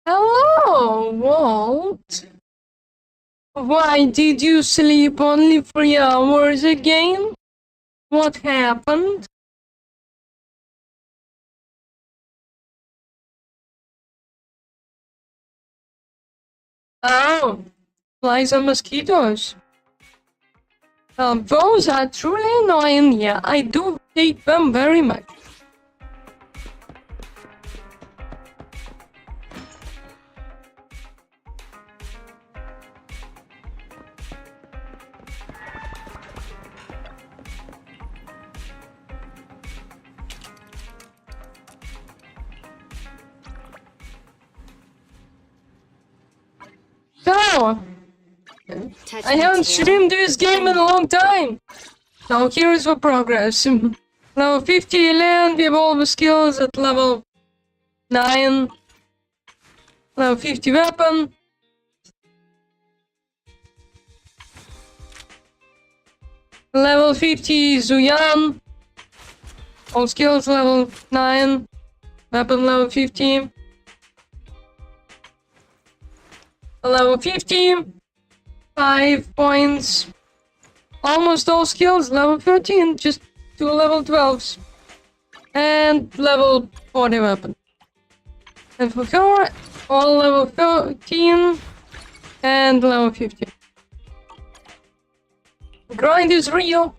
Hello, Walt. Why did you sleep only 3 hours again? What happened? Oh, flies and mosquitoes. Those are truly annoying. Yeah, I do hate them very much. So, I haven't streamed this game in a long time. Now here's the progress. Level 50 land, we have all the skills at level 9. Level 50 weapon. Level 50 Zuyan. All skills level 9. Weapon level 50. Level 50. 5 points. Almost all skills level 13. Just 2 level 12s. And level 40 weapon. And for her, all level 13. And level 50. Grind is real.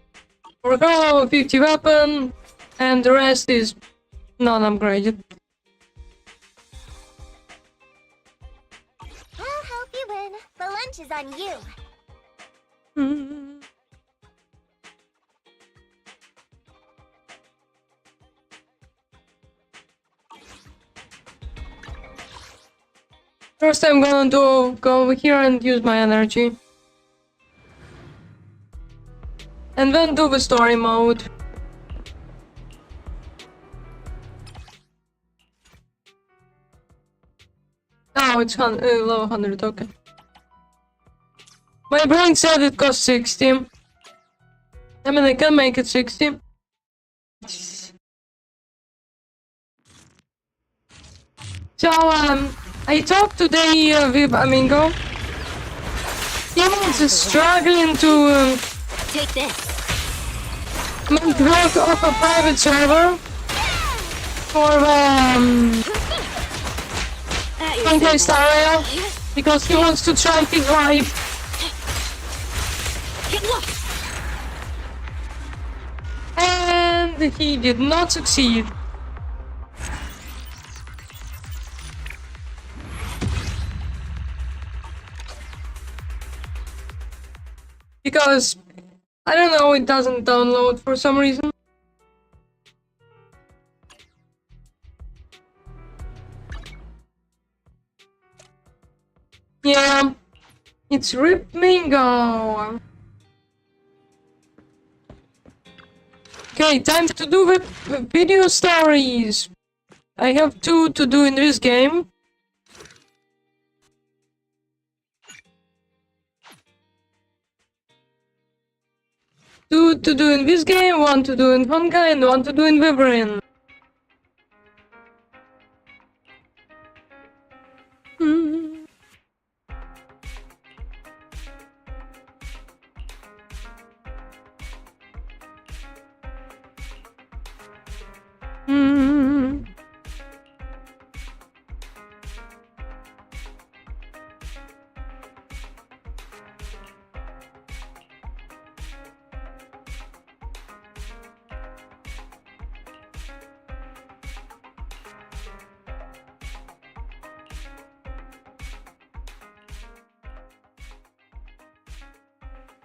For her, level 50 weapon. And the rest is non-upgraded. I'll help you win. The lunch is on you. First I'm gonna go over here and use my energy. And then do the story mode. Oh, it's level 100, okay. My brain said it cost 60. I mean, I can make it 60. So, I talked today with Amingo. He was struggling to Take this. make work off a private server for Funky Star Rail because he wants to try his life. And he did not succeed. Because, I don't know, it doesn't download for some reason. Yeah, it's Rip Mingo. Okay, time to do the video stories. I have 2 to do in this game. Two to do in this game, 1 to do in Honkai, and 1 to do in Wyvern.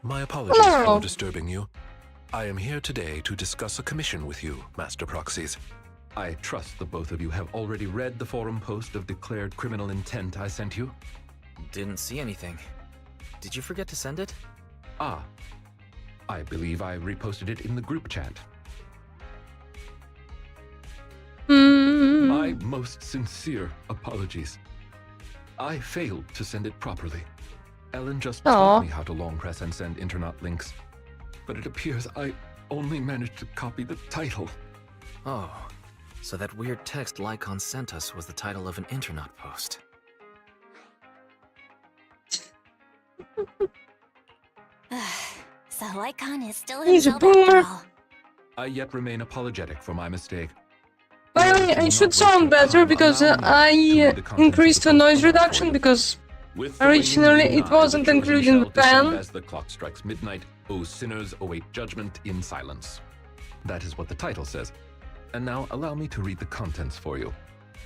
My apologies for disturbing you. I am here today to discuss a commission with you, Master Proxies. I trust the both of you have already read the forum post of declared criminal intent I sent you. Didn't see anything. Did you forget to send it? Ah, I believe I reposted it in the group chat. My most sincere apologies. I failed to send it properly. Ellen just taught me how to long press and send internet links, but it appears I only managed to copy the title. Oh, so that weird text Lycon sent us was the title of an internet post. So Lycon is still He's a himself after boomer. all. I yet remain apologetic for my mistake. By the way, I should sound better because I increased the noise reduction because With the originally waning it wasn't the chosen including the shall descend fan. As the clock strikes midnight, O sinners await judgment in silence. That is what the title says. And now allow me to read the contents for you.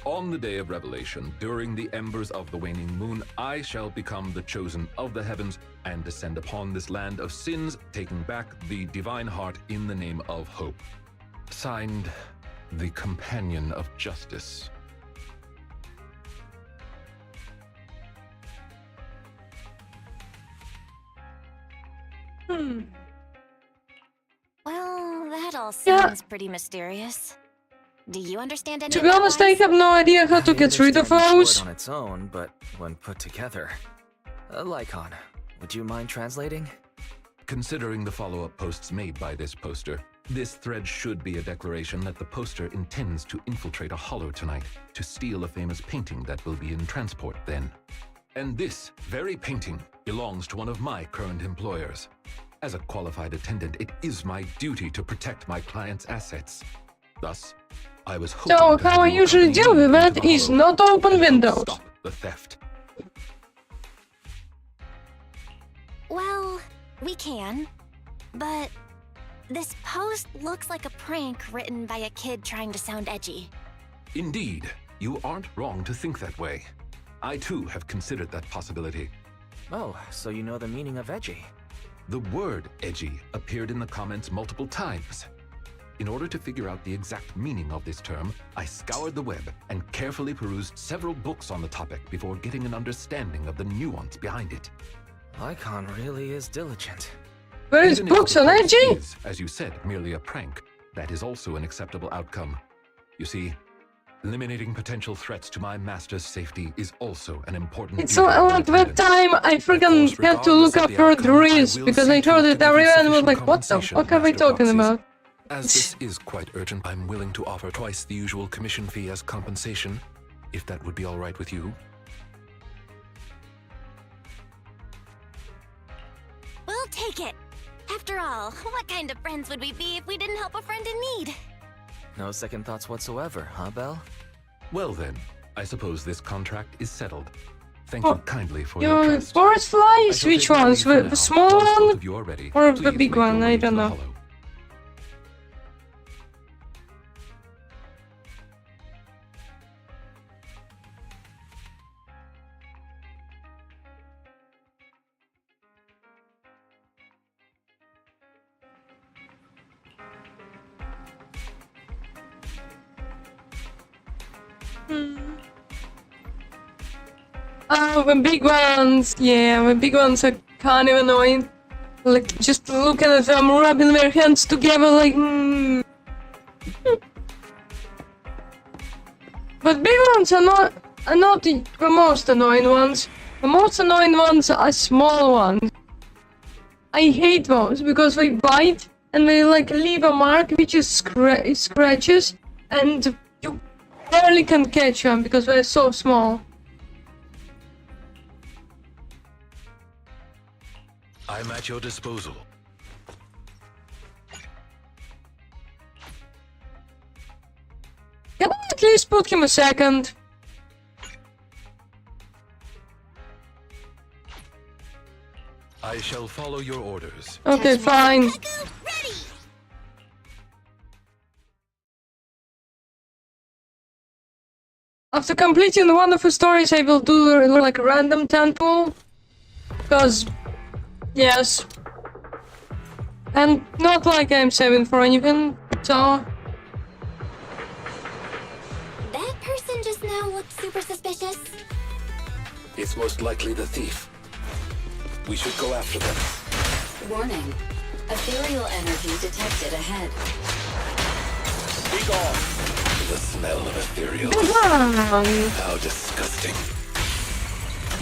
On the day of revelation, during the embers of the waning moon, I shall become the chosen of the heavens and descend upon this land of sins, taking back the divine heart in the name of hope. Signed, the Companion of Justice. Well, that all Yeah. seems pretty mysterious. Do you understand any To of be that, honest, I Wise? have no idea how to I get rid of understand each those. word on its own, but when put together. Lycon, would you mind translating? Considering the follow-up posts made by this poster, this thread should be a declaration that the poster intends to infiltrate a hollow tonight to steal a famous painting that will be in transport then. And this very painting belongs to one of my current employers. As a qualified attendant, it is my duty to protect my client's assets. Thus, I was hoping So to have how I you usually accompany deal me with into that the is hollow not open and help windows. Stop the theft. Well, we can. But this post looks like a prank written by a kid trying to sound edgy. Indeed, you aren't wrong to think that way. I too have considered that possibility. Oh, so you know the meaning of edgy. The word edgy appeared in the comments multiple times. In order to figure out the exact meaning of this term, I scoured the web and carefully perused several books on the topic before getting an understanding of the nuance behind it. Lycon really is diligent. Where is Even if books the on post edgy? is, as you said, merely a prank, that is also an acceptable outcome. You see, eliminating potential threats to my master's safety is also an important It's duty not of an like that attendant. time I freaking Of course, had to look regardless of up the for outcome, the I reels will because see I to heard it it that you everywhere and was sufficient like, what the compensation, fuck am I Master talking Proxies. about? As this is quite urgent, I'm willing to offer twice the usual commission fee as compensation, if that would be all right with you. We'll take it. After all, what kind of friends would we be if we didn't help a friend in need? No second thoughts whatsoever, huh, Belle? Well then, I suppose this contract is settled. Thank Oh, you kindly for your Your trust. forest I flies? shall Which take my ones? leave for The now. small Once both one? of you are ready, Or the please big make your one? I way to don't the know. hollow. Oh, the big ones. Yeah, the big ones are kind of annoying. Like, just looking at them rubbing their hands together like, But big ones are not the most annoying ones. The most annoying ones are small ones. I hate those because they bite and they like leave a mark which is scratches and you barely can catch them because they're so small. I'm at your disposal. Can I at least put him a second? I shall follow your orders. Okay, fine. Cuckoo, ready! After completing one of the stories, I will do like a random temple. Because, yes. And not like I'm saving for anything, so... That person just now looked super suspicious. It's most likely the thief. We should go after them. Warning. Ethereal energy detected ahead. Be gone! The smell of ethereal. How disgusting.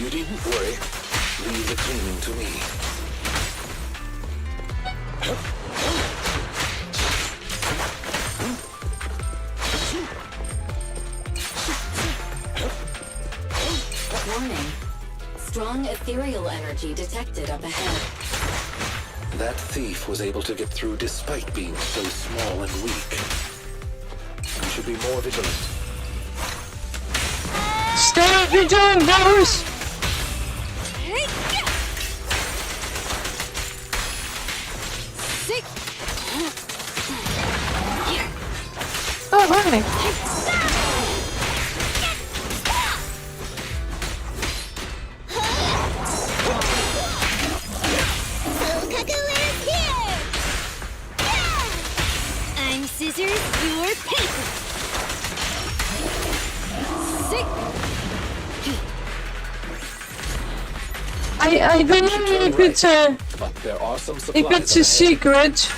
You needn't worry. Leave the cleaning to me. Warning. Strong Strong ethereal energy detected up ahead. That thief was able to get through despite being so small and weak. We should be more vigilant. Stay vigilant, brothers! Oh, hi! I'm scissors, you're paper. Sick. I don't know if it's a... But there are some supplies if it's a ahead. secret,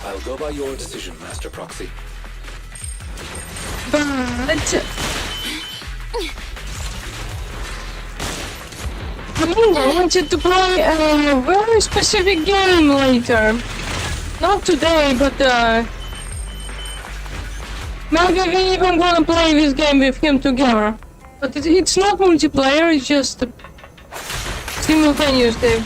I'll go by your decision, Master Proxy. but... I wanted to play a very specific game later. Not today, but maybe we even gonna play this game with him together. But it's not multiplayer, it's just simultaneous game.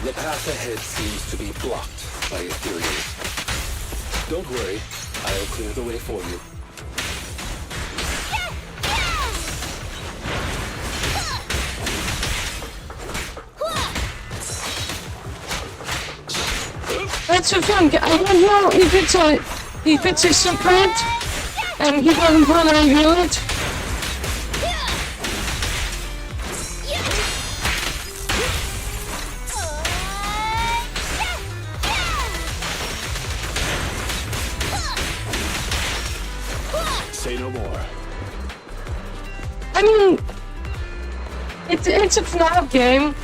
The path ahead seems to be blocked by ethereals. Don't worry, I'll clear the way for you. That's the thing, I don't know if it's a secret and he doesn't wanna reveal it. Say no more. I mean, it's a FNAF game.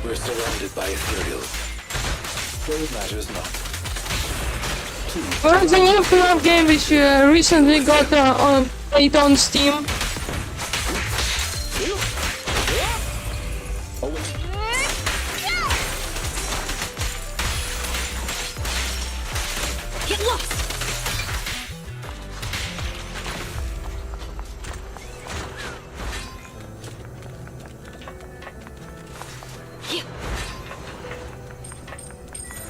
We're surrounded by ethereals. Though it matters not. Please. Well, it's a new FNAF game which recently got played on Steam. Get lost.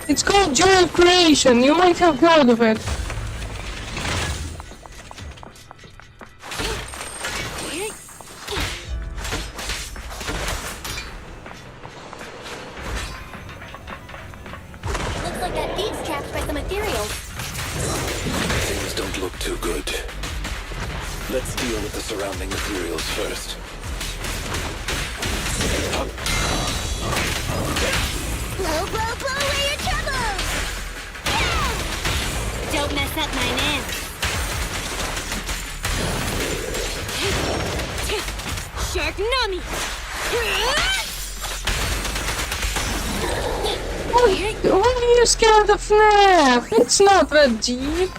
It's called Joy of Creation, you might have heard of it. Looks like that thief's trapped by some ethereals. Things don't look too good. Let's deal with the surrounding ethereals first. Blow, blow, blow away your troubles! Don't mess up my man. Shark Nami! Why are you scared of FNAF? It's not that deep.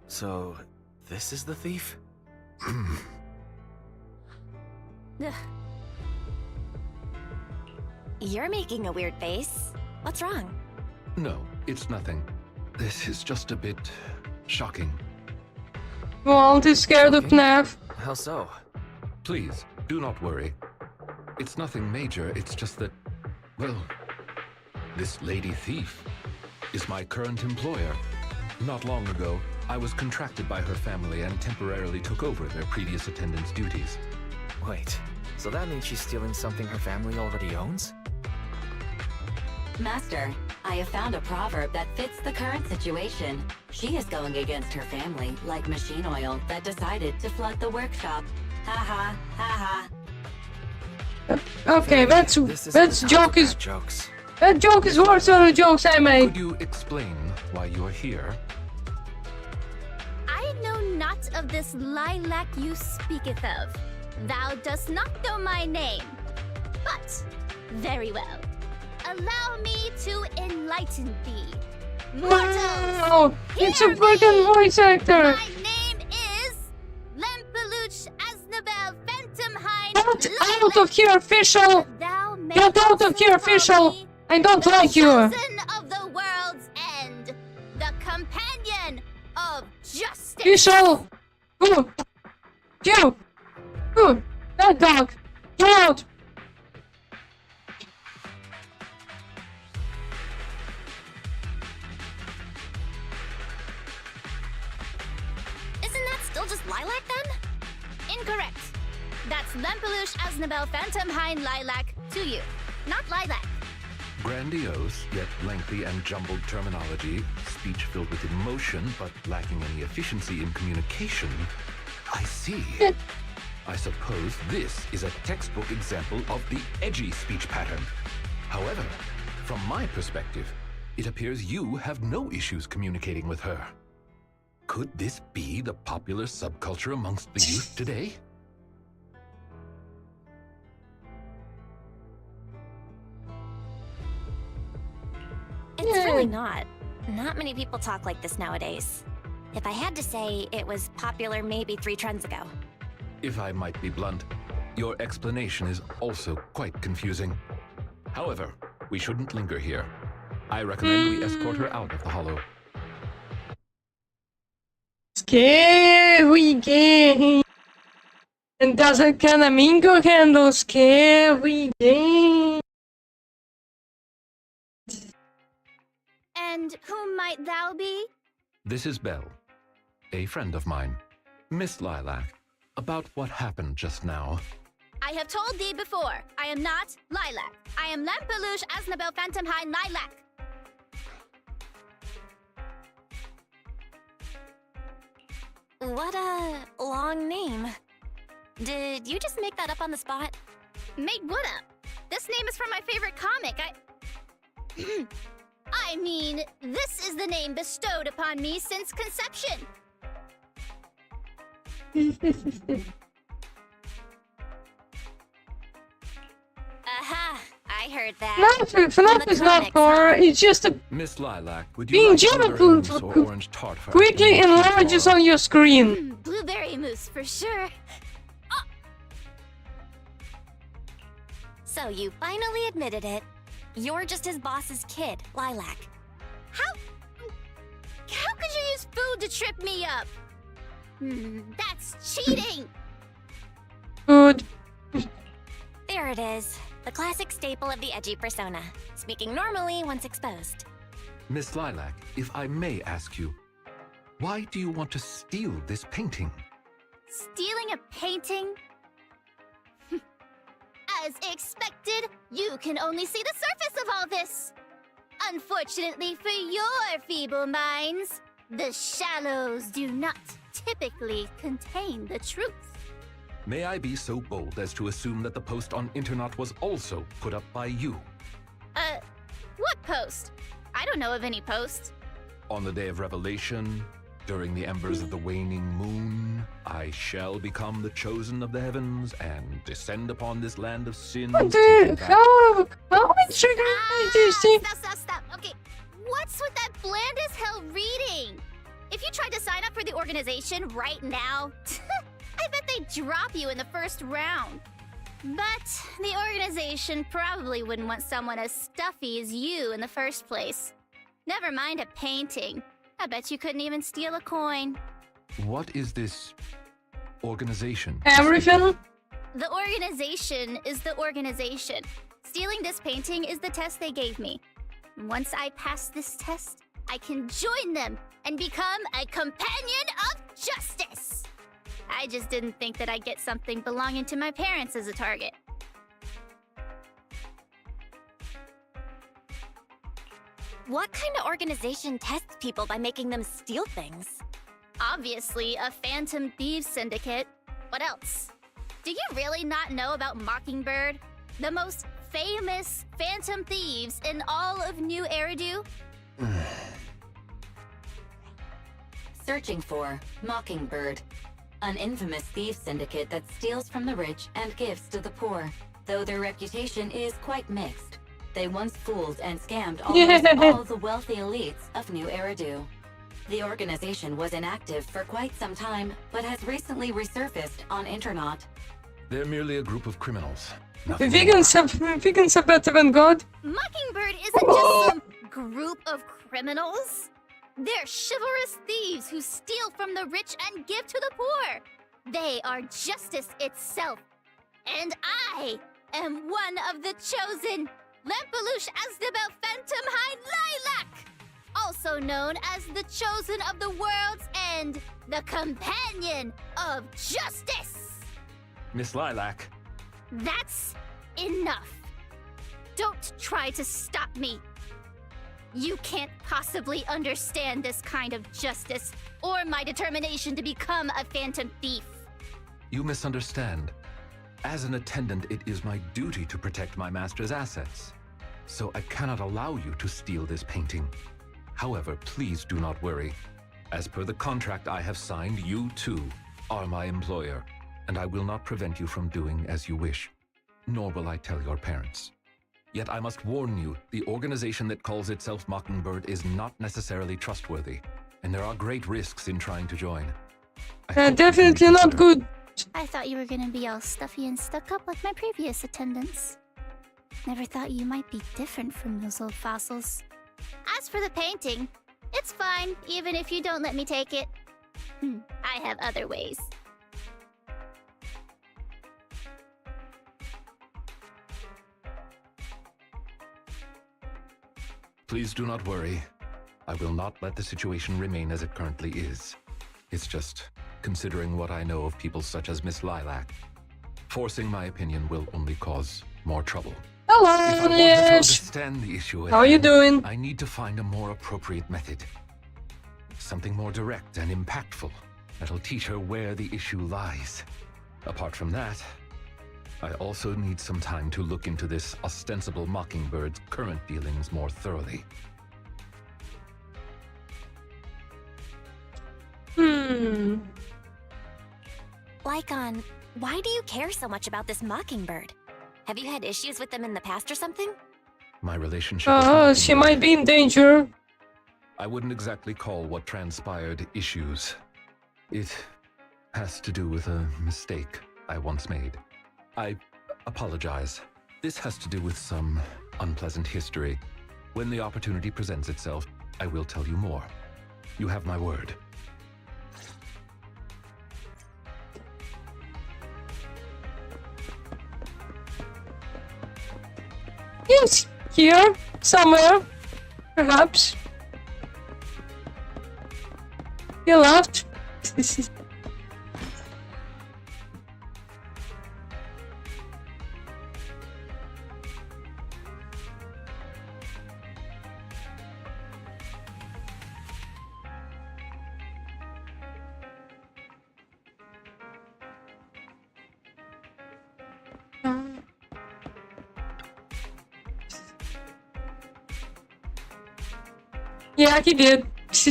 So, this is the thief? You're making a weird face. What's wrong? No, it's nothing. This is just a bit shocking. Walt is scared of FNAF. How so? Please, do not worry. It's nothing major, it's just that, well, this lady thief is my current employer. Not long ago, I was contracted by her family and temporarily took over their previous attendant's duties. Wait, so that means she's stealing something her family already owns? Master, I have found a proverb that fits the current situation. She is going against her family, like machine oil that decided to flood the workshop. Ha ha, ha ha. Okay, that joke is Jokes. that joke is worse than the jokes I made. Could you explain why you are here? I know not of this lilac you speaketh of. Thou dost not know my name. But, very well. Allow me to enlighten thee. Mortals! Wow, it's a freaking voice actor. My name is Lempeluch Aznabel Phantomheim. Get out of here, official. Thou may Get out also of here, call official! me I don't the like you! chosen of the world's end, the companion of justice. Official! Go! You! Go! That dog! Get out! Isn't that still just Lilac then? Incorrect. That's Lempeluche Aznabel Phantom Hind Lilac to you, not Lilac. Grandiose, yet lengthy and jumbled terminology, speech filled with emotion but lacking any efficiency in communication. I see. I suppose this is a textbook example of the edgy speech pattern. However, from my perspective, it appears you have no issues communicating with her. Could this be the popular subculture amongst the youth today? It's really not. Not many people talk like this nowadays. If I had to say, it was popular maybe 3 trends ago. If I might be blunt, your explanation is also quite confusing. However, we shouldn't linger here. I recommend we escort her out of the hollow. Scary game! And doesn't Canamingo handle scary game? And whom might thou be? This is Belle, a friend of mine. Miss Lilac, about what happened just now. I have told thee before, I am not Lilac. I am Lempeluche Aznabel Phantom Hind Lilac. What a long name. Did you just make that up on the spot? Made what up? This name is from my favorite comic. I mean, this is the name bestowed upon me since conception. Aha, I heard that. FNAF is not horror, it's just a Miss Lilac, would Being you like general blueberry mousse or orange tart for quickly enlarges on your screen. Blueberry mousse for sure. So you finally admitted it. You're just his boss's kid, Lilac. How could you use food to trip me up? That's cheating. Good. There it is. The classic staple of the edgy persona. Speaking normally once exposed. Miss Lilac, if I may ask you, why do you want to steal this painting? Stealing a painting? As expected, you can only see the surface of all this. Unfortunately for your feeble minds, the shallows do not typically contain the truth. May I be so bold as to assume that the post on Internet was also put up by you? What post? I don't know of any post. On the day of revelation, during the embers of the waning moon, I shall become the chosen of the heavens and descend upon this land of sin. What the hell? How is triggering this thing? Stop. Okay, what's with that bland as hell reading? If you tried to sign up for the organization right now, I bet they'd drop you in the first round. But the organization probably wouldn't want someone as stuffy as you in the first place. Never mind a painting. I bet you couldn't even steal a coin. What is this organization? Everything? The organization is the organization. Stealing this painting is the test they gave me. Once I pass this test, I can join them and become a companion of justice. I just didn't think that I'd get something belonging to my parents as a target. What kind of organization tests people by making them steal things? Obviously, a Phantom Thieves Syndicate. What else? Do you really not know about Mockingbird? The most famous Phantom Thieves in all of New Eridu? Searching for Mockingbird, an infamous thief syndicate that steals from the rich and gives to the poor. Though their reputation is quite mixed, they once fooled and scammed almost all the wealthy elites of New Eridu. The organization was inactive for quite some time, but has recently resurfaced on Internet. They're merely a group of criminals. Vegans are better than God. Mockingbird isn't just some group of criminals. They're chivalrous thieves who steal from the rich and give to the poor. They are justice itself. And I am one of the chosen. Lampeluche Asdabel Phantom Hind Lilac! Also known as the chosen of the world's end, the companion of justice! Miss Lilac. That's enough. Don't try to stop me. You can't possibly understand this kind of justice or my determination to become a phantom thief. You misunderstand. As an attendant, it is my duty to protect my master's assets. So I cannot allow you to steal this painting. However, please do not worry. As per the contract I have signed, you too are my employer, and I will not prevent you from doing as you wish, nor will I tell your parents. Yet I must warn you, the organization that calls itself Mockingbird is not necessarily trustworthy, and there are great risks in trying to join. Definitely not good. I thought you were gonna be all stuffy and stuck up like my previous attendants. Never thought you might be different from those old fossils. As for the painting, it's fine, even if you don't let me take it. I have other ways. Please do not worry. I will not let the situation remain as it currently is. It's just, considering what I know of people such as Miss Lilac, forcing my opinion will only cause more trouble. Hello, If I want her to yes. understand the issue at How are you hand, doing? I need to find a more appropriate method. Something more direct and impactful that'll teach her where the issue lies. Apart from that, I also need some time to look into this ostensible Mockingbird's current dealings more thoroughly. Lycon, why do you care so much about this Mockingbird? Have you had issues with them in the past or something? My relationship with She Mockingbird, might be in danger. I wouldn't exactly call what transpired issues. It has to do with a mistake I once made. I apologize. This has to do with some unpleasant history. When the opportunity presents itself, I will tell you more. You have my word. Yes, here, somewhere, perhaps. You left. Yeah, he did. He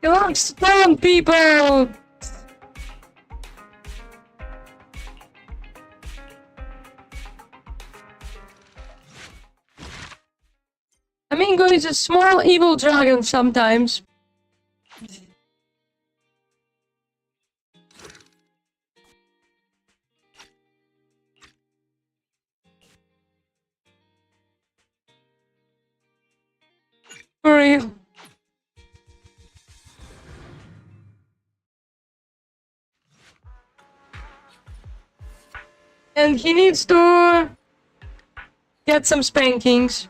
likes to turn people. Amingo is a small evil dragon sometimes. For real. And he needs to get some spankings.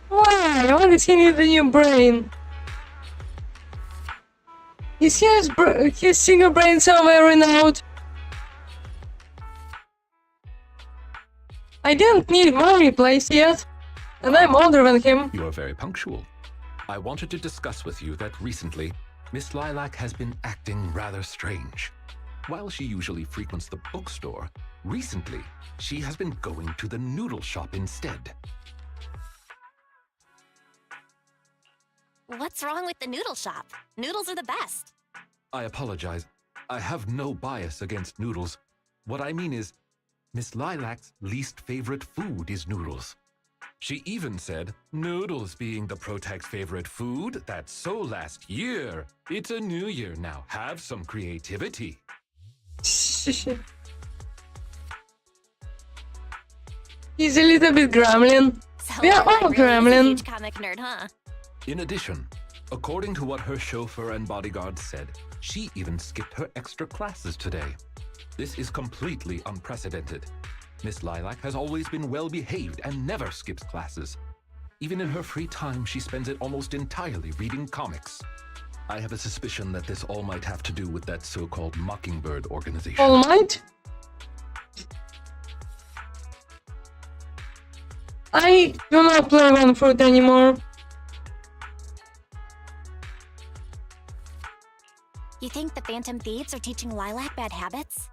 Why? Why does he need a new brain? Is his single brain somewhere renowned? I didn't need one replaced yet. And I'm older than him. You are very punctual. I wanted to discuss with you that recently, Miss Lilac has been acting rather strange. While she usually frequents the bookstore, recently, she has been going to the noodle shop instead. What's wrong with the noodle shop? Noodles are the best. I apologize. I have no bias against noodles. What I mean is, Miss Lilac's least favorite food is noodles. She even said, noodles being the protag's favorite food, that's so last year. It's a new year now. Have some creativity. He's a little bit gremlin. So We are Lilac all really is a gremlin. huge comic nerd, huh? In addition, according to what her chauffeur and bodyguard said, she even skipped her extra classes today. This is completely unprecedented. Miss Lilac has always been well-behaved and never skips classes. Even in her free time, she spends it almost entirely reading comics. I have a suspicion that this all might have to do with that so-called Mockingbird organization. All Might? I do not play One Fruit anymore. You think the Phantom Thieves are teaching Lilac bad habits?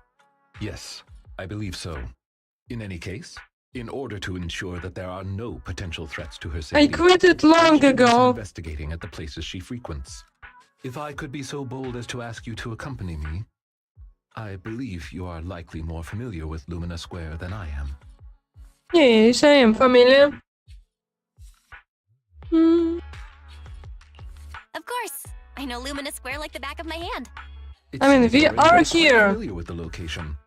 Yes, I believe so. In any case, in order to ensure that there are no potential threats to her I safety, quit it long should do some ago. investigating at the places she frequents. If I could be so bold as to ask you to accompany me, I believe you are likely more familiar with Lumina Square than I am. Yes, I am familiar. Hmm. Of course. I know Lumina Square like the back of my hand. It I mean, seems we you're are quite here. familiar with the location.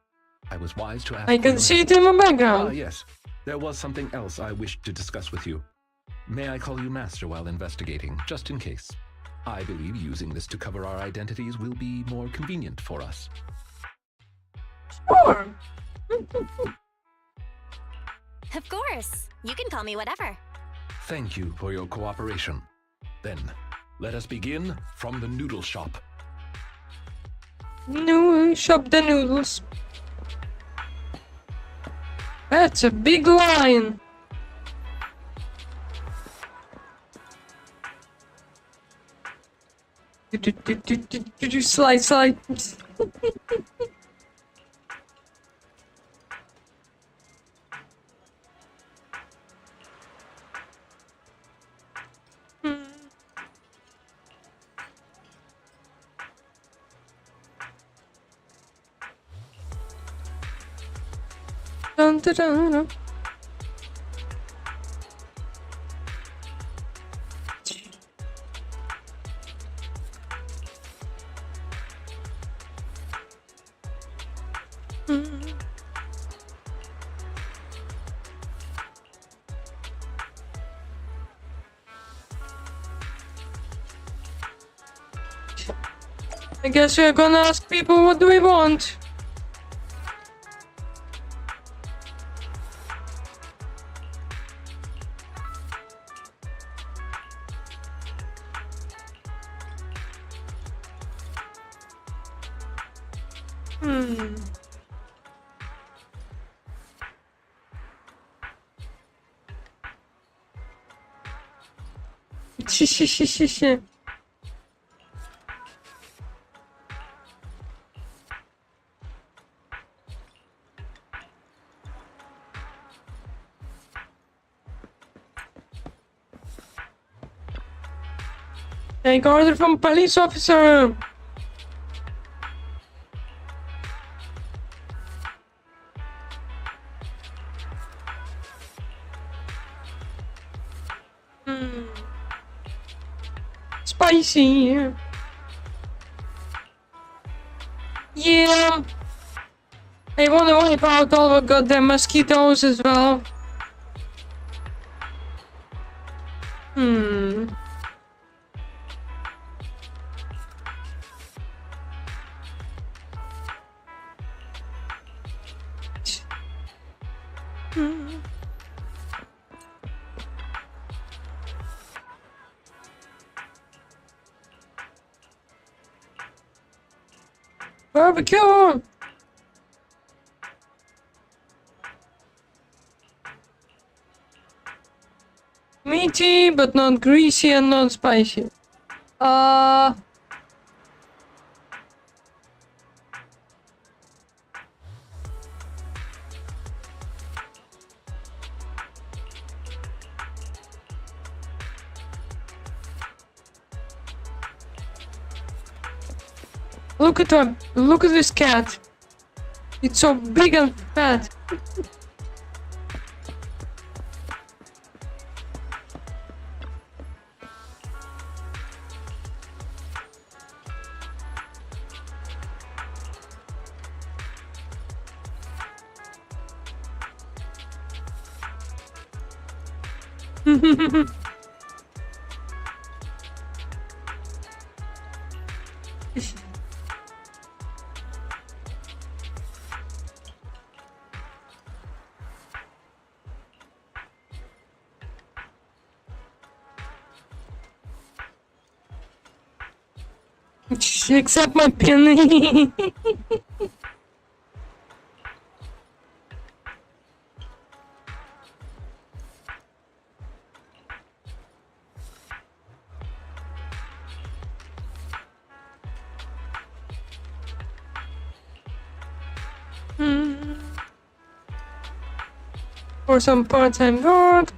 I was wise to ask I for can your see help. it in the Ah, background. yes. There was something else I wished to discuss with you. May I call you Master while investigating, just in case? I believe using this to cover our identities will be more convenient for us. Sure. Of course. You can call me whatever. Thank you for your cooperation. Then, let us begin from the noodle shop. No, shop the noodles. That's a big line. Slide, slide. Dun, dun, dun, dun. I guess we're gonna ask people what do we want. Shh. Take order from police officer. Spicy. Yeah. I want to wipe out all the goddamn mosquitoes as well. Barbecue! Meaty, but not greasy and not spicy. Look at him. Look at this cat. It's so big and fat. Except my penny. For some part-time work.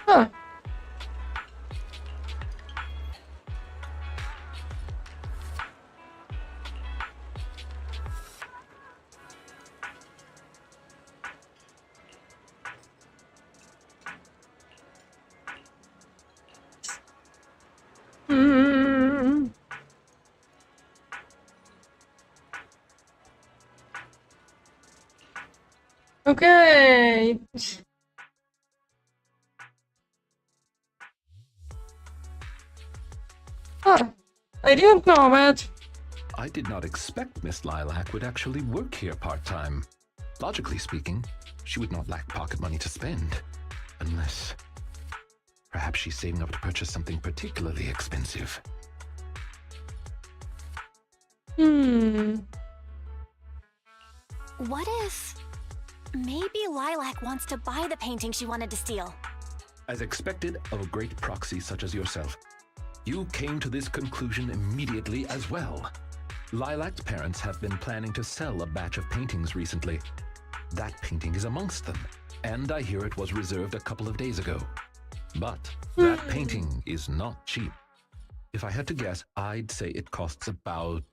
Huh. Okay. Huh. I didn't know that. I did not expect Miss Lilac would actually work here part-time. Logically speaking, she would not lack pocket money to spend. Unless... perhaps she's saving up to purchase something particularly expensive. What if... maybe Lilac wants to buy the painting she wanted to steal? As expected of a great proxy such as yourself, you came to this conclusion immediately as well. Lilac's parents have been planning to sell a batch of paintings recently. That painting is amongst them, and I hear it was reserved a couple of days ago. But that painting is not cheap. If I had to guess, I'd say it costs about...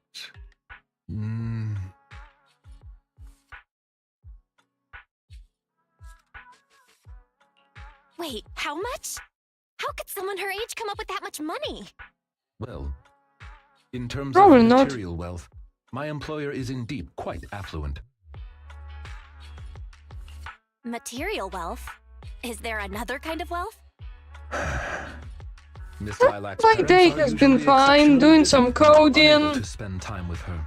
Wait, how much? How could someone her age come up with that much money? Well, in terms Probably of not. material wealth, my employer is indeed quite affluent. Material wealth? Is there another kind of wealth? Miss Lilac's My parents day are has been usually fine, doing exceptionally some disciplined and unable coding, to spend time with her.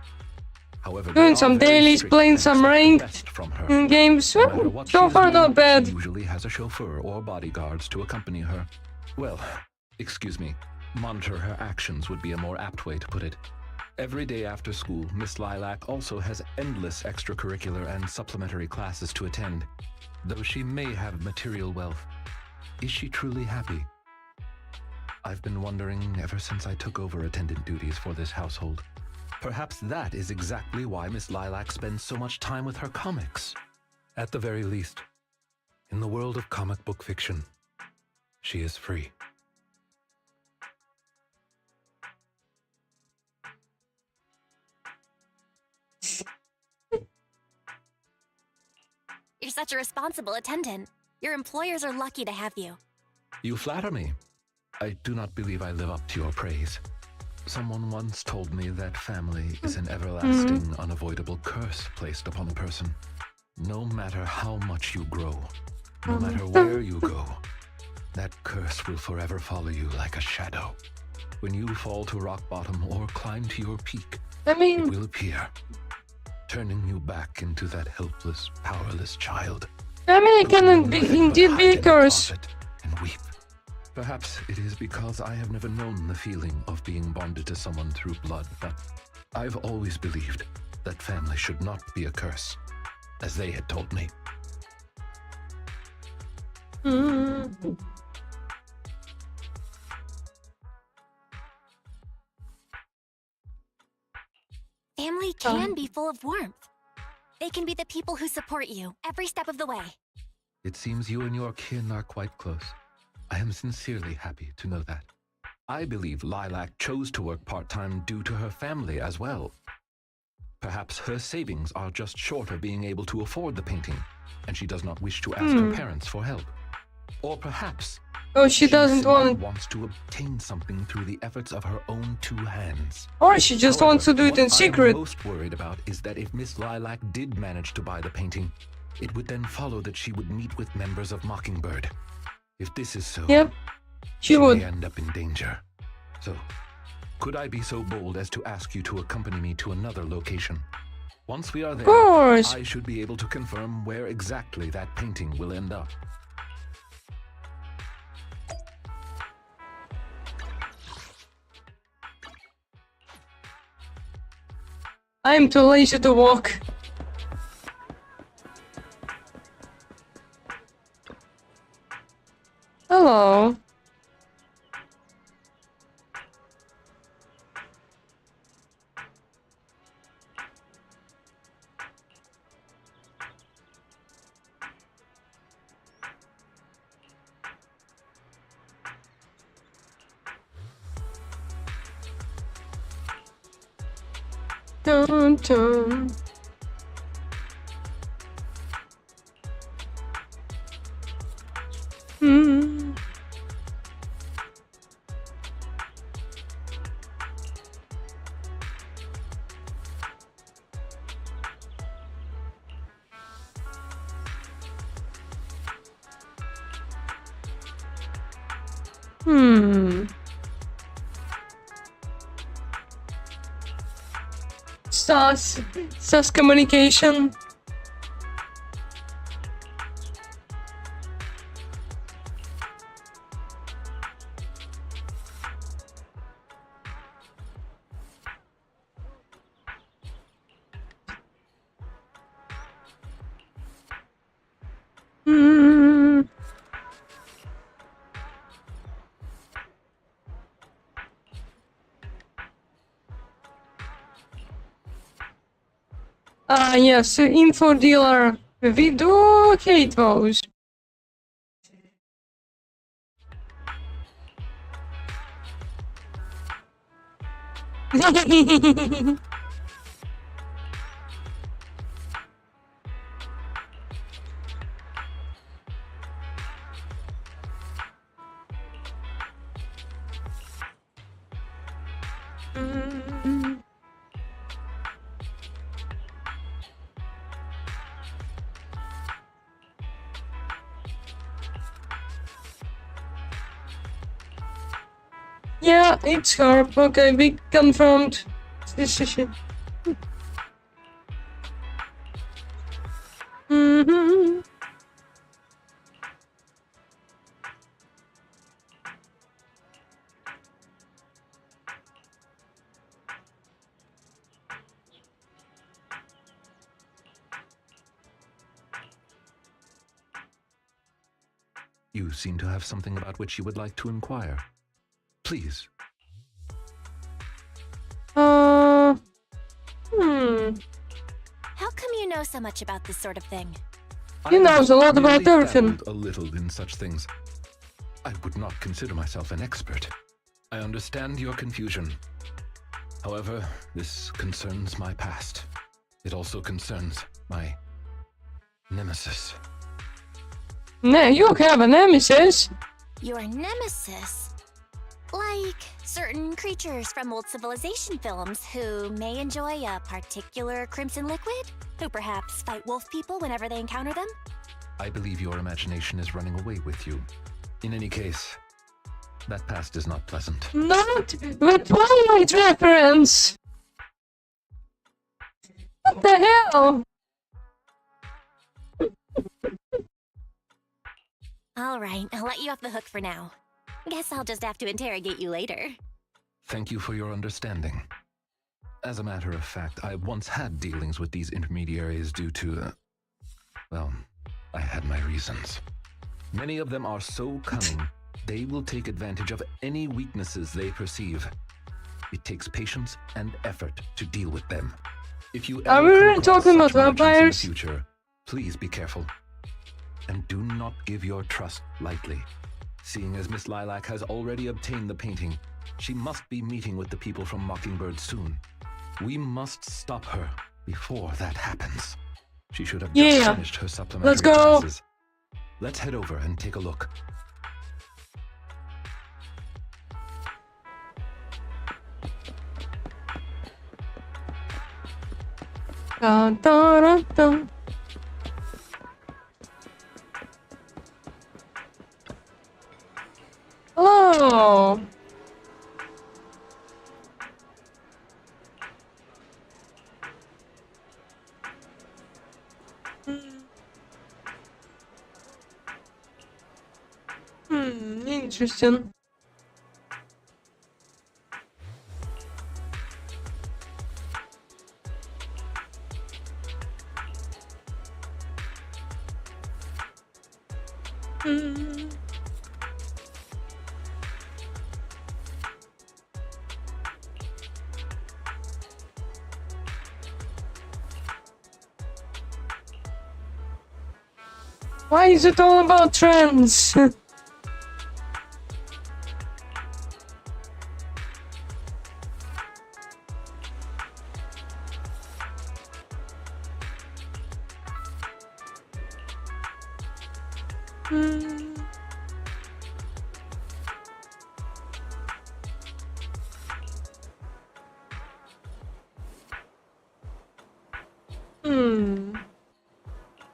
However, doing they are some very dailies, strict playing and some expect the ranked best from her. in games. No matter what she So is far, doing, not bad. She usually has a chauffeur or bodyguards to accompany her. Well, excuse me, monitor her actions would be a more apt way to put it. Every day after school, Miss Lilac also has endless extracurricular and supplementary classes to attend. Though she may have material wealth, is she truly happy? I've been wondering ever since I took over attendant duties for this household. Perhaps that is exactly why Miss Lilac spends so much time with her comics. At the very least, in the world of comic book fiction, she is free. You're such a responsible attendant. Your employers are lucky to have you. You flatter me. I do not believe I live up to your praise. Someone once told me that family is an everlasting, unavoidable curse placed upon a person. No matter how much you grow, no matter where you go, that curse will forever follow you like a shadow. When you fall to rock bottom or climb to your peak, I It mean, will appear, turning you back into that helpless, powerless child. it can Who can be, do nothing but indeed hide be a in curse. closet and weep. Perhaps it is because I have never known the feeling of being bonded to someone through blood, but I've always believed that family should not be a curse, as they had told me. Mm. Family can be full of warmth. They can be the people who support you every step of the way. It seems you and your kin are quite close. I am sincerely happy to know that. I believe Lilac chose to work part-time due to her family as well. Perhaps her savings are just short of being able to afford the painting, and she does not wish to ask her parents for help. Or perhaps Oh, she doesn't simply want, wants to obtain something through the efforts of her own two hands. or she just However, wants to do it in what secret. I'm most worried about is that if Miss Lilac did manage to buy the painting, it would then follow that she would meet with members of Mockingbird. If this is so, Yep, she may would. end up in danger. So, could I be so bold as to ask you to accompany me to another location? Once we are there, Of course. I should be able to confirm where exactly that painting will end up. I'm too lazy to walk. Hello. Dun, dun. Hmm. Hmm. Sus communication. Hmm. Ah, yes, info dealer. We do hate those. Yeah, it's her. Okay, we confirmed. Mhm. You seem to have something about which you would like to inquire. Please. Uh, hmm. How come you know so much about this sort of thing? He knows a lot about merely everything. dabbled a little in such things. I would not consider myself an expert. I understand your confusion. However, this concerns my past. It also concerns my nemesis. You have a nemesis. Your nemesis? Like certain creatures from old civilization films who may enjoy a particular crimson liquid? Who perhaps fight wolf people whenever they encounter them? I believe your imagination is running away with you. In any case, that past is not pleasant. Not the Twilight reference. What the hell? All right, I'll let you off the hook for now. Guess I'll just have to interrogate you later. Thank you for your understanding. As a matter of fact, I once had dealings with these intermediaries due to, well, I had my reasons. Many of them are so cunning, they will take advantage of any weaknesses they perceive. It takes patience and effort to deal with them. If you Are we ever come really across talking about such merchants in the vampires? future, please be careful. And do not give your trust lightly. Seeing as Miss Lilac has already obtained the painting, she must be meeting with the people from Mockingbird soon. We must stop her before that happens. She should have just finished her supplementary Let's go. classes. Let's head over and take a look. Dun, dun, dun, dun. Hello. Interesting. Why is it all about trends?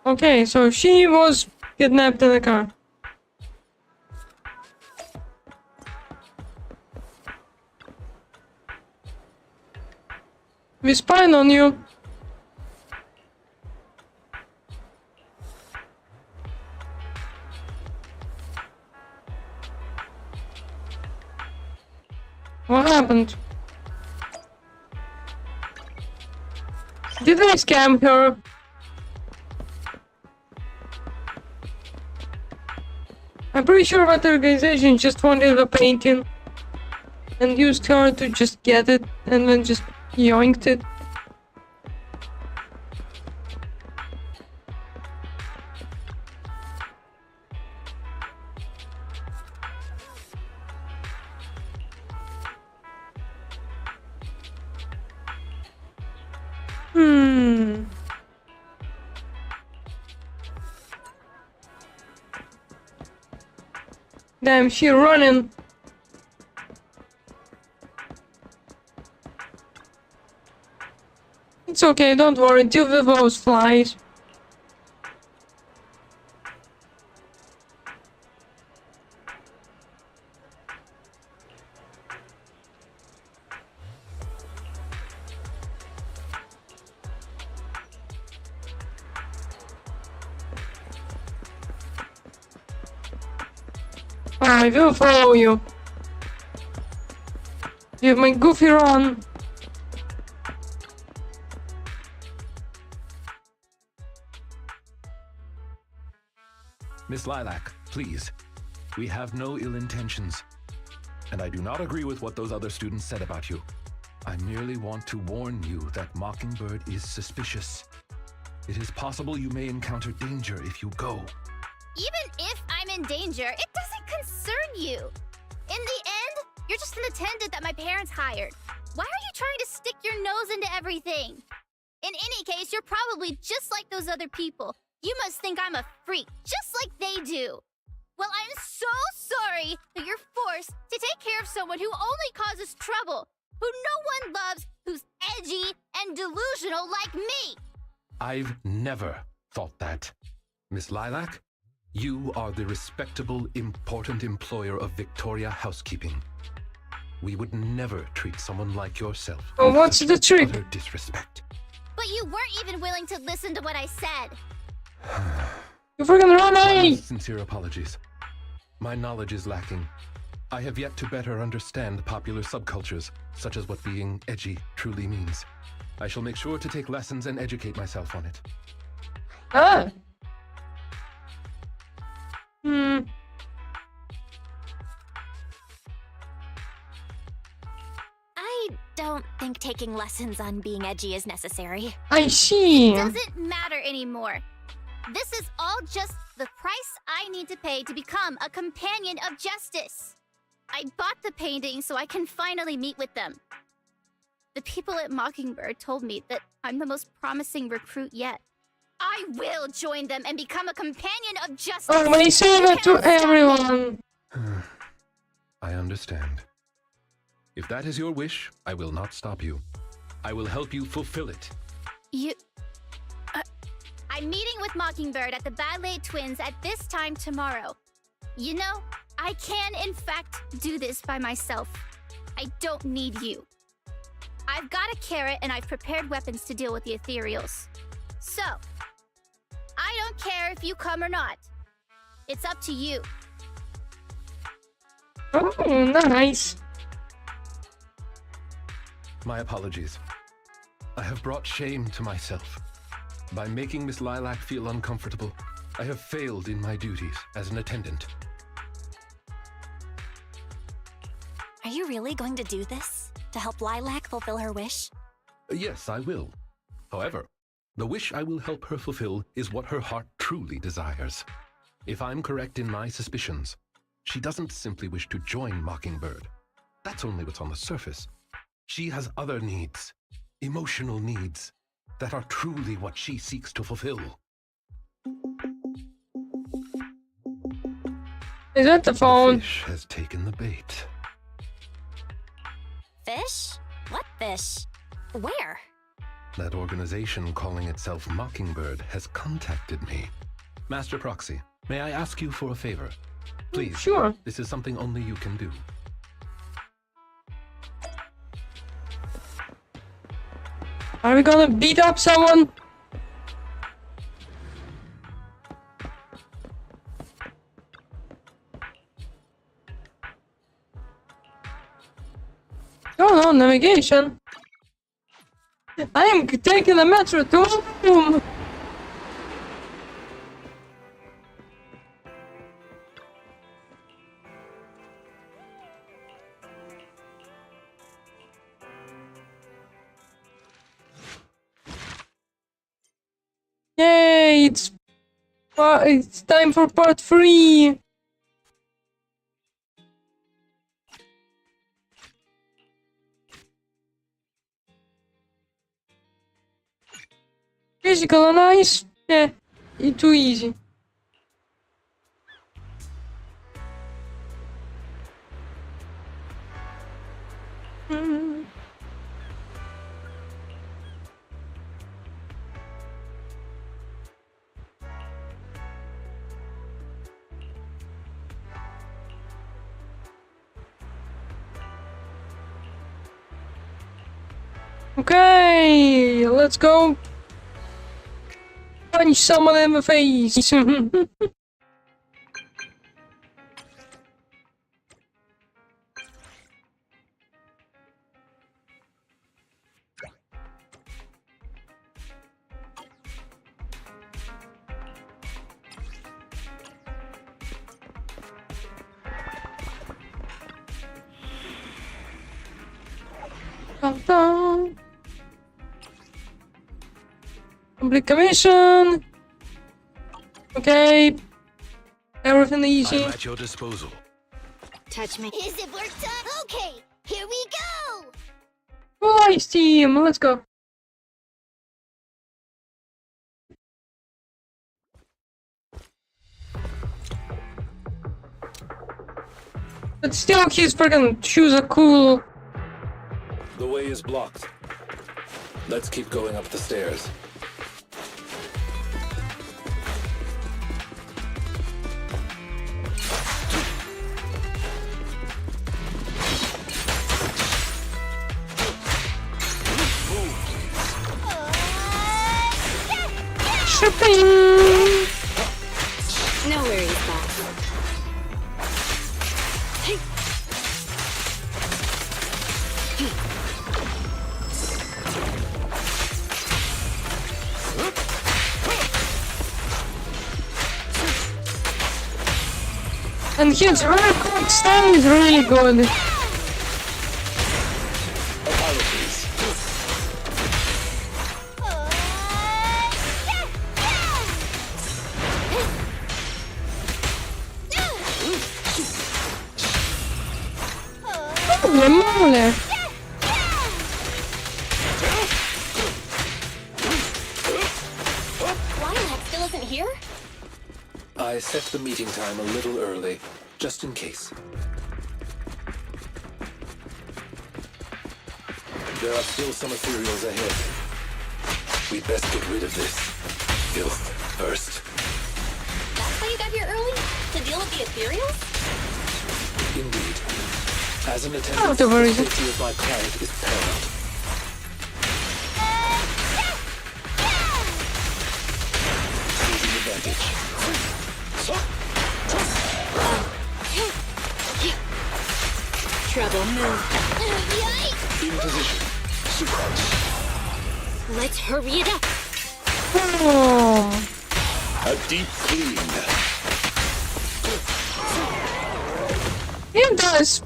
Okay, so she was kidnapped in a car. We spying on you. What happened? Did they scam her? I'm pretty sure that organization just wanted a painting and used her to just get it and then just yoinked it. Damn, she running. It's okay, don't worry, deal with those flies. I will follow you. You have my goofy run. Miss Lilac, please. We have no ill intentions. And I do not agree with what those other students said about you. I merely want to warn you that Mockingbird is suspicious. It is possible you may encounter danger if you go. Even if I'm in danger, it doesn't concern you. In the end, you're just an attendant that my parents hired. Why are you trying to stick your nose into everything? In any case, you're probably just like those other people. You must think I'm a freak, just like they do. Well, I'm so sorry that you're forced to take care of someone who only causes trouble, who no one loves, who's edgy and delusional like me. I've never thought that. Miss Lilac, you are the respectable, important employer of Victoria Housekeeping. We would never treat someone like yourself Oh, what's with the trick? utter disrespect. But you weren't even willing to listen to what I said. You freaking run My away! most sincere apologies. My knowledge is lacking. I have yet to better understand popular subcultures, such as what being edgy truly means. I shall make sure to take lessons and educate myself on it. Ah! I don't think taking lessons on being edgy is necessary. I see. Doesn't matter anymore. This is all just the price I need to pay to become a companion of justice. I bought the painting so I can finally meet with them. The people at Mockingbird told me that I'm the most promising recruit yet. I will join them and become a companion of justice. Oh, when you say that to everyone. I understand. If that is your wish, I will not stop you. I will help you fulfill it. I'm meeting with Mockingbird at the Ballet Twins at this time tomorrow. You know, I can in fact do this by myself. I don't need you. I've got a carrot and I've prepared weapons to deal with the ethereals. So, I don't care if you come or not. It's up to you. Oh, nice. My apologies. I have brought shame to myself. By making Miss Lilac feel uncomfortable, I have failed in my duties as an attendant. Are you really going to do this? To help Lilac fulfill her wish? Yes, I will. However, the wish I will help her fulfill is what her heart truly desires. If I'm correct in my suspicions, she doesn't simply wish to join Mockingbird. That's only what's on the surface. She has other needs, emotional needs, that are truly what she seeks to fulfill. Is that the The phone? fish has taken the bait. Fish? What fish? Where? That organization calling itself Mockingbird has contacted me. Master Proxy, may I ask you for a favor? Please, Sure. this is something only you can do. Are we gonna beat up someone? Oh no, navigation. I am taking the metro to home. Yay, it's time for part 3. Physical and ice? Yeah, it's too easy. Okay, let's go punch someone in the face. Dun, dun. Complete commission. Okay. Everything easy. I'm at your disposal. Touch me. Is it work time? Okay, here we go! Nice team. Let's go. But still, his freaking shoes are cool. The way is blocked. Let's keep going up the stairs. Tripping! No worries, boss. And his very quick style is really good. Apologies. Holy moly! Lilac still isn't here? I set the meeting time a little early, just in case. There are still some ethereals ahead. We'd best get rid of this filth first. That's why you got here early? To deal with the ethereals? Indeed. As an Oh, attendant, don't worry. the safety of my client is paramount. Seizing advantage. Trouble, move. In position. Let's hurry it up. Oh. A deep clean. He does.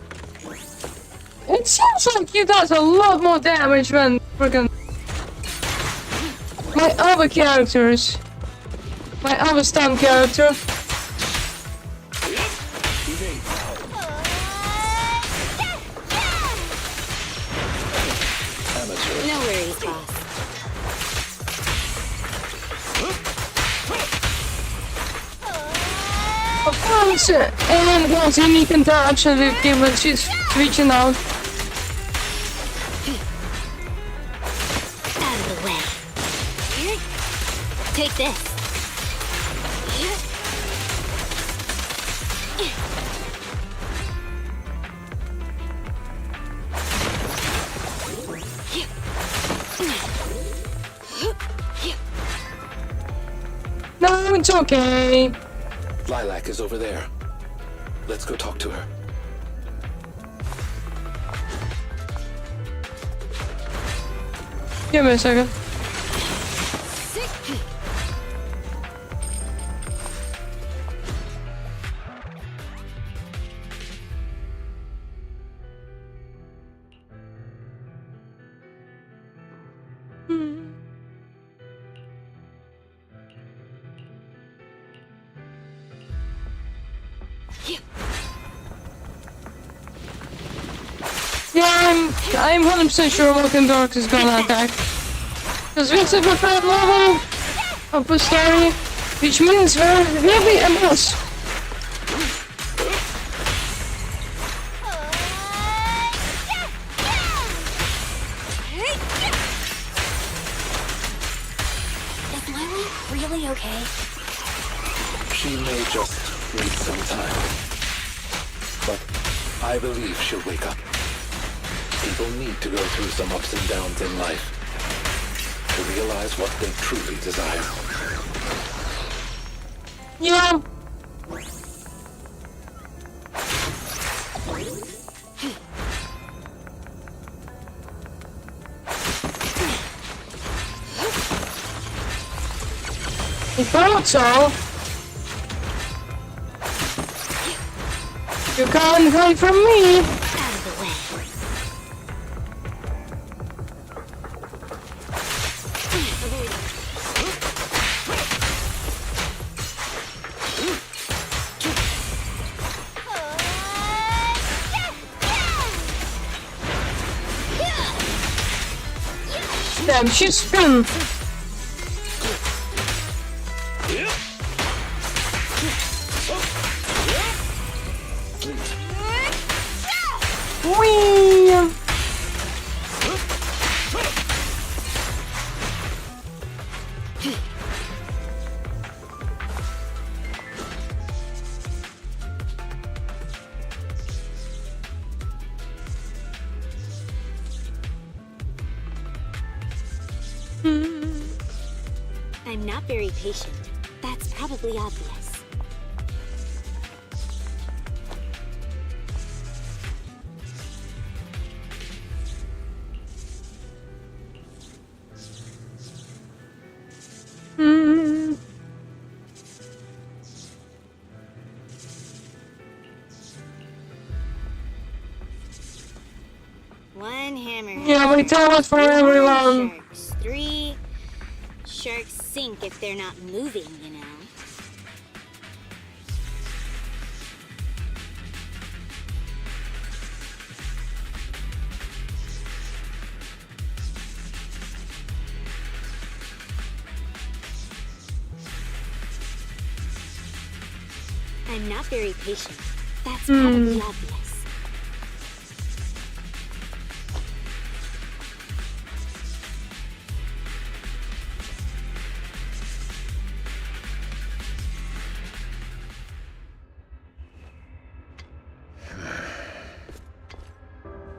It seems like he does a lot more damage than freaking my other characters. My other stun character. Amateur. No worries, boss. Of course, Ellen has unique interaction when she's reaching out. Out of the way. Here. Take this. Here. No, it's okay. Lilac is over there. Let's go talk to her. Give me a second. Yeah, I'm 100% sure Walking Dark is gonna attack. Because we have a third level of Postari, which means we're heavy and boss. Is Lilac really okay? She may just need some time. But I believe she'll wake up. People need to go through some ups and downs in life to realize what they truly desire. Yeah. I thought so. You can't hide from me. Out of the way. Damn, she's spun. Whee! I'm I'm not very patient. That's probably obvious. One hammer. Yeah, we tell it for everyone. Sharks. 3 sharks sink if they're not moving, you know. I'm not very patient. That's probably obvious.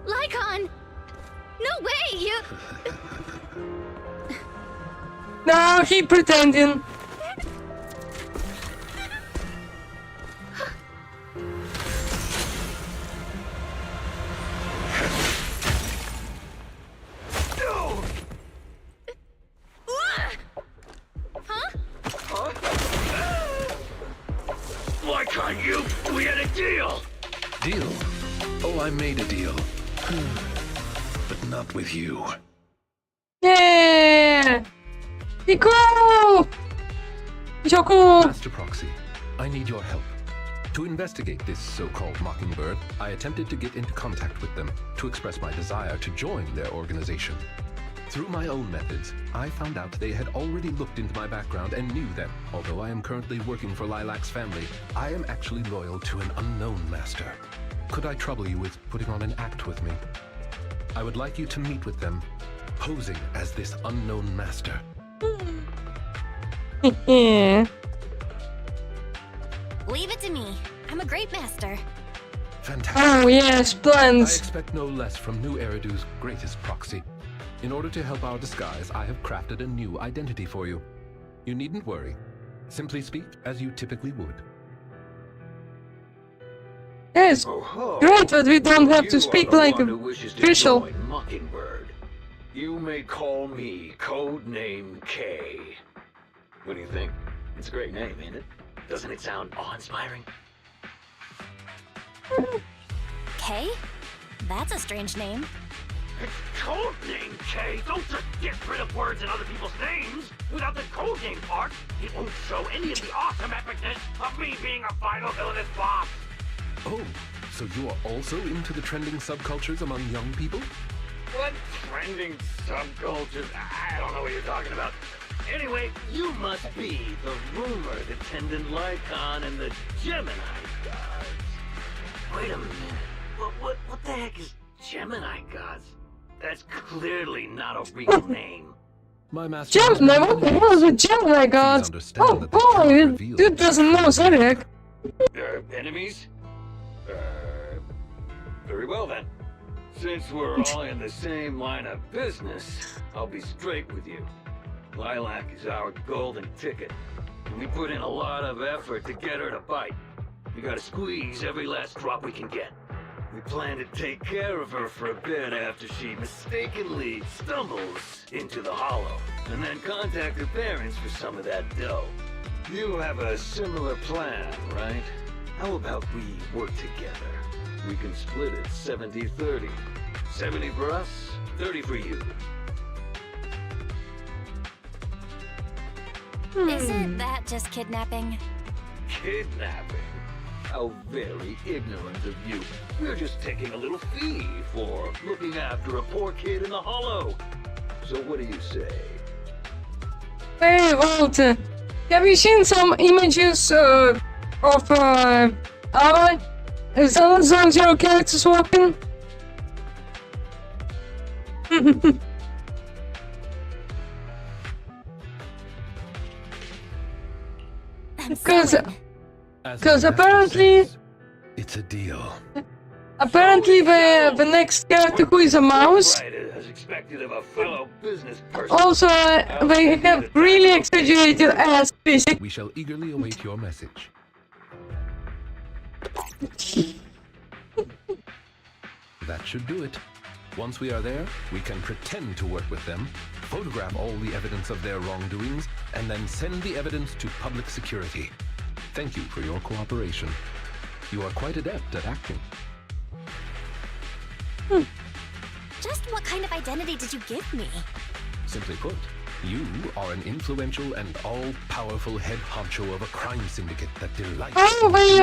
Lycon! No way, you... No, he pretending. Why can't you? We had a deal! Deal? Oh, I made a deal. But not with you. Yeah! Be cool! So cool! Master Proxy, I need your help. To investigate this so-called Mockingbird, I attempted to get into contact with them to express my desire to join their organization. Through my own methods, I found out they had already looked into my background and knew that, although I am currently working for Lilac's family, I am actually loyal to an unknown master. Could I trouble you with putting on an act with me? I would like you to meet with them, posing as this unknown master. Yeah. Leave it to me. I'm a great master. Fantastic. Oh yes, I plans. expect no less from New Eridu's greatest proxy. In order to help our disguise, I have crafted a new identity for you. You needn't worry. Simply speak as you typically would. Yes, Oh-ho. great, but we don't have to You speak are the like one who wishes to official. join Mockingbird. You may call me Codename K. What do you think? It's a great name, ain't it? Doesn't it sound awe-inspiring? K? That's a strange name. It's Codename K! Don't just get rid of words in other people's names! Without the codename part, it won't show any of the awesome epicness of me being a final villainous boss! Oh, so you are also into the trending subcultures among young people? What trending subcultures? I don't know what you're talking about. Anyway, you must be the rumored attendant Lycon and the Gemini gods. Wait a minute. What the heck is Gemini gods? That's clearly not a real name. My master. Gemini, what the hell is a Gemini god? understand Oh that they cannot boy, reveal dude doesn't know Zodiac. Enemies? Very well then. Since we're all in the same line of business, I'll be straight with you. Lilac is our golden ticket, and we put in a lot of effort to get her to bite. We gotta squeeze every last drop we can get. We plan to take care of her for a bit after she mistakenly stumbles into the hollow, and then contact her parents for some of that dough. You have a similar plan, right? How about we work together? We can split it 70-30. 70 for us, 30 for you. Isn't that just kidnapping? Kidnapping? How very ignorant of you. We're just taking a little fee for looking after a poor kid in the hollow. So what do you say? Hey Walter, have you seen some images of Ally? Is that some zero characters walking? Because apparently it's a deal. the next character who is a mouse as expected of a fellow business person. Also, they have really exaggerated ass physics. We shall eagerly await your message. That should do it. Once we are there, we can pretend to work with them, photograph all the evidence of their wrongdoings, and then send the evidence to public security. Thank you for your cooperation. You are quite adept at acting. Just what kind of identity did you give me? Simply put, you are an influential and all-powerful head honcho of a crime syndicate that delights... Oh, where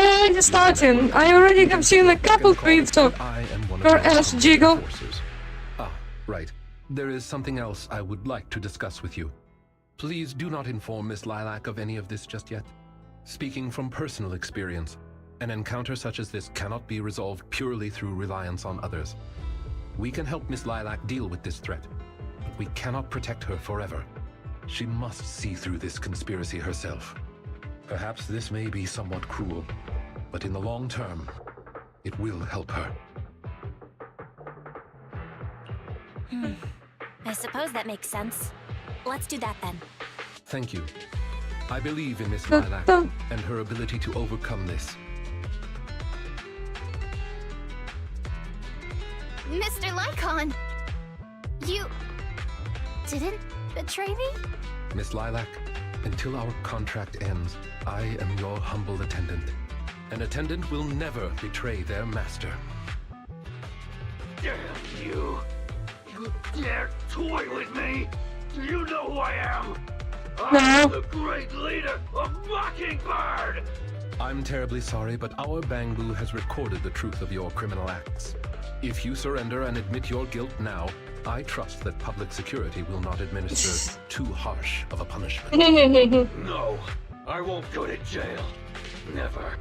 are you starting? I already have seen a couple tweets of I am one of her your ass armed jiggle. forces. Ah, right. There is something else I would like to discuss with you. Please do not inform Miss Lilac of any of this just yet. Speaking from personal experience, an encounter such as this cannot be resolved purely through reliance on others. We can help Miss Lilac deal with this threat, but we cannot protect her forever. She must see through this conspiracy herself. Perhaps this may be somewhat cruel, but in the long term, it will help her. I suppose that makes sense. Let's do that then. Thank you. I believe in Miss Lilac and her ability to overcome this. Mr. Lycon, you didn't betray me? Miss Lilac, until our contract ends, I am your humble attendant. An attendant will never betray their master. Damn you! You dare toy with me? Do you know who I am? I'm the great leader of Mockingbird! I'm terribly sorry, but our Bangbu has recorded the truth of your criminal acts. If you surrender and admit your guilt now, I trust that public security will not administer too harsh of a punishment. No, I won't go to jail. Never.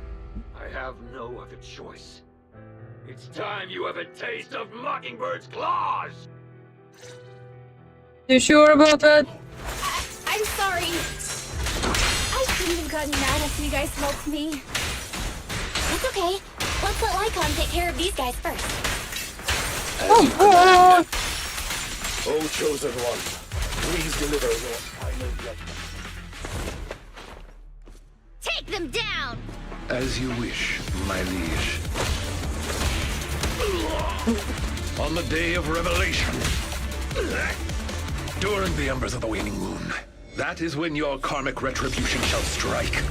I have no other choice. It's time you have a taste of Mockingbird's claws! You sure about that? I'm sorry. I shouldn't have gotten mad after you guys helped me. It's okay. Let's let Lycon take care of these guys first. Oh, O chosen one, please deliver your final judgment. Take them down! As you wish, my liege. On the day of revelation, During the embers of the waning moon, that is when your karmic retribution shall strike.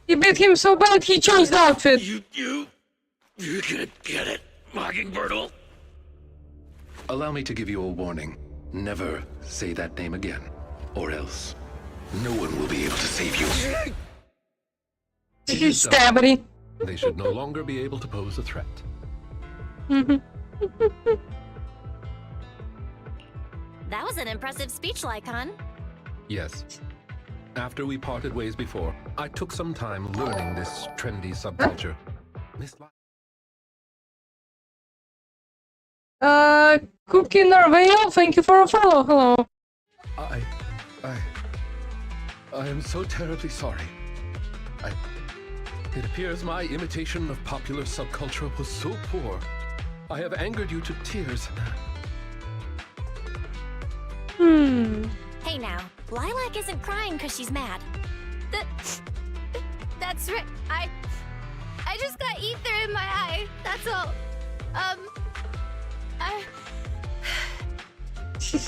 you beat him so bad he changed outfit. You're gonna get it, Mockingbirdle. allow me to give you a warning. Never say that name again, or else no one will be able to save you. You stabby. They should no longer be able to pose a threat. That was an impressive speech, Lycon. Yes. After we parted ways before, I took some time learning this trendy subculture. Miss Cookie Narvail, thank you for a follow. Hello. I am so terribly sorry. It appears my imitation of popular subculture was so poor. I have angered you to tears. Hey now, Lilac isn't crying because she's mad. That's right. I just got ether in my eye. That's all.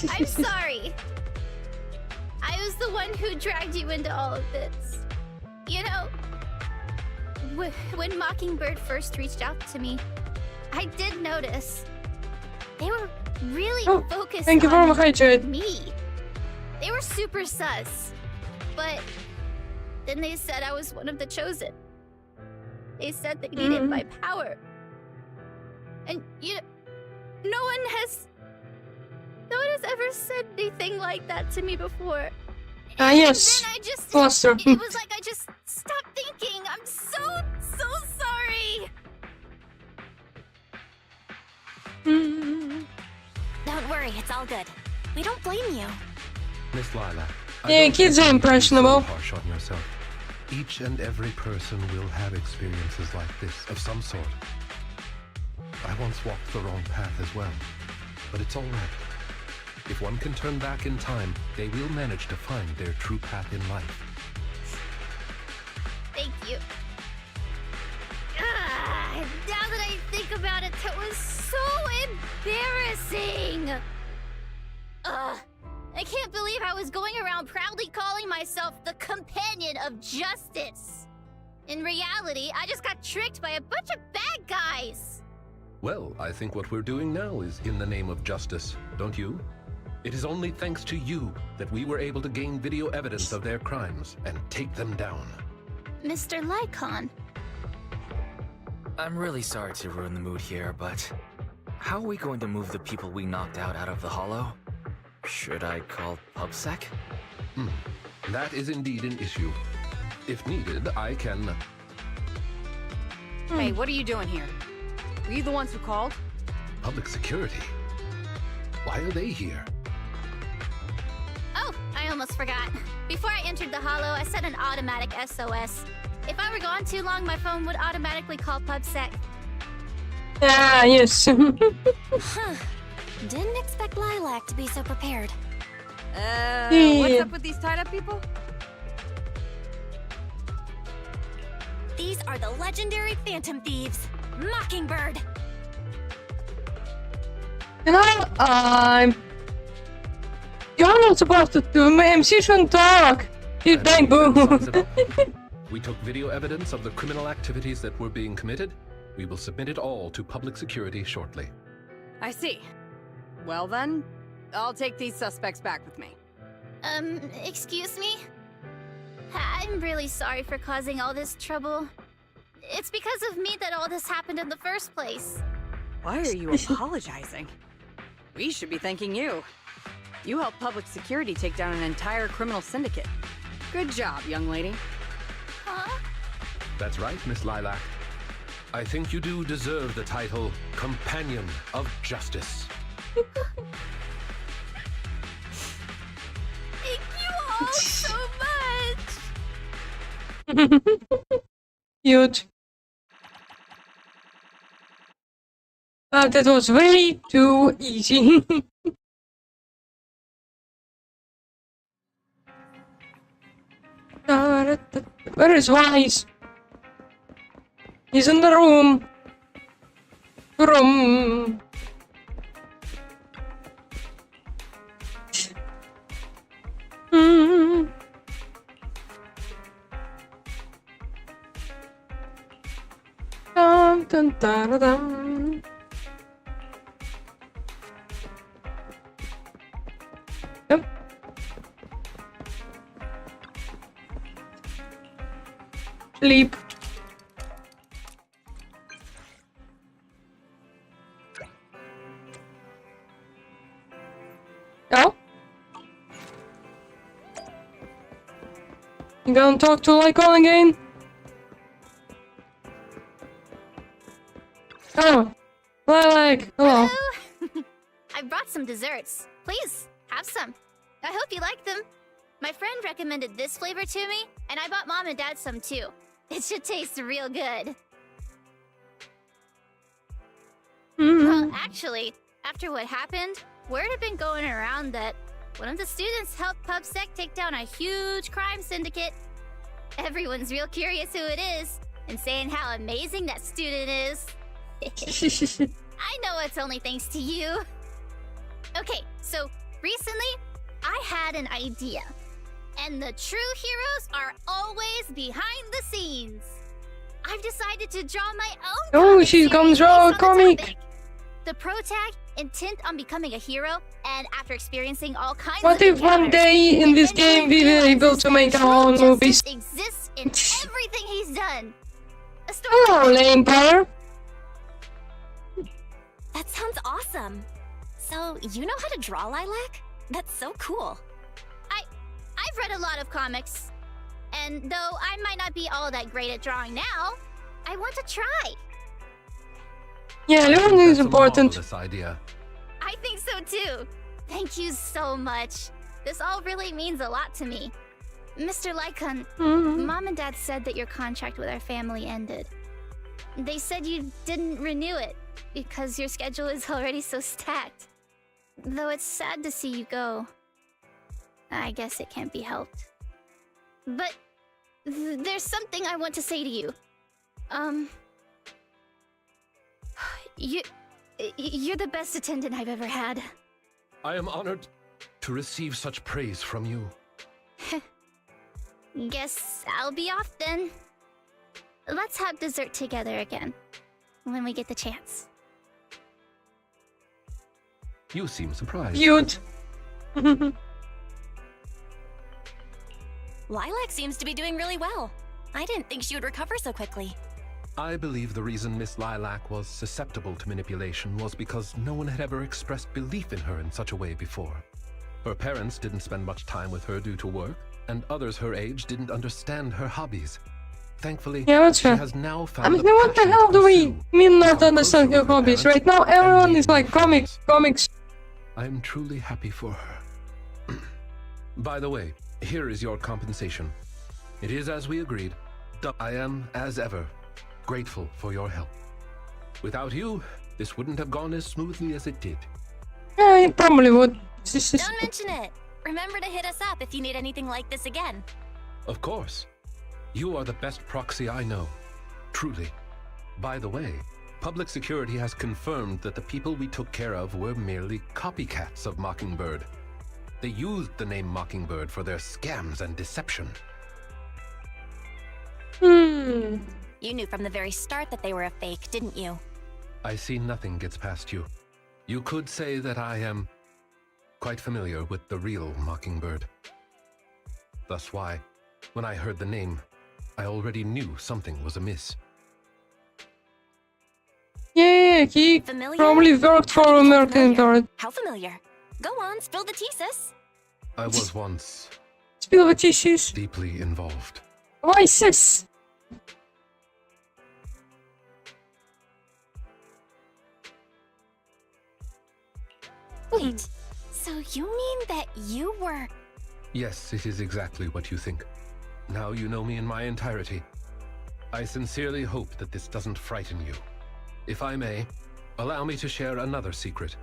I'm sorry. I was the one who dragged you into all of this. You know, when Mockingbird first reached out to me, I did notice they were really focused Thank you for on hydrate. me. They were super sus. But then they said I was one of the chosen. They said they needed my power. And you know, no one has ever said anything like that to me before. Yes. And then I just Foster. it was like I just stopped thinking. I'm so sorry. Don't worry, it's all good. We don't blame you. Miss Lilac. Yeah, kids are impressionable. So harsh on yourself. Each and every person will have experiences like this of some sort. I once walked the wrong path as well, but it's all right. If one can turn back in time, they will manage to find their true path in life. Thank you. Now that I think about it, that was so embarrassing. I can't believe I was going around proudly calling myself the companion of justice. In reality, I just got tricked by a bunch of bad guys. Well, I think what we're doing now is in the name of justice, don't you? It is only thanks to you that we were able to gain video evidence of their crimes and take them down. Mr. Lycon. I'm really sorry to ruin the mood here, but how are we going to move the people we knocked out of the hollow? Should I call PubSec? That is indeed an issue. If needed, I can... Hey, what are you doing here? Were you the ones who called? Public security? Why are they here? Oh, I almost forgot. Before I entered the hollow, I set an automatic SOS. If I were gone too long, my phone would automatically call PubSec. Ah, yes. Huh. Didn't expect Lilac to be so prepared. What's up with these tied-up people? These are the legendary Phantom Thieves. Mockingbird. And you're not supposed to do my MC shouldn't talk. You dang boo. We took video evidence of the criminal activities that were being committed. We will submit it all to public security shortly. I see. Well then, I'll take these suspects back with me. Excuse me? I'm really sorry for causing all this trouble. It's because of me that all this happened in the first place. Why are you apologizing? We should be thanking you. You helped public security take down an entire criminal syndicate. Good job, young lady. Huh? That's right, Miss Lilac. I think you do deserve the title Companion of Justice. Thank you all so much! Huge. That was way too easy. Where is Wise? He's in the room. Dun, dun, dun, dun. Yep. Sleep. Oh? You gonna talk to Lycon again? Oh, Lilac, hello. I brought some desserts. Please, have some. I hope you like them. My friend recommended this flavor to me, and I bought Mom and Dad some too. It should taste real good. Well, actually, after what happened, word had been going around that one of the students helped PubSec take down a huge crime syndicate. Everyone's real curious who it is, and saying how amazing that student is. I know it's only thanks to you. Okay, so recently, I had an idea. And the true heroes are always behind the scenes. I've decided to draw my own. Oh, she's gonna draw a comic. The pro tag, intent on becoming a hero, and after experiencing all kinds What of if one encounters, day in this game we were able to make our own true movies? justice exists in everything he's done. A story Hello, Lame Power. That sounds awesome. So, you know how to draw, Lilac? That's so cool. I've read a lot of comics, and though I might not be all that great at drawing now, I want to try. Yeah, learning is That's a important. marvelous idea. I think so too. Thank you so much. This all really means a lot to me. Mr. Lycan, Mom and Dad said that your contract with our family ended. They said you didn't renew it because your schedule is already so stacked. Though it's sad to see you go. I guess it can't be helped. But there's something I want to say to you. You're the best attendant I've ever had. I am honored to receive such praise from you. Guess I'll be off then. Let's have dessert together again. When we get the chance. You seem surprised. Cute. Lilac seems to be doing really well. I didn't think she would recover so quickly. I believe the reason Miss Lilac was susceptible to manipulation was because no one had ever expressed belief in her in such a way before. Her parents didn't spend much time with her due to work, and others her age didn't understand her hobbies. Thankfully, Yeah, that's she fair. has now found I mean, a what the passion hell to do we pursue, mean not become understand closer your with her hobbies? parents, Right now, and everyone gain is like more comics. I am truly happy for her. By the way, here is your compensation. It is as we agreed. I am, as ever, grateful for your help. Without you, this wouldn't have gone as smoothly as it did. Yeah, it probably would. Don't mention it. Remember to hit us up if you need anything like this again. Of course. You are the best proxy I know. Truly. By the way, public security has confirmed that the people we took care of were merely copycats of Mockingbird. They used the name Mockingbird for their scams and deception. You knew from the very start that they were a fake, didn't you? I see nothing gets past you. You could say that I am quite familiar with the real Mockingbird. Thus why, when I heard the name, I already knew something was amiss. Yeah, he Familiar? probably worked for American Guard. How familiar? Go on, spill the tea, sis. I was once Spill the tissues. deeply involved. Why, sis? Wait, so you mean that you were... Yes, it is exactly what you think. Now you know me in my entirety. I sincerely hope that this doesn't frighten you. If I may, allow me to share another secret.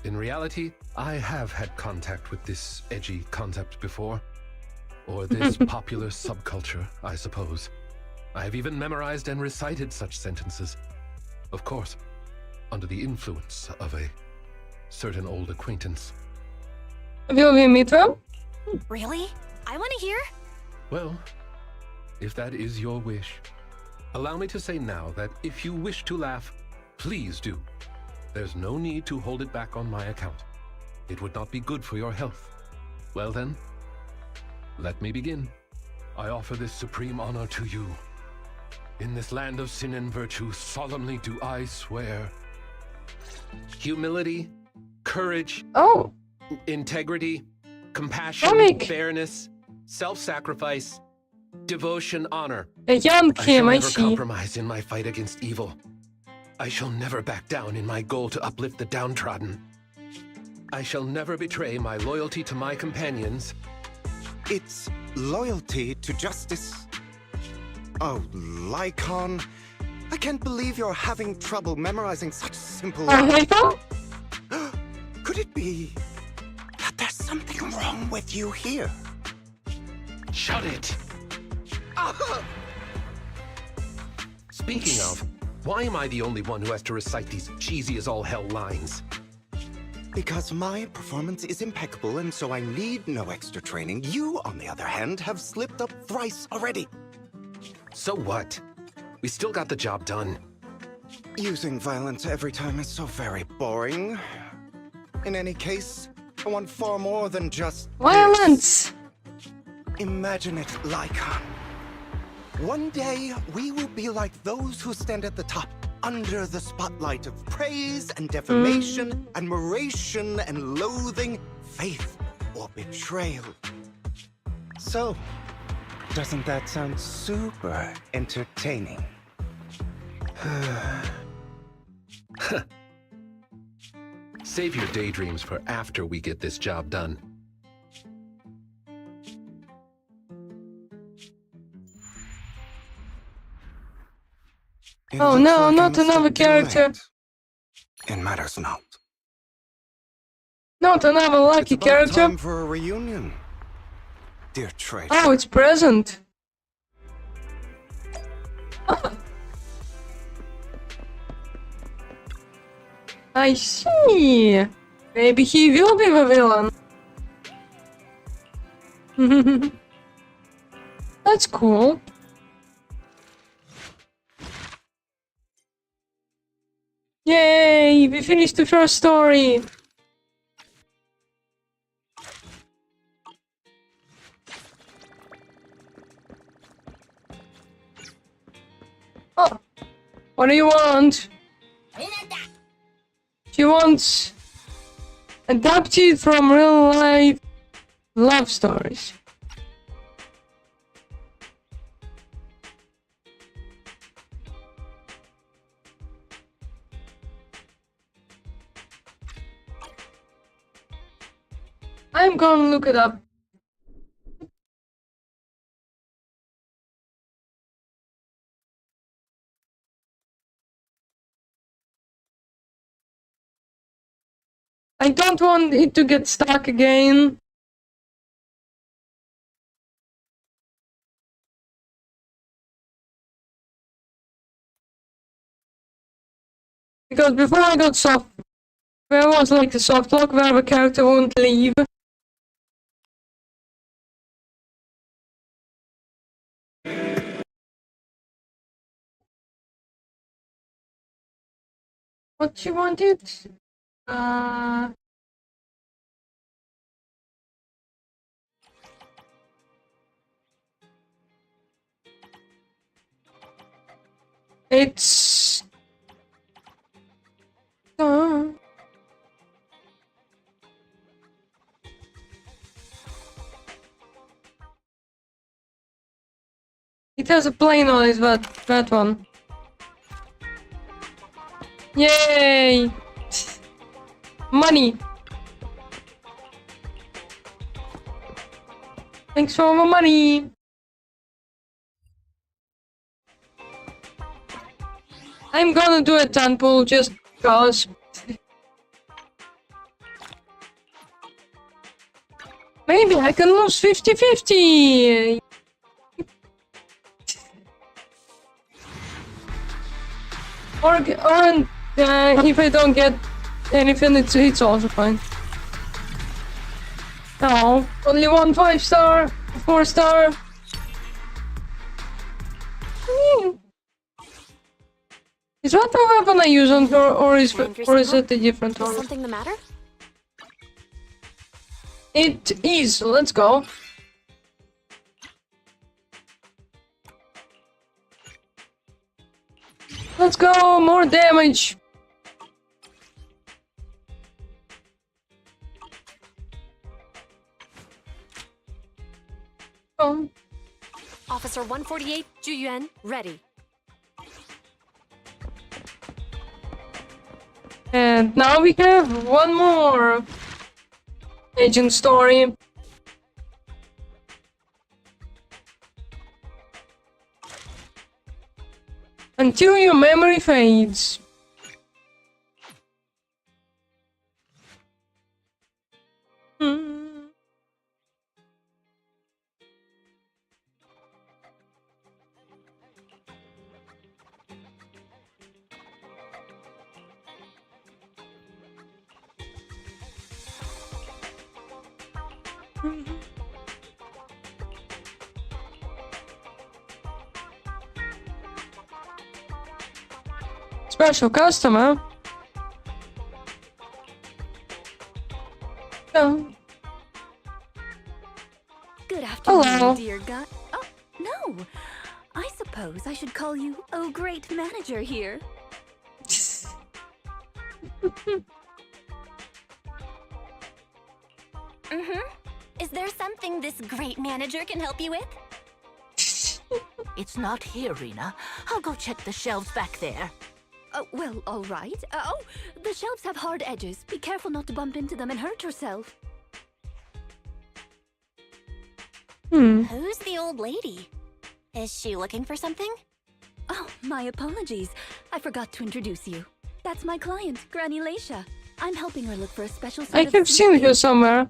In reality, I have had contact with this edgy concept before. Or this popular subculture, I suppose. I have even memorized and recited such sentences. Of course, under the influence of a certain old acquaintance. Will we meet them? Really? I want to hear. Well, if that is your wish, allow me to say now that if you wish to laugh, please do. There's no need to hold it back on my account. It would not be good for your health. Well then, let me begin. I offer this supreme honor to you. In this land of sin and virtue, solemnly do I swear. Humility, courage, Oh, integrity, compassion, Comic. fairness, self-sacrifice, devotion, honor. a young I shall Kim, I never see. compromise in my fight against evil. I shall never back down in my goal to uplift the downtrodden. I shall never betray my loyalty to my companions. It's loyalty to justice. Oh, Lycon, I can't believe you're having trouble memorizing such simple... Hate them? Could it be that there's something wrong with you here? Shut it! Speaking of, why am I the only one who has to recite these cheesy as all hell lines? Because my performance is impeccable and so I need no extra training. You, on the other hand, have slipped up thrice already. So what? We still got the job done. Using violence every time is so very boring. In any case, I want far more than just Violence! this. Imagine it, Lycon. One day, we will be like those who stand at the top, under the spotlight of praise and defamation, admiration and loathing, faith or betrayal. So, doesn't that sound super entertaining? Save your daydreams for after we get this job done. It Oh looks no, like I not must have another been character. late. It matters not. Not another It's lucky about character. time for a reunion, dear traitor. Oh, it's present. Ah. I see. Maybe he will be the villain. That's cool. Yay! We finished the first story. Oh, what do you want? She wants adapted from real life love stories. I'm gonna look it up. I don't want it to get stuck again. Because before I got soft, there was like a soft lock where the character won't leave. What you wanted? It's it has a play noise, but that one. Yay! Money! Thanks for the money! I'm gonna do a temple just cause. Maybe I can lose 50-50! Or if I don't get anything, it's also fine. No, only one 5-star, 4-star. Is that the weapon I use on her, or is it a different one? Is something the matter? It is. Let's go. Let's go. More damage. Oh. Officer 148, Juyuan, ready. And now we have one more agent story. Until your memory fades. Special customer. Oh. Good afternoon, Hello. dear God. Oh, no. I suppose I should call you, oh great manager here. Is there something this great manager can help you with? It's not here, Rena. I'll go check the shelves back there. Oh, well, all right. Oh, the shelves have hard edges. Be careful not to bump into them and hurt yourself. Who's the old lady? Is she looking for something? Oh, my apologies. I forgot to introduce you. That's my client, Granny Leisha. I'm helping her look for a special sort I of have sweet seen her cake. somewhere.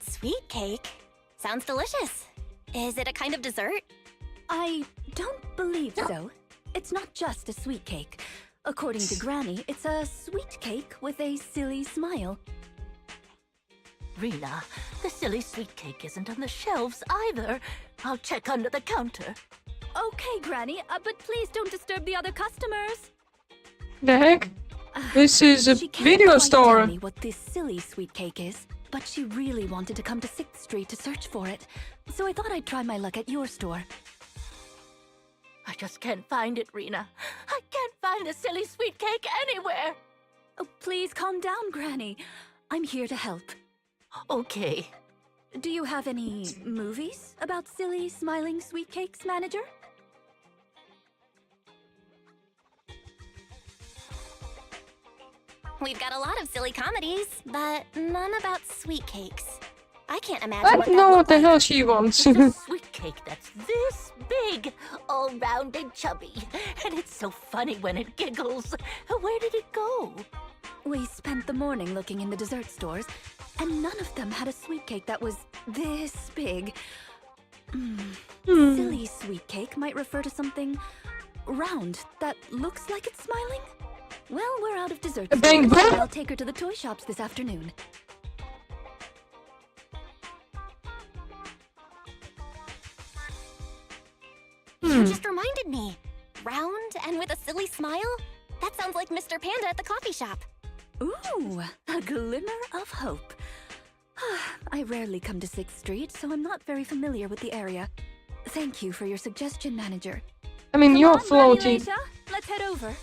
Sweet cake? Sounds delicious. Is it a kind of dessert? I don't believe so. It's not just a sweet cake. According to Granny, it's a sweet cake with a silly smile. Rena, the silly sweet cake isn't on the shelves either. I'll check under the counter. Okay, Granny, but please don't disturb the other customers. The heck? This is a She can't video quite store. tell me what this silly sweet cake is, but she really wanted to come to 6th Street to search for it. So I thought I'd try my luck at your store. I just can't find it, Rena. I can't find the silly sweet cake anywhere. Oh, please calm down, Granny. I'm here to help. Okay. Do you have any movies about silly, smiling sweet cakes, manager? We've got a lot of silly comedies, but none about sweet cakes. I can't imagine I what don't that know what looked the like. hell she wants. It's a sweet cake that's this big, all round and chubby. And it's so funny when it giggles. Where did it go? We spent the morning looking in the dessert stores, and none of them had a sweet cake that was this big. Silly sweet cake might refer to something round that looks like it's smiling. Well, we're out of dessert Bang stores, so bang. I'll take her to the toy shops this afternoon. You just reminded me. Round and with a silly smile? That sounds like Mr. Panda at the coffee shop. Ooh, a glimmer of hope. I rarely come to 6th Street, so I'm not very familiar with the area. Thank you for your suggestion, manager. I mean, Come you're on, floating. Granny Leisha, let's head over.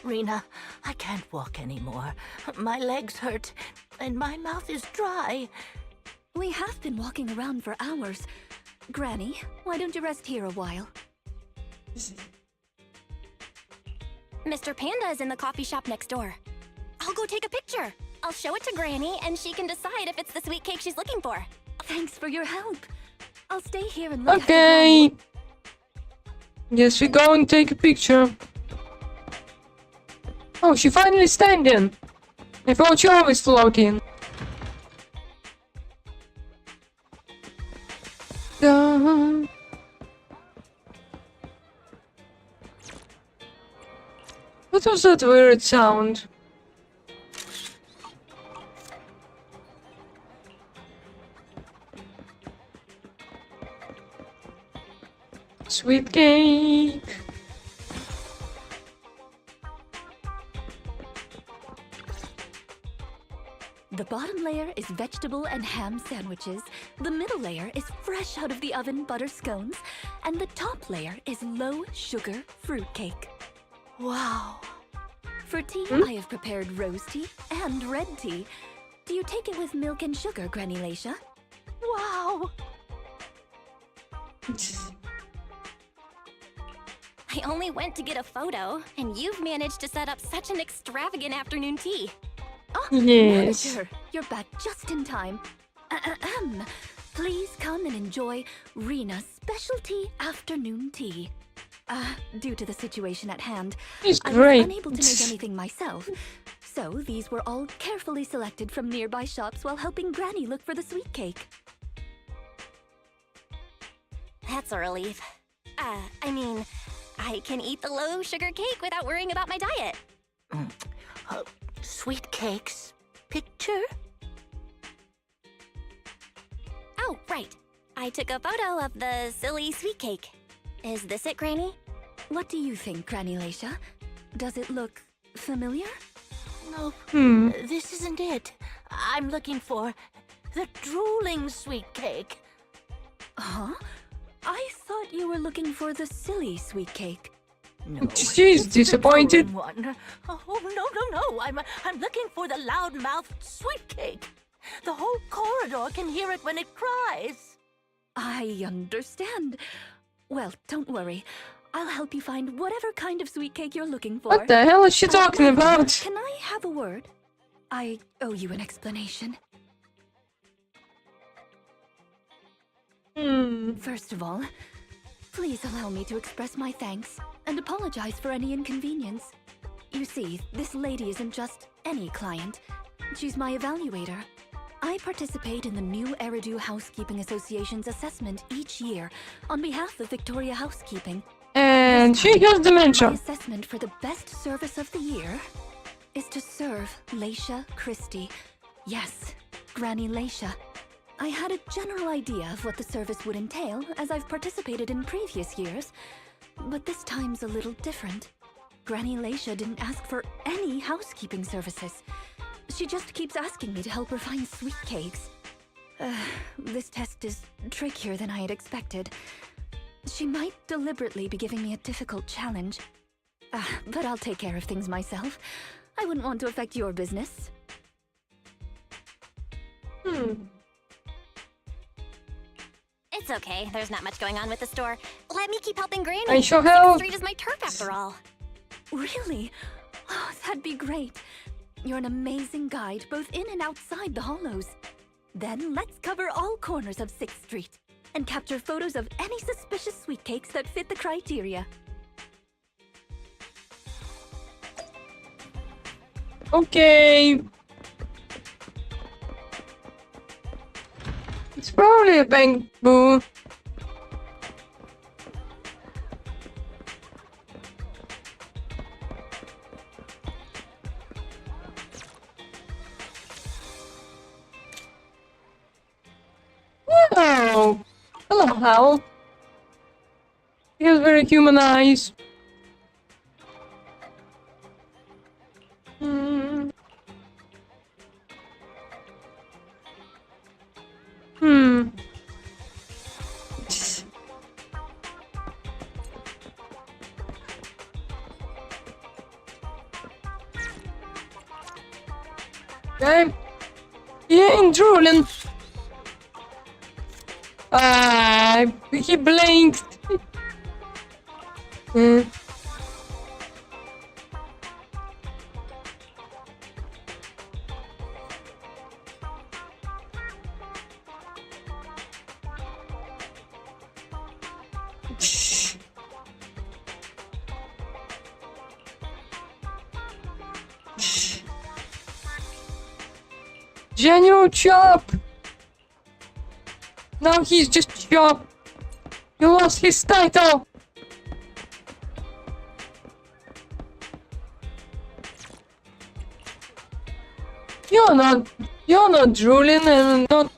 Rena, I can't walk anymore. My legs hurt, and my mouth is dry. We have been walking around for hours. Granny, why don't you rest here a while? Mr. Panda is in the coffee shop next door. I'll go take a picture. I'll show it to Granny, and she can decide if it's the sweet cake she's looking for. Thanks for your help. I'll stay here and look Okay. Yes, we go and take a picture. Oh, she finally standing. I thought she always floating. Dun. What was that weird sound? Sweet cake. The bottom layer is vegetable and ham sandwiches, the middle layer is fresh out of the oven butter scones, and the top layer is low sugar fruitcake. Wow. For tea, I have prepared rose tea and red tea. Do you take it with milk and sugar, Granny Leisha? Wow. I only went to get a photo, and you've managed to set up such an extravagant afternoon tea. Oh, Yes. manager, you're back just in time. Please come and enjoy Rena's specialty afternoon tea. Due to the situation at hand, It's I great. was unable to make anything myself. So these were all carefully selected from nearby shops while helping Granny look for the sweet cake. That's a relief. I mean, I can eat the low sugar cake without worrying about my diet. Sweet cakes. Picture? Oh, right. I took a photo of the silly sweet cake. Is this it, Granny? What do you think, Granny Leisha? Does it look familiar? No, Hmm. this isn't it. I'm looking for the drooling sweet cake. Huh? I thought you were looking for the silly sweet cake. No, She's it's the disappointed. drooling one. Oh, no. I'm looking for the loud-mouthed sweet cake. The whole corridor can hear it when it cries. I understand. Well, don't worry. I'll help you find whatever kind of sweet cake you're looking for. What the hell is she talking about? Can I have a word? I owe you an explanation. First of all, Please allow me to express my thanks and apologize for any inconvenience. You see, this lady isn't just any client. She's my evaluator. I participate in the new Eridu Housekeeping Association's assessment each year on behalf of Victoria Housekeeping. And she has dementia. My assessment for the best service of the year is to serve Laisha Christie. Yes, Granny Laisha. I had a general idea of what the service would entail, as I've participated in previous years. But this time's a little different. Granny Laisha didn't ask for any housekeeping services. She just keeps asking me to help her find sweet cakes. This test is trickier than I had expected. She might deliberately be giving me a difficult challenge. But I'll take care of things myself. I wouldn't want to affect your business. It's okay. There's not much going on with the store. Let me keep helping Granny. I shall 6th help. Street is my turf after all. Really? Oh, that'd be great. You're an amazing guide, both in and outside the hollows. Then let's cover all corners of 6th Street and capture photos of any suspicious sweet cakes that fit the criteria. Okay. It's probably a bank boo. Oh, hello, Hal. He has very human eyes. Okay. He ain't drooling. He blinked. General Chop! Now he's just Chop. He lost his title. You're not drooling and not.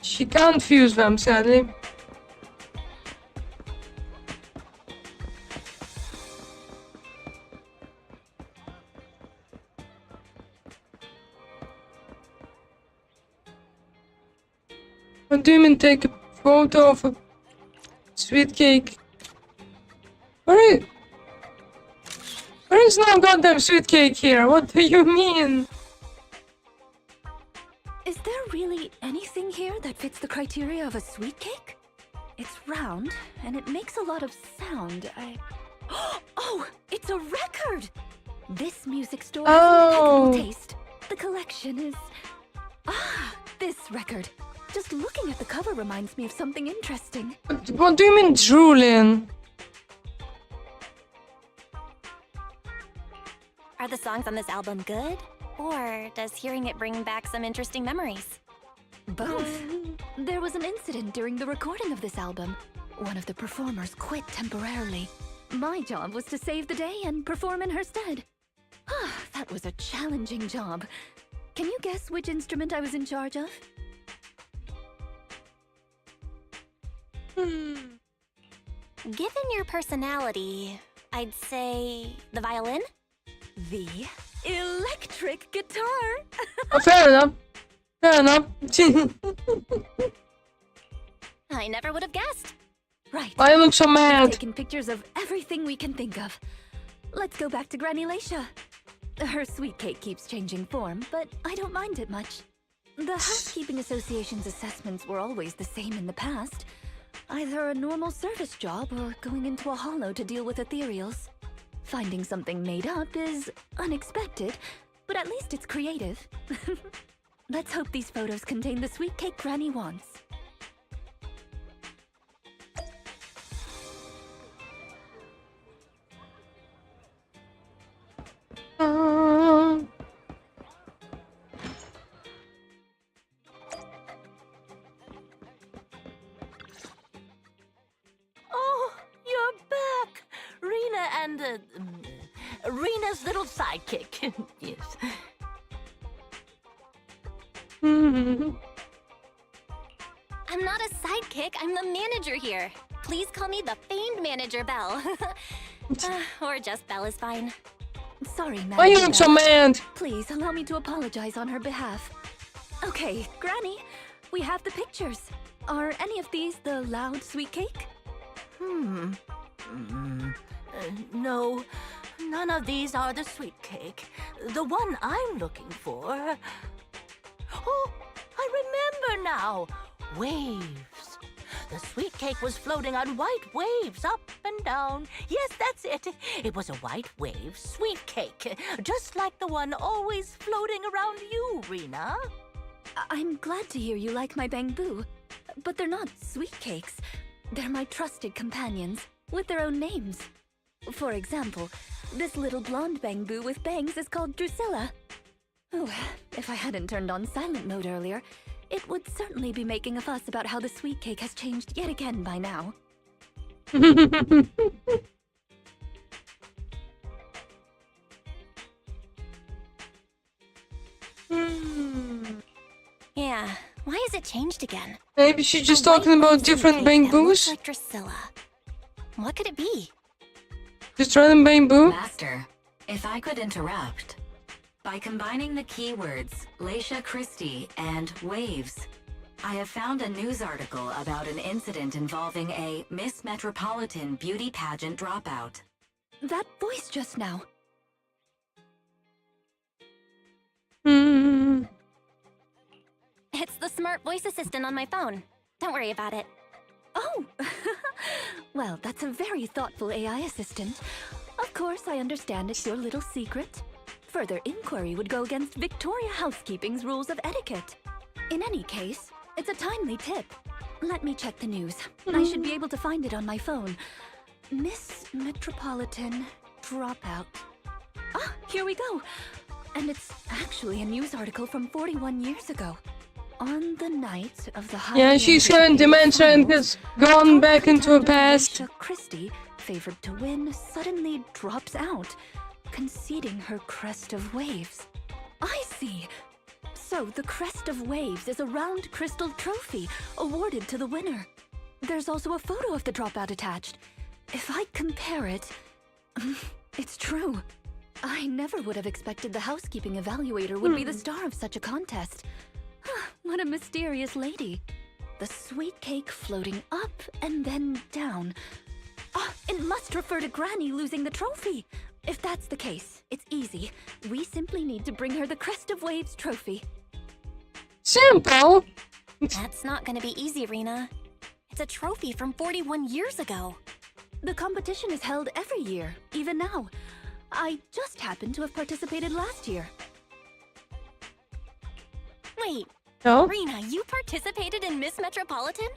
She can't fuse them, sadly. What do you mean take a photo of a sweet cake? Where is no goddamn sweet cake here? What do you mean? Is there really anything here that fits the criteria of a sweet cake? It's round, and it makes a lot of sound. Oh, it's a record! This music store has impeccable taste. The collection is... this record. Just looking at the cover reminds me of something interesting. What do you mean drooling? Are the songs on this album good? Or does hearing it bring back some interesting memories? Both. There was an incident during the recording of this album. One of the performers quit temporarily. My job was to save the day and perform in her stead. That was a challenging job. Can you guess which instrument I was in charge of? Given your personality, I'd say the violin? The electric guitar! Oh, fair enough. Fair enough. I never would have guessed. Right. Why you look so We've mad? taken pictures of everything we can think of. Let's go back to Granny Leisha. Her sweet cake keeps changing form, but I don't mind it much. The Housekeeping Association's assessments were always the same in the past. Either a normal service job or going into a hollow to deal with ethereals. Finding something made up is unexpected, but at least it's creative. Let's hope these photos contain the sweet cake Granny wants. Oh, you're back! Rena and, Rena's little sidekick. Yes. I'm not a sidekick, I'm the manager here. Please call me the famed manager Belle. Or just Belle is fine. Sorry, Madam. Why you look so mad? Please allow me to apologize on her behalf. Okay, Granny, we have the pictures. Are any of these the loud sweet cake? No, none of these are the sweet cake. The one I'm looking for... Oh, I remember now! Waves. The sweet cake was floating on white waves up and down. Yes, that's it. It was a white wave sweet cake, just like the one always floating around you, Rena. I'm glad to hear you like my bamboo, but they're not sweet cakes. They're my trusted companions, with their own names. For example, this little blonde bamboo with bangs is called Drusilla. Oh, if I hadn't turned on silent mode earlier, it would certainly be making a fuss about how the sweet cake has changed yet again by now. Yeah, why is it changed again? Maybe she's just A white talking about sweet different cake that looks bamboos. like Drusilla. What could it be? Just random bamboo. Master, if I could interrupt. By combining the keywords Leisha Christie and waves, I have found a news article about an incident involving a Miss Metropolitan beauty pageant dropout. That voice just now. It's the smart voice assistant on my phone. Don't worry about it. Oh! Well, that's a very thoughtful AI assistant. Of course, I understand it's your little secret. Further inquiry would go against Victoria Housekeeping's rules of etiquette. In any case, it's a timely tip. Let me check the news. I should be able to find it on my phone. Miss Metropolitan dropout. Ah, here we go. And it's actually a news article from 41 years ago. On the night of the Yeah, she's having dementia and has gone back into her past. Leisha Christie, favored to win, suddenly drops out, conceding her crest of waves. I see. So the crest of waves is a round crystal trophy awarded to the winner. There's also a photo of the dropout attached. If I compare it, it's true. I never would have expected the housekeeping evaluator would be the star of such a contest. What a mysterious lady. The sweet cake floating up and then down. Ah, it must refer to Granny losing the trophy. If that's the case, it's easy. We simply need to bring her the Crest of Waves trophy. Simple. That's not gonna be easy, Rena. It's a trophy from 41 years ago. The competition is held every year, even now. I just happened to have participated last year. Wait, No? Rena, you participated in Miss Metropolitan?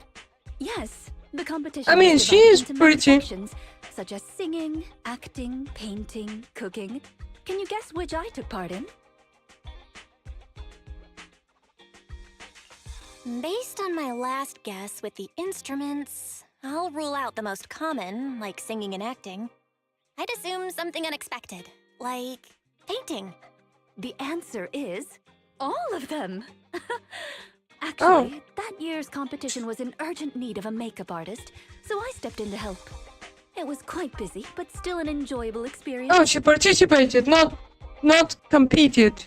Yes, the competition I mean, is she divided is into many pretty. sections, such as singing, acting, painting, cooking. Can you guess which I took part in? Based on my last guess with the instruments, I'll rule out the most common, like singing and acting. I'd assume something unexpected, like painting. The answer is all of them. Actually, that year's competition was in urgent need of a makeup artist, so I stepped in to help. It was quite busy, but still an enjoyable experience. Oh, she participated, not competed.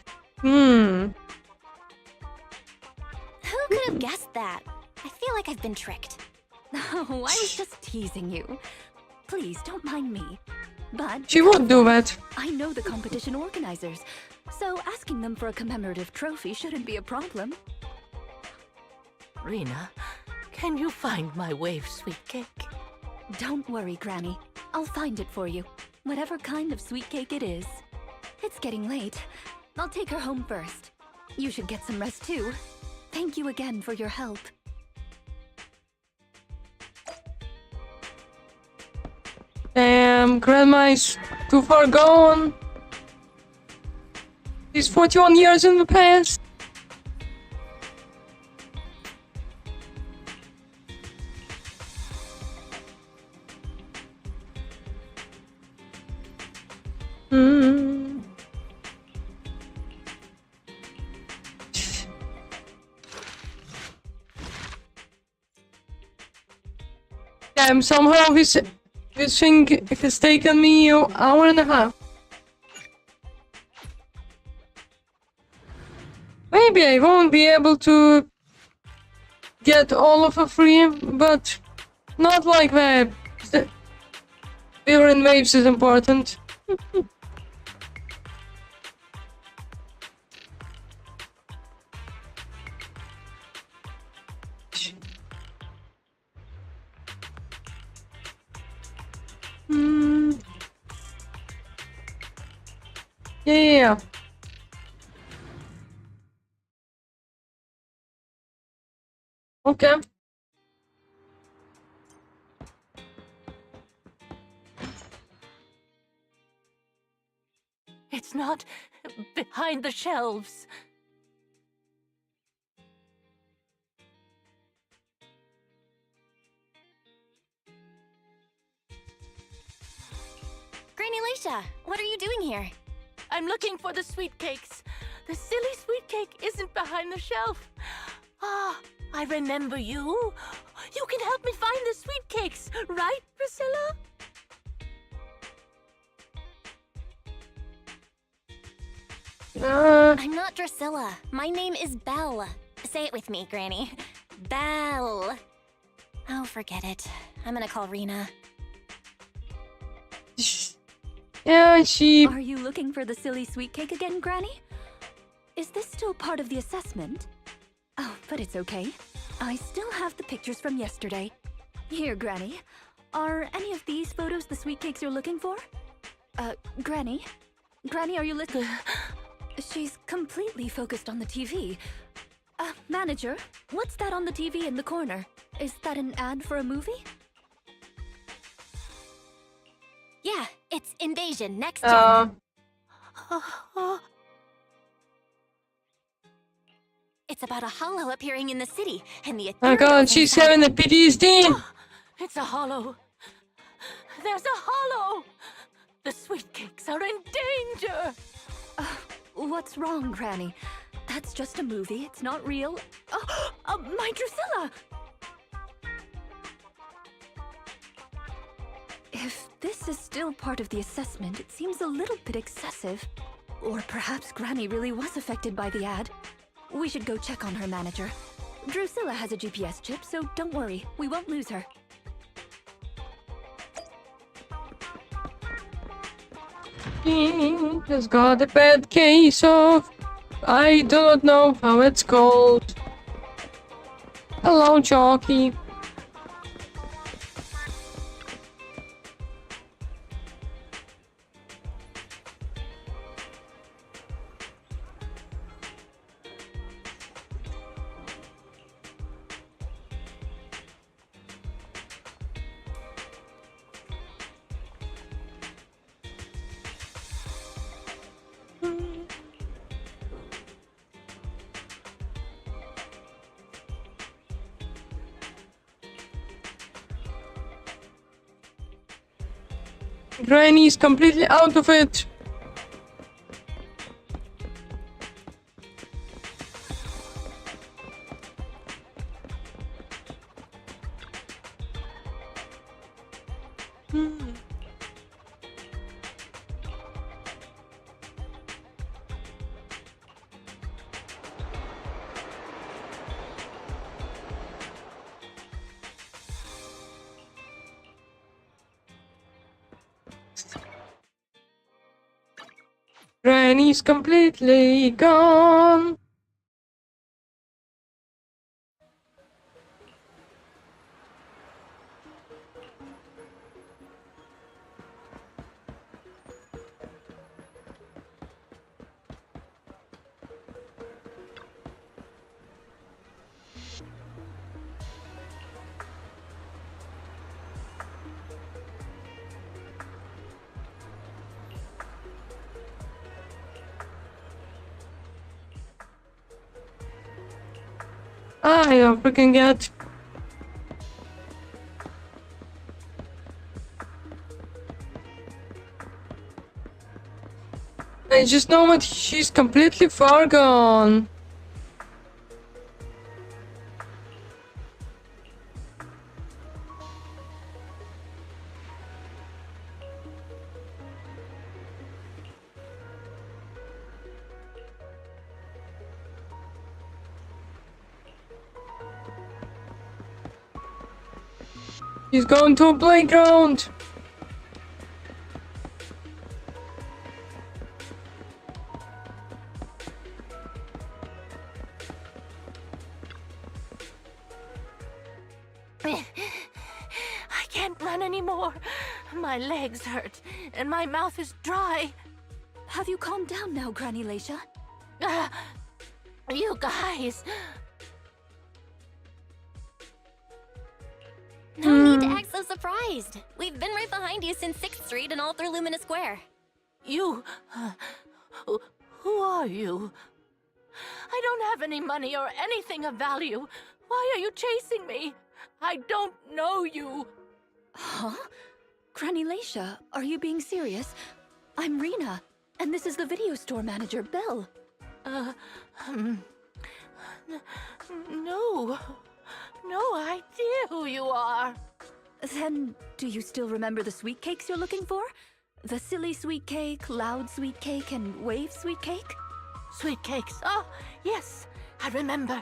Who could have guessed that? I feel like I've been tricked. Oh, I was just teasing you. Please, don't mind me. But She won't do that. I know the competition organizers, so asking them for a commemorative trophy shouldn't be a problem. Rena, can you find my wave sweet cake? Don't worry, Granny. I'll find it for you. Whatever kind of sweet cake it is. It's getting late. I'll take her home first. You should get some rest too. Thank you again for your help. Damn, Grandma is too far gone. She's 41 years in the past. Hmm. Damn, somehow this thing has taken me an hour and a half. Maybe I won't be able to get all of it free, but not like that. Fear in waves is important. Yeah. Okay. It's not behind the shelves. Granny Leisha, what are you doing here? I'm looking for the sweet cakes. The silly sweet cake isn't behind the shelf. Ah, I remember you. You can help me find the sweet cakes, right, Priscilla? I'm not Drusilla. My name is Belle. Say it with me, Granny. Belle. Oh, forget it. I'm gonna call Rena. Yeah, she... Are you looking for the silly sweet cake again, Granny? Is this still part of the assessment? Oh, but it's okay. I still have the pictures from yesterday. Here, Granny. Are any of these photos the sweet cakes you're looking for? Granny? Granny, are you listening? She's completely focused on the TV. Manager, what's that on the TV in the corner? Is that an ad for a movie? Yeah, it's Invasion Next Gen. It's about a hollow appearing in the city, and the Oh god, she's having a PTSD. It's a hollow. There's a hollow. The sweet cakes are in danger. What's wrong, Granny? That's just a movie. It's not real. My Drusilla! If this is still part of the assessment, it seems a little bit excessive. Or perhaps Granny really was affected by the ad. We should go check on her, Manager. Drusilla has a GPS chip, so don't worry. We won't lose her. He has got a bad case of... I do not know how it's called. Hello, Jockey. Granny's completely out of it. Granny's completely gone. I don't freaking get. I just know that she's completely far gone. He's going to a playground. I can't run anymore. My legs hurt, and my mouth is dry. Have you calmed down now, Granny Leisha? You guys. No need to act so surprised. We've been right behind you since 6th Street and all through Lumina Square. You... who are you? I don't have any money or anything of value. Why are you chasing me? I don't know you. Huh? Granny Leisha, are you being serious? I'm Rena, and this is the video store manager, Belle. No. No idea who you are. Then, do you still remember the sweet cakes you're looking for? The silly sweet cake, loud sweet cake, and wave sweet cake? Sweet cakes. Oh, yes, I remember.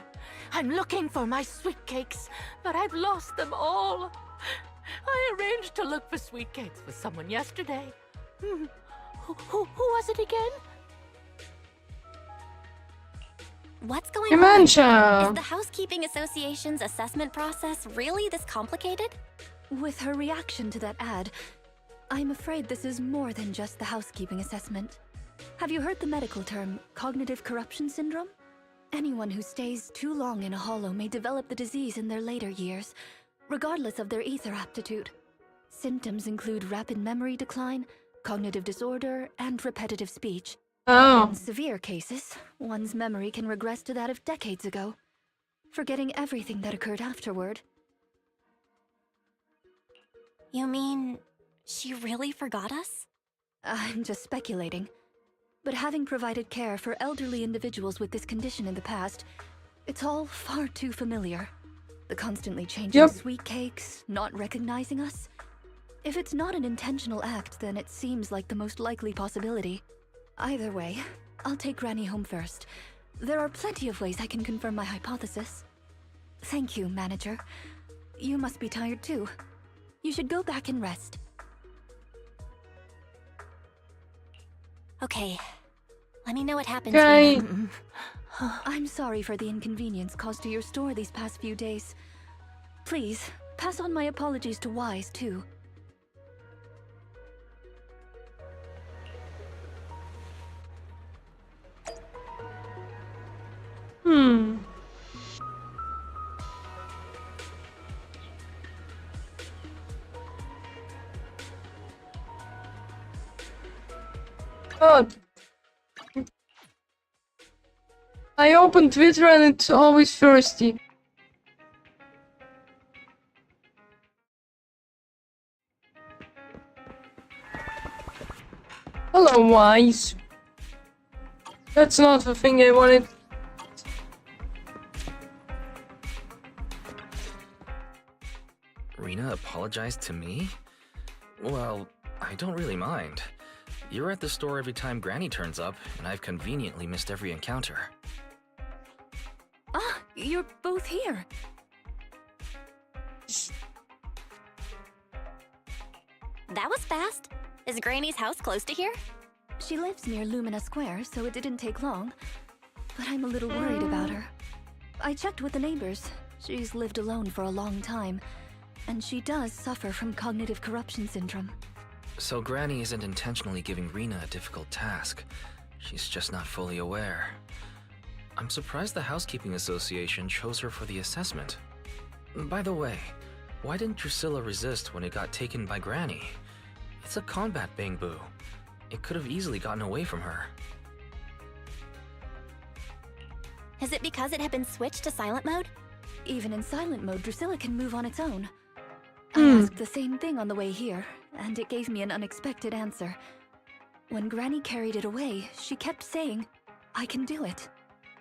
I'm looking for my sweet cakes, but I've lost them all. I arranged to look for sweet cakes with someone yesterday. Who was it again? What's going Dementia. on? Is the Housekeeping Association's assessment process really this complicated? With her reaction to that ad, I'm afraid this is more than just the housekeeping assessment. Have you heard the medical term, cognitive corruption syndrome? Anyone who stays too long in a hollow may develop the disease in their later years, regardless of their ether aptitude. Symptoms include rapid memory decline, cognitive disorder, and repetitive speech. Oh. In severe cases, one's memory can regress to that of decades ago, forgetting everything that occurred afterward. You mean she really forgot us? I'm just speculating. But having provided care for elderly individuals with this condition in the past, it's all far too familiar. The constantly changing sweet cakes, not recognizing us. If it's not an intentional act, then it seems like the most likely possibility. Either way, I'll take Granny home first. There are plenty of ways I can confirm my hypothesis. Thank you, Manager. You must be tired too. You should go back and rest. Okay. Let me know what happens. Okay. I'm sorry for the inconvenience caused to your store these past few days. Please, pass on my apologies to Wise, too. God. I open Twitter and it's always thirsty. Hello, Wise. That's not the thing I wanted. Rena apologized to me? Well, I don't really mind. You're at the store every time Granny turns up, and I've conveniently missed every encounter. Ah, you're both here. That was fast. Is Granny's house close to here? She lives near Lumina Square, so it didn't take long. But I'm a little worried about her. I checked with the neighbors. She's lived alone for a long time, and she does suffer from cognitive corruption syndrome. So Granny isn't intentionally giving Rena a difficult task. She's just not fully aware. I'm surprised the Housekeeping Association chose her for the assessment. By the way, why didn't Drusilla resist when it got taken by Granny? It's a combat bamboo. It could have easily gotten away from her. Is it because it had been switched to silent mode? Even in silent mode, Drusilla can move on its own. I asked the same thing on the way here, and it gave me an unexpected answer. When Granny carried it away, she kept saying, "I can do it.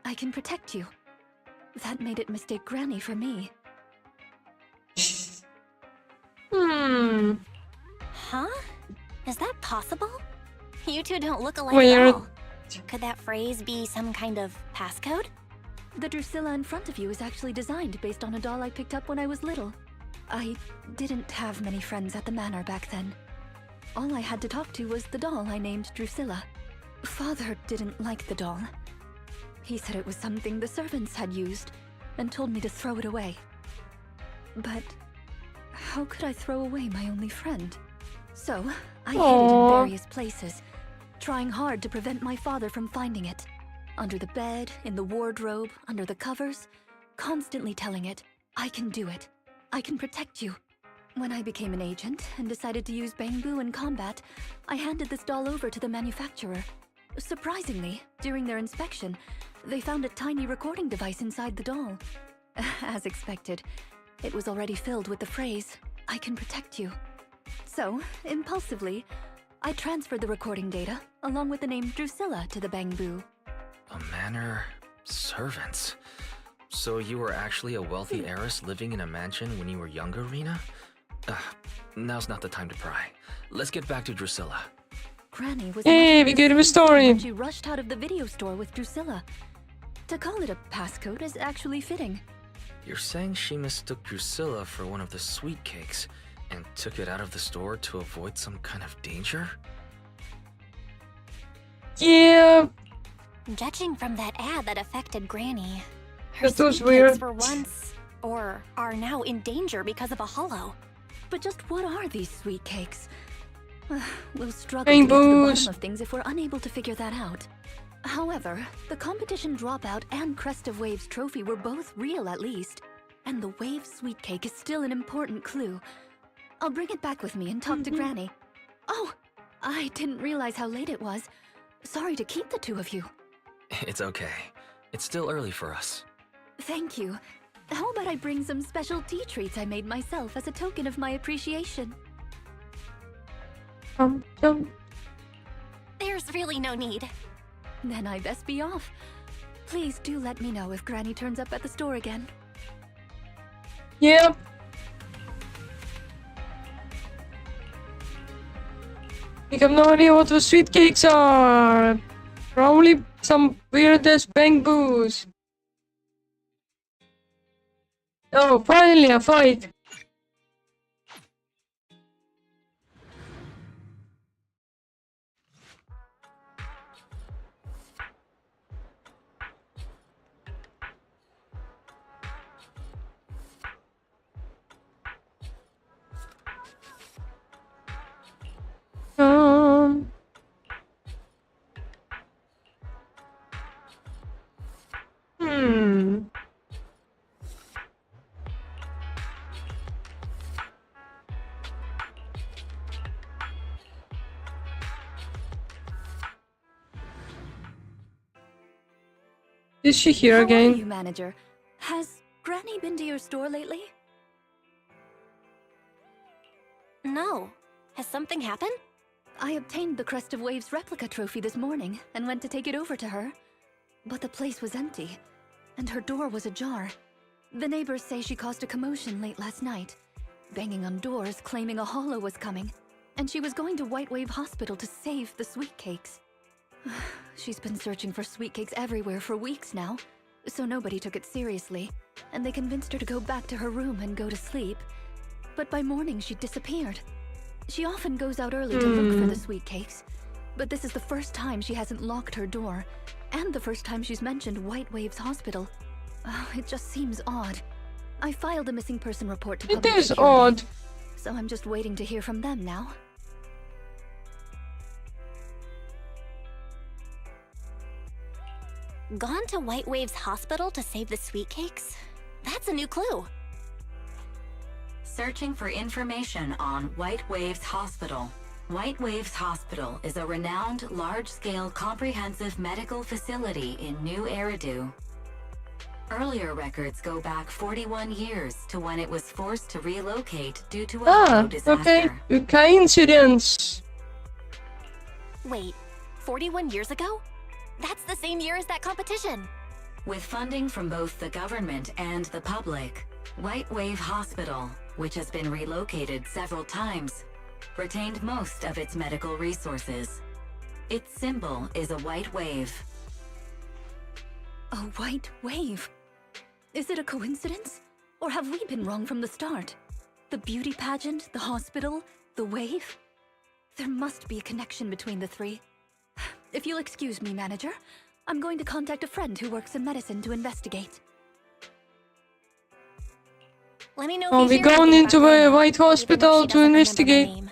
I can protect you." That made it mistake Granny for me. Huh? Is that possible? You two don't look alike Weird. at all. Could that phrase be some kind of passcode? The Drusilla in front of you is actually designed based on a doll I picked up when I was little. I didn't have many friends at the manor back then. All I had to talk to was the doll I named Drusilla. Father didn't like the doll. He said it was something the servants had used, and told me to throw it away. But how could I throw away my only friend? So, I hid it in various places, trying hard to prevent my father from finding it. Under the bed, in the wardrobe, under the covers, constantly telling it, "I can do it. I can protect you." When I became an agent and decided to use bamboo in combat, I handed this doll over to the manufacturer. Surprisingly, during their inspection, they found a tiny recording device inside the doll. As expected, it was already filled with the phrase, "I can protect you." So, impulsively, I transferred the recording data, along with the name Drusilla, to the bamboo. A manor... servants. So you were actually a wealthy heiress living in a mansion when you were younger, Rena? Now's not the time to pry. Let's get back to Drusilla. Granny was Hey, we get a story. when she rushed out of the video store with Drusilla. To call it a passcode is actually fitting. You're saying she mistook Drusilla for one of the sweet cakes and took it out of the store to avoid some kind of danger? Yeah. Judging from that ad that affected Granny, her That was sweet weird. cakes were once, or are now in danger because of a hollow. But just what are these sweet cakes? We'll struggle to get to the Bamboos. bottom of things if we're unable to figure that out. However, the competition dropout and Crest of Waves trophy were both real at least, and the Wave sweet cake is still an important clue. I'll bring it back with me and talk to Granny. Oh, I didn't realize how late it was. Sorry to keep the two of you. It's okay. It's still early for us. Thank you. How about I bring some special tea treats I made myself as a token of my appreciation? There's really no need. Then I best be off. Please do let me know if Granny turns up at the store again. Yep. I have no idea what the sweet cakes are. Probably some weird-ass bamboos. Oh, finally a fight. Hmm. Is she here How are again? you, manager? Has Granny been to your store lately? No. Has something happened? I obtained the Crest of Waves replica trophy this morning and went to take it over to her. But the place was empty, and her door was ajar. The neighbors say she caused a commotion late last night, banging on doors claiming a hollow was coming, and she was going to White Wave Hospital to save the sweet cakes. She's been searching for sweet cakes everywhere for weeks now, so nobody took it seriously, and they convinced her to go back to her room and go to sleep. But by morning, she'd disappeared. She often goes out early to look for the sweet cakes, but this is the first time she hasn't locked her door, and the first time she's mentioned White Waves Hospital. It just seems odd. I filed a missing person report to Public It is Security, odd. so I'm just waiting to hear from them now. Gone to White Waves Hospital to save the sweet cakes? That's a new clue. Searching for information on White Waves Hospital. White Waves Hospital is a renowned, large-scale, comprehensive medical facility in New Eridu. Earlier records go back 41 years to when it was forced to relocate due to a hollow disaster. Okay. Coincidence. Wait, 41 years ago? That's the same year as that competition. With funding from both the government and the public, White Wave Hospital, which has been relocated several times, retained most of its medical resources. Its symbol is a white wave. A white wave? Is it a coincidence? Or have we been wrong from the start? The beauty pageant, the hospital, the wave? There must be a connection between the three. If you'll excuse me, manager, I'm going to contact a friend who works in medicine to investigate. Let me know Are if we you hear going anything into about a Grandma, White even if Hospital she to doesn't remember my investigate? name.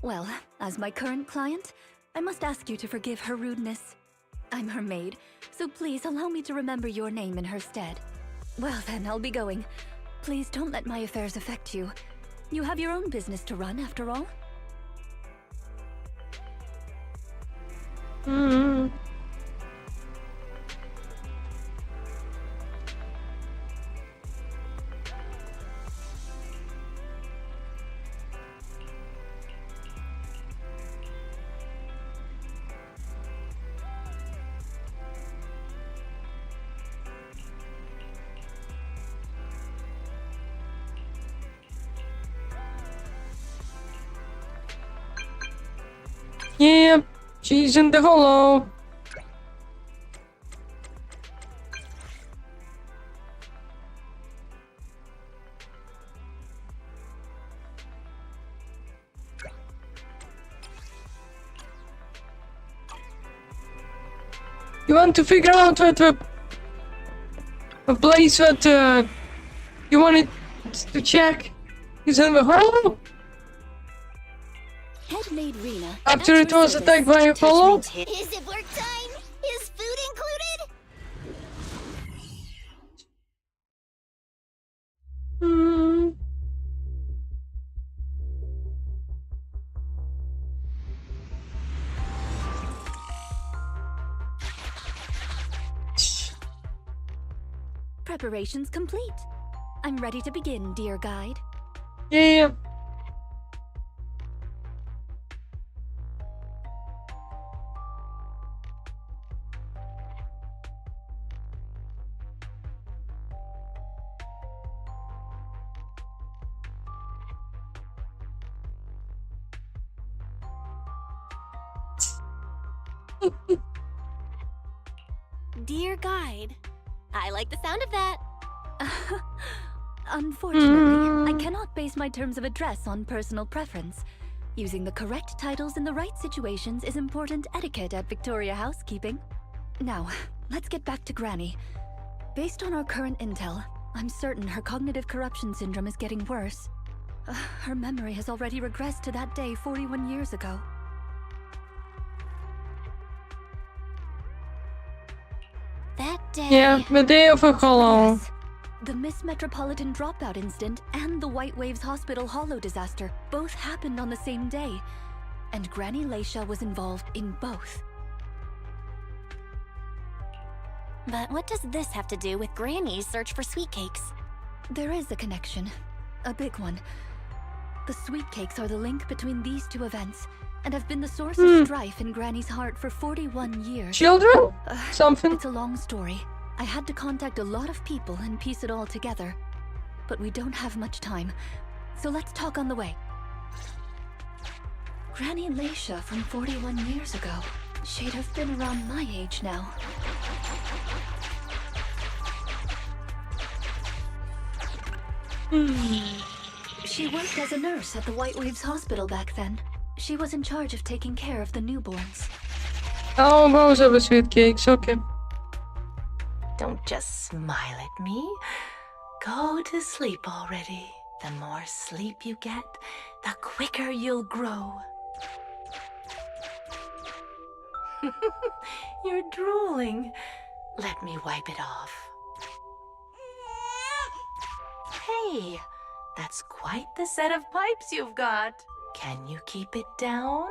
Well, as my current client, I must ask you to forgive her rudeness. I'm her maid, so please allow me to remember your name in her stead. Well then, I'll be going. Please don't let my affairs affect you. You have your own business to run, after all. Hmm. Yeah, she's in the hollow. You want to figure out what a place that you wanted to check is in the hollow? Head maid Rena. After at it your was service. attacked by a hollow? Is it work time? Is food included? Hmm. Preparations complete. I'm ready to begin, dear guide. Yeah. Dear guide. I like the sound of that. Unfortunately, I cannot base my terms of address on personal preference. Using the correct titles in the right situations is important etiquette at Victoria Housekeeping. Now, let's get back to Granny. Based on our current intel, I'm certain her cognitive corruption syndrome is getting worse. Her memory has already regressed to that day 41 years ago. That day. Yeah, the day of a hollow. Yes. The Miss Metropolitan dropout incident and the White Waves Hospital hollow disaster both happened on the same day, and Granny Leisha was involved in both. But what does this have to do with Granny's search for sweet cakes? There is a connection. A big one. The sweet cakes are the link between these two events, and have been the source of strife in Granny's heart for 41 years. Children? Something? It's a long story. I had to contact a lot of people and piece it all together. But we don't have much time, so let's talk on the way. Granny Leisha from 41 years ago. She'd have been around my age now. She worked as a nurse at the White Waves Hospital back then. She was in charge of taking care of the newborns. Oh, both of the sweet cakes, okay. Don't just smile at me. Go to sleep already. The more sleep you get, the quicker you'll grow. You're drooling. Let me wipe it off. Hey, that's quite the set of pipes you've got. Can you keep it down?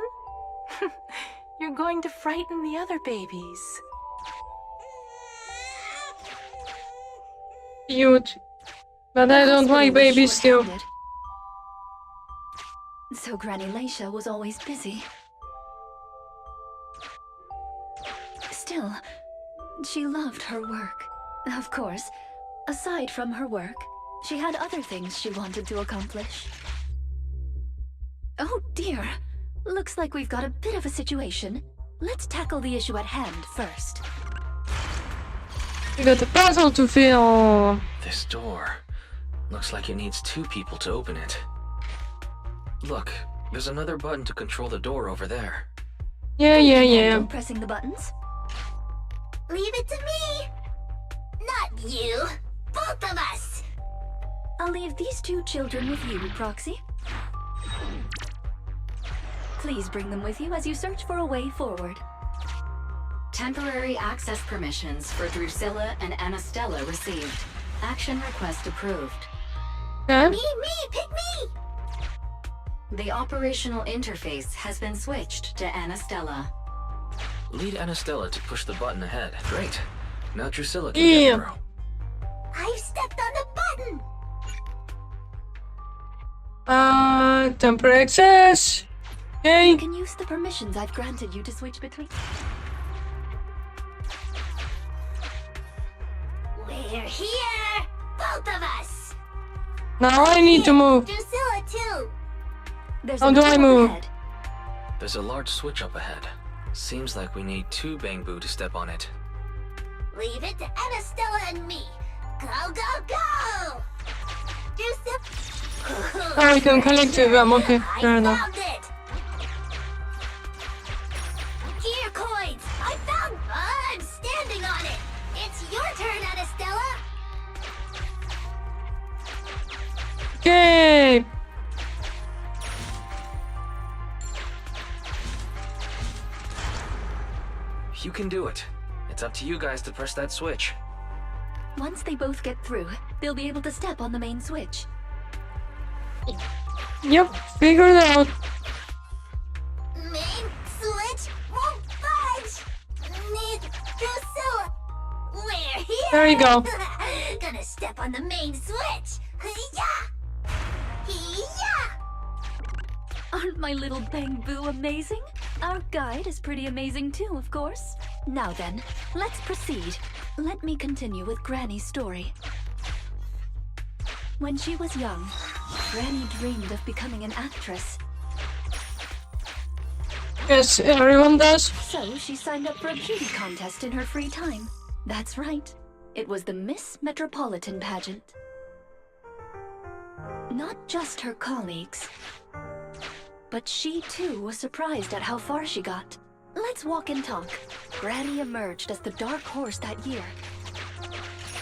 You're going to frighten the other babies. Cute. But I don't like babies still. So Granny Leisha was always busy. Still, she loved her work. Of course, aside from her work, she had other things she wanted to accomplish. Oh dear! Looks like we've got a bit of a situation. Let's tackle the issue at hand first. We got a puzzle to fill. This door. Looks like it needs 2 people to open it. Look, there's another button to control the door over there. Yeah. Pressing the buttons? Leave it to me! Not you! Both of us! I'll leave these 2 children with you, Proxy. Please bring them with you as you search for a way forward. Temporary access permissions for Drusilla and Anastella received. Action request approved. Huh? Me, pick me! The operational interface has been switched to Anastella. Lead Anastella to push the button ahead. Great. Now Drusilla can get through. I've stepped on the button! Temporary access. Okay. You can use the permissions I've granted you to switch between. We're here! Both of us! Now I need to move. Drusilla too! How do I move? There's a large switch up ahead. Seems like we need 2 Bangbu to step on it. Leave it to Anastella and me! Go, go, go! Drusilla... Oh, we can collective them, okay, fair enough. Found it! Gear coins! I found... I'm standing on it! It's your turn, Anastella! Okay. You can do it. It's up to you guys to press that switch. Once they both get through, they'll be able to step on the main switch. Yep, figured it out. Main switch won't budge! Need Drusilla! We're here! There you go. Gonna step on the main switch! Yeah! Yeah! Aren't my little Bangbu amazing? Our guide is pretty amazing too, of course. Now then, let's proceed. Let me continue with Granny's story. When she was young, Granny dreamed of becoming an actress. Yes, everyone does. So she signed up for a beauty contest in her free time. That's right. It was the Miss Metropolitan pageant. Not just her colleagues, but she too was surprised at how far she got. Let's walk and talk. Granny emerged as the dark horse that year.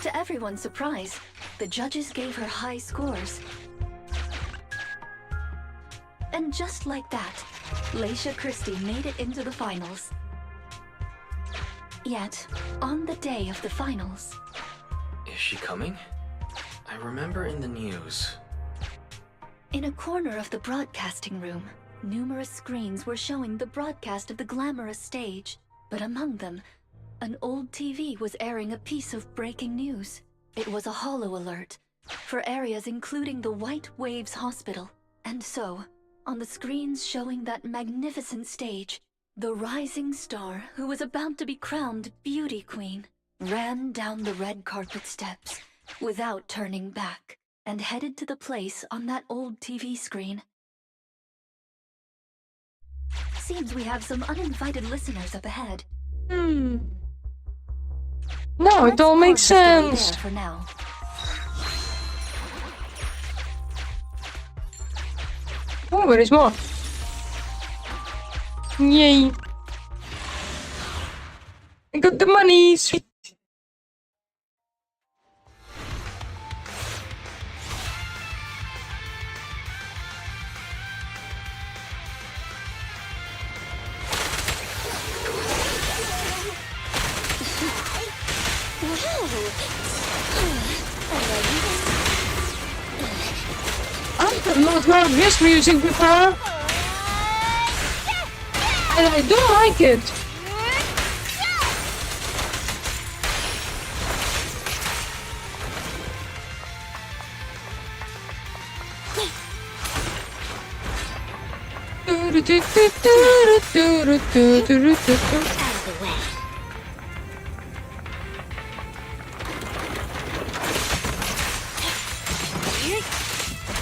To everyone's surprise, the judges gave her high scores. And just like that, Leisha Christie made it into the finals. Yet, on the day of the finals... Is she coming? I remember in the news. In a corner of the broadcasting room, numerous screens were showing the broadcast of the glamorous stage. But among them, an old TV was airing a piece of breaking news. It was a holo alert for areas including the White Waves Hospital. And so, on the screens showing that magnificent stage, the rising star who was about to be crowned Beauty Queen ran down the red carpet steps without turning back and headed to the place on that old TV screen. Seems we have some uninvited listeners up ahead. No, it Let's all makes pause the story sense. there for now. Oh, there is more. Yay. I got the money, sweet. I've not heard this music before. And I don't like it.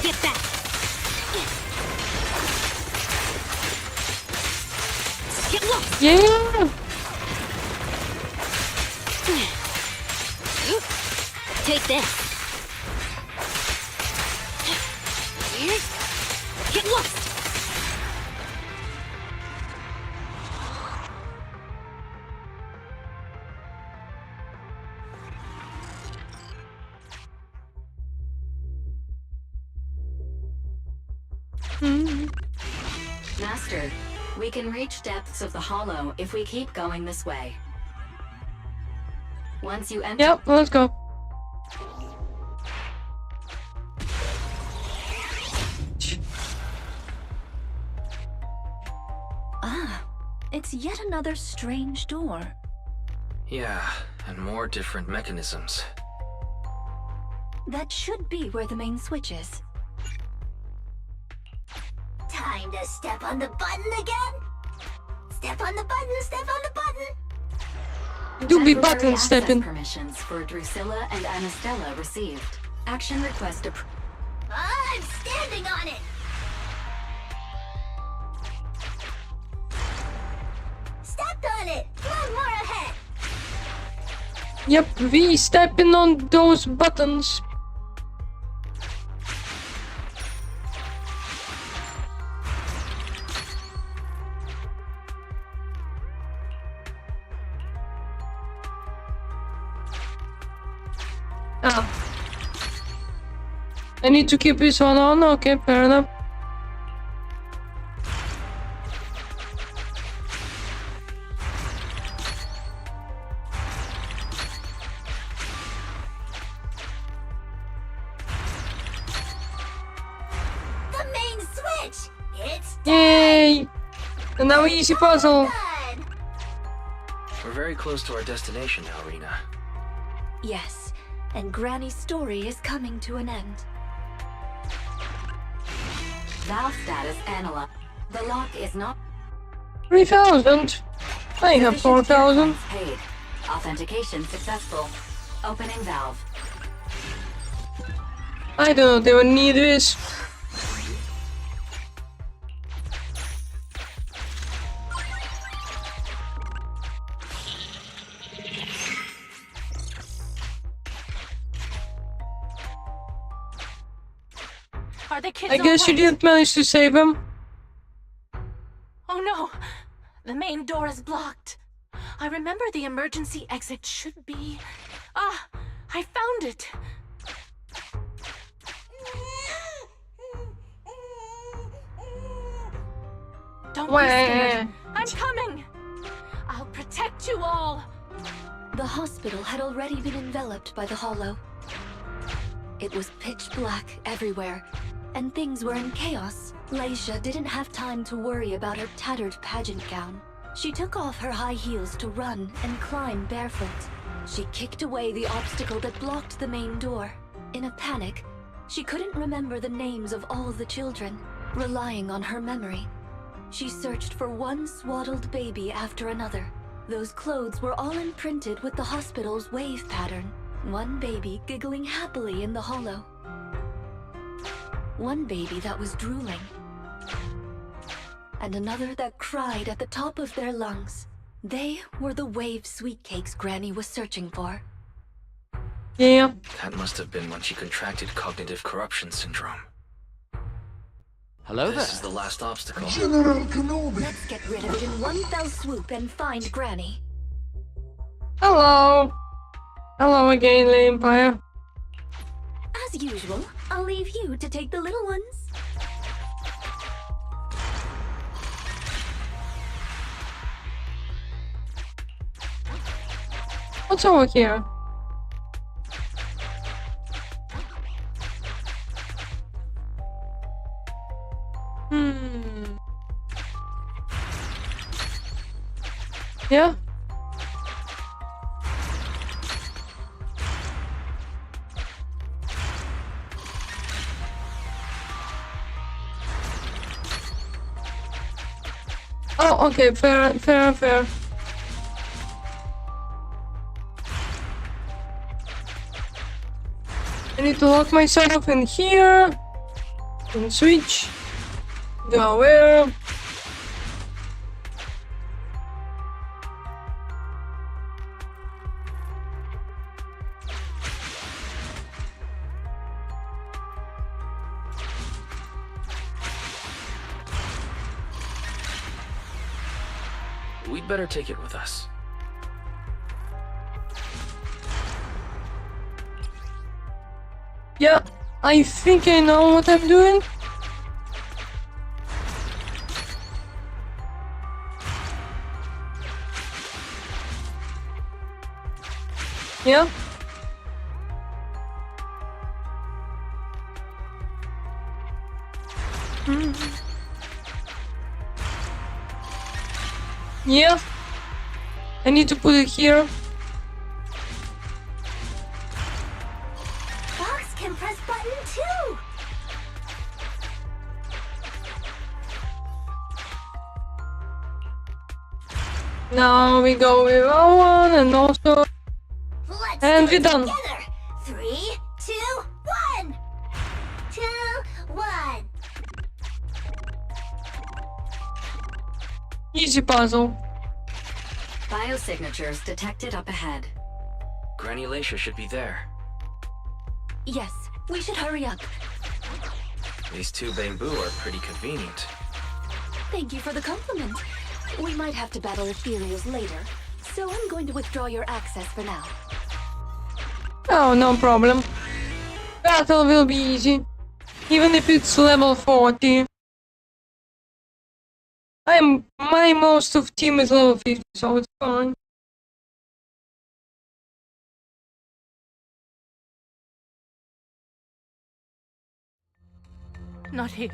Get back! Get lost! Yeah! Take this! Get lost! Master, we can reach depths of the hollow if we keep going this way. Once you enter— Yep, let's go. Ah, it's yet another strange door. Yeah, and more different mechanisms. That should be where the main switch is. Time to step on the button again? Step on the button, step on the button! Do be Temporary button access stepping. permissions for Drusilla and Anastella received. Action request approved. I'm standing on it! Stepped on it! One more ahead! Yep, we stepping on those buttons. Ah. I need to keep this one on, okay, fair enough. The main switch! It's Yay! Another easy puzzle. done! We're very close to our destination now, Rena. Yes, and Granny's story is coming to an end. Valve status analyzed. The lock is not— 3,000. I have 4,000. paid. Authentication successful. Opening valve. I don't even need this. Are the kids I guess you all right? didn't manage to save him. Oh no! The main door is blocked. I remember the emergency exit should be... Ah! I found it! Don't be scared. I'm coming! I'll protect you all! The hospital had already been enveloped by the hollow. It was pitch black everywhere, and things were in chaos. Leisha didn't have time to worry about her tattered pageant gown. She took off her high heels to run and climb barefoot. She kicked away the obstacle that blocked the main door. In a panic, she couldn't remember the names of all the children. Relying on her memory, she searched for one swaddled baby after another. Those clothes were all imprinted with the hospital's wave pattern. One baby giggling happily in the hollow. One baby that was drooling. And another that cried at the top of their lungs. They were the wave sweet cakes Granny was searching for. Yeah. That must have been when she contracted cognitive corruption syndrome. Hello there. This is the last obstacle. General Kenobi. Let's get rid of it in one fell swoop and find Granny. Hello. Hello again, the Empire. As usual, I'll leave you to take the little ones. What's over here? Yeah? Oh, okay, fair. I need to lock myself in here. And switch. Go where? We'd better take it with us. Yeah, I think I know what I'm doing. Yeah. Yeah. I need to put it here. Fox can press button too. Now we go with our one and also. Let's And do we're it done. together. 3, 2, 1. 2, 1. Easy puzzle. Biosignatures detected up ahead. Granny Lacia should be there. Yes, we should hurry up. These two bamboo are pretty convenient. Thank you for the compliment. We might have to battle ethereals later, so I'm going to withdraw your access for now. Oh, no problem. Battle will be easy. Even if it's level 40. My most of team is level 50, so it's fine. Not here.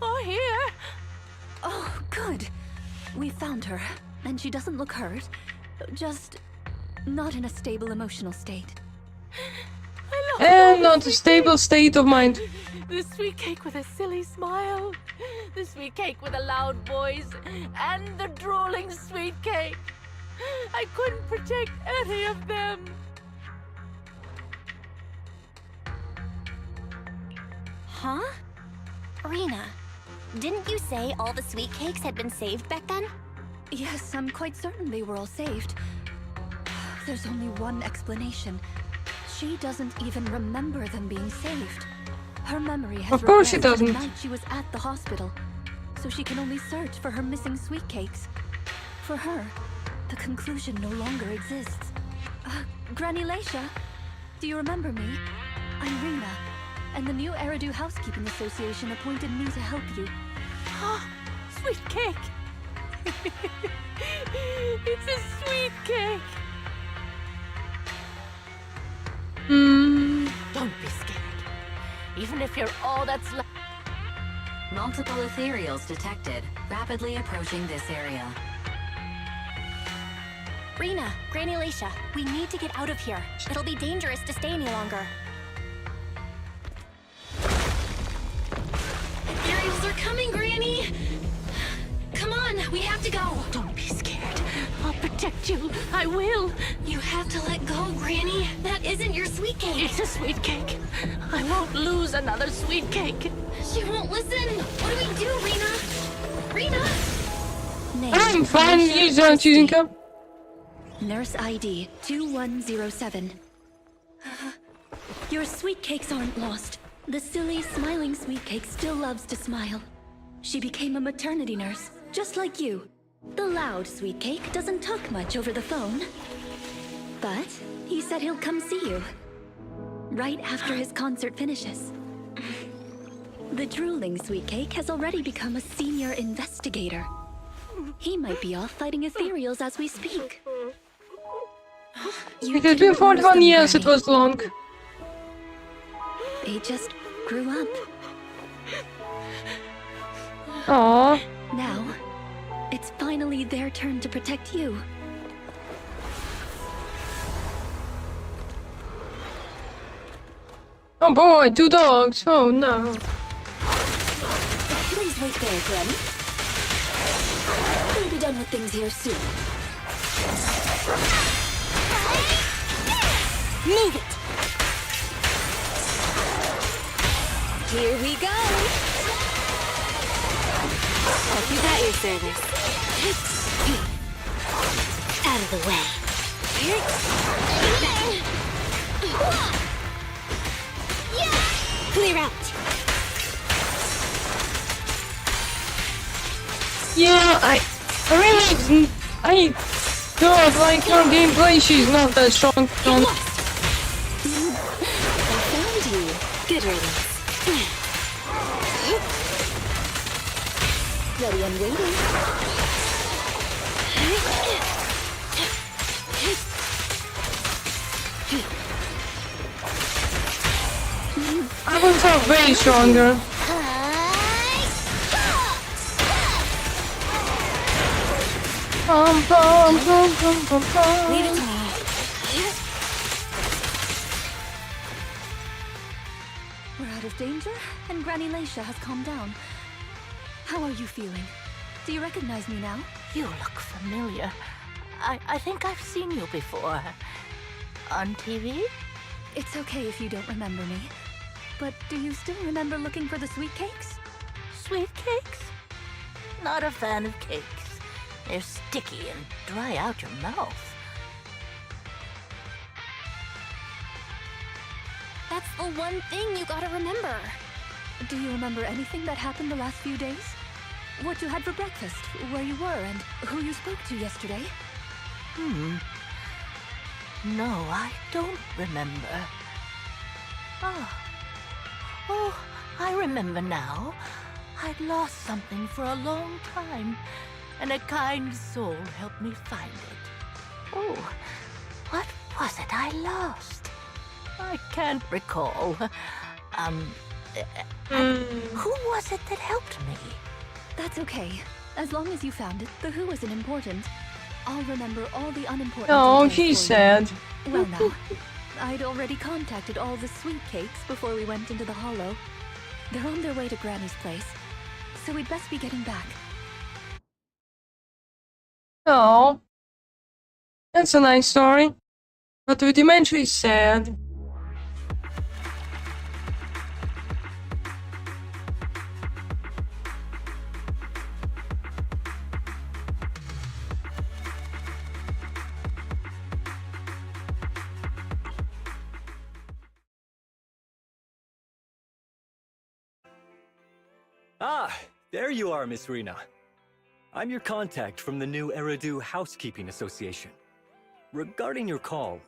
Or here. Oh, good. We found her, and she doesn't look hurt. Just not in a stable emotional state. And not a stable state of mind. The sweet cake with a silly smile. The sweet cake with a loud voice. And the drooling sweet cake. I couldn't protect any of them. Huh? Rena, didn't you say all the sweet cakes had been saved back then? Yes, I'm quite certain they were all saved. There's only one explanation. She doesn't even remember them being saved. Her memory has Of course she regressed to doesn't. the night she was at the hospital, so she can only search for her missing sweet cakes. For her, the conclusion no longer exists. Granny Lacia, do you remember me? I'm Rena, and the new Eridu Housekeeping Association appointed me to help you. Sweet cake. It's a sweet cake. Don't be scared. Even if you're all that's left. Multiple ethereals detected, rapidly approaching this area. Rena, Granny Lacia, we need to get out of here. It'll be dangerous to stay any longer. Ethereals are coming, Granny! Come on, we have to go! Don't be scared. I'll protect you. I will. You have to let go, Granny. That isn't your sweet cake. It's a sweet cake. I won't lose another sweet cake. She won't listen. What do we do, Rena? Rena? I'm fine. Use choosing cup. Nurse ID 2107. Your sweet cakes aren't lost. The silly, smiling sweet cake still loves to smile. She became a maternity nurse, just like you. The loud sweet cake doesn't talk much over the phone. But he said he'll come see you. Right after his concert finishes. The drooling sweet cake has already become a senior investigator. He might be off fighting ethereals as we speak. It has been 41 years, it was long. They just grew up. Aww. Now, it's finally their turn to protect you. Oh boy, 2 dogs. Oh no. Please wait there, Granny. We'll be done with things here soon. Move it! Here we go! Hope you got your service. Out of the way. Clear out! Yeah, I really, I don't like her gameplay. She's not that strong. I found you. Good riddance. Ready and waiting. I was so way stronger. Pum, pum, pum, pum, pum, pum. Leave it to me. We're out of danger, and Granny Leisha has calmed down. How are you feeling? Do you recognize me now? You look familiar. I think I've seen you before. On TV? It's okay if you don't remember me. But do you still remember looking for the sweet cakes? Sweet cakes? Not a fan of cakes. They're sticky and dry out your mouth. That's the one thing you gotta remember. Do you remember anything that happened the last few days? What you had for breakfast, where you were, and who you spoke to yesterday? No, I don't remember. Oh, I remember now. I'd lost something for a long time, and a kind soul helped me find it. Oh, what was it I lost? I can't recall. Who was it that helped me? That's okay. As long as you found it, the who isn't important. I'll remember all the unimportant Oh, details she's for you. sad. Well now, I'd already contacted all the sweet cakes before we went into the hollow. They're on their way to Granny's place, so we'd best be getting back. Oh, that's a nice story. But rudimentary sad. Ah, there you are, Miss Rena. I'm your contact from the new Eridu Housekeeping Association. Regarding your call,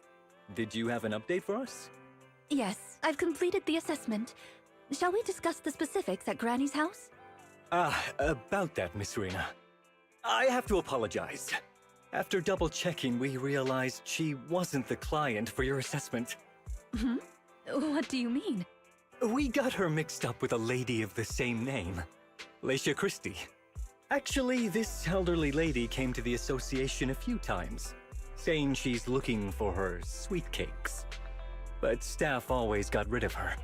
did you have an update for us? Yes, I've completed the assessment. Shall we discuss the specifics at Granny's house? About that, Miss Rena. I have to apologize. After double-checking, we realized she wasn't the client for your assessment. What do you mean? We got her mixed up with a lady of the same name, Leisha Christie. Actually, this elderly lady came to the association a few times, saying she's looking for her sweet cakes. But staff always got rid of her.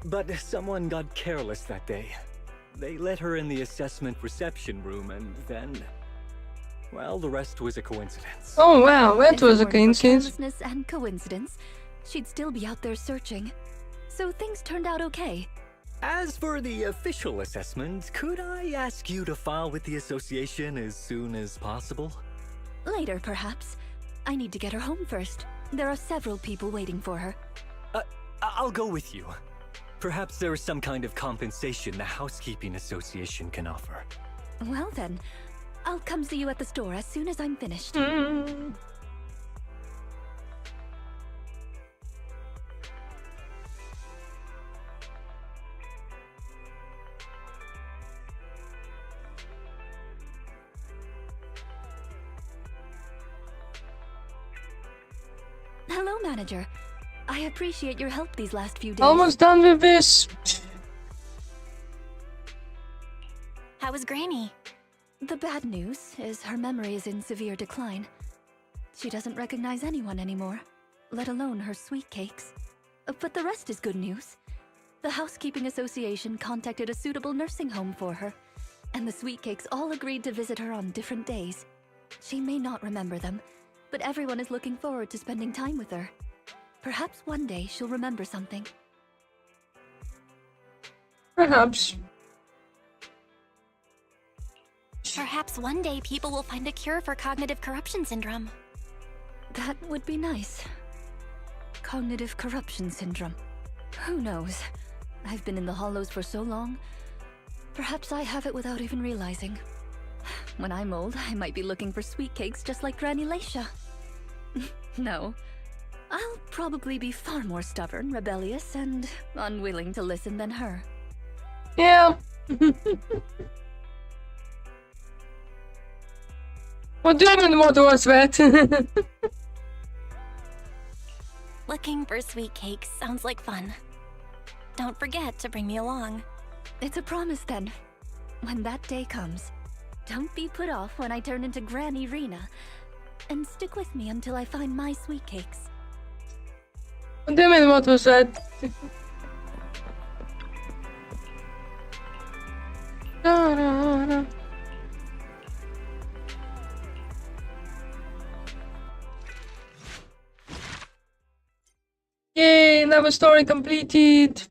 But someone got careless that day. They let her in the assessment reception room and then... well, the rest was a coincidence. Oh wow, that was a If it weren't for coincidence. carelessness and coincidence, she'd still be out there searching. So things turned out okay. As for the official assessment, could I ask you to file with the association as soon as possible? Later, perhaps. I need to get her home first. There are several people waiting for her. I'll go with you. Perhaps there is some kind of compensation the Housekeeping Association can offer. Well then, I'll come see you at the store as soon as I'm finished. Hello, manager. I appreciate your help these last few days. Almost done with this. How was Granny? The bad news is her memory is in severe decline. She doesn't recognize anyone anymore, let alone her sweet cakes. But the rest is good news. The Housekeeping Association contacted a suitable nursing home for her, and the sweet cakes all agreed to visit her on different days. She may not remember them, but everyone is looking forward to spending time with her. Perhaps one day she'll remember something. Perhaps. Perhaps one day people will find a cure for cognitive corruption syndrome. That would be nice. Cognitive corruption syndrome. Who knows? I've been in the Hollows for so long. Perhaps I have it without even realizing. When I'm old, I might be looking for sweet cakes just like Granny Laisha. No. I'll probably be far more stubborn, rebellious, and unwilling to listen than her. Yeah. What do you mean, what was that? Looking for sweet cakes sounds like fun. Don't forget to bring me along. It's a promise then. When that day comes, don't be put off when I turn into Granny Rena, and stick with me until I find my sweet cakes. What do you mean, what was that? Yay, another story completed.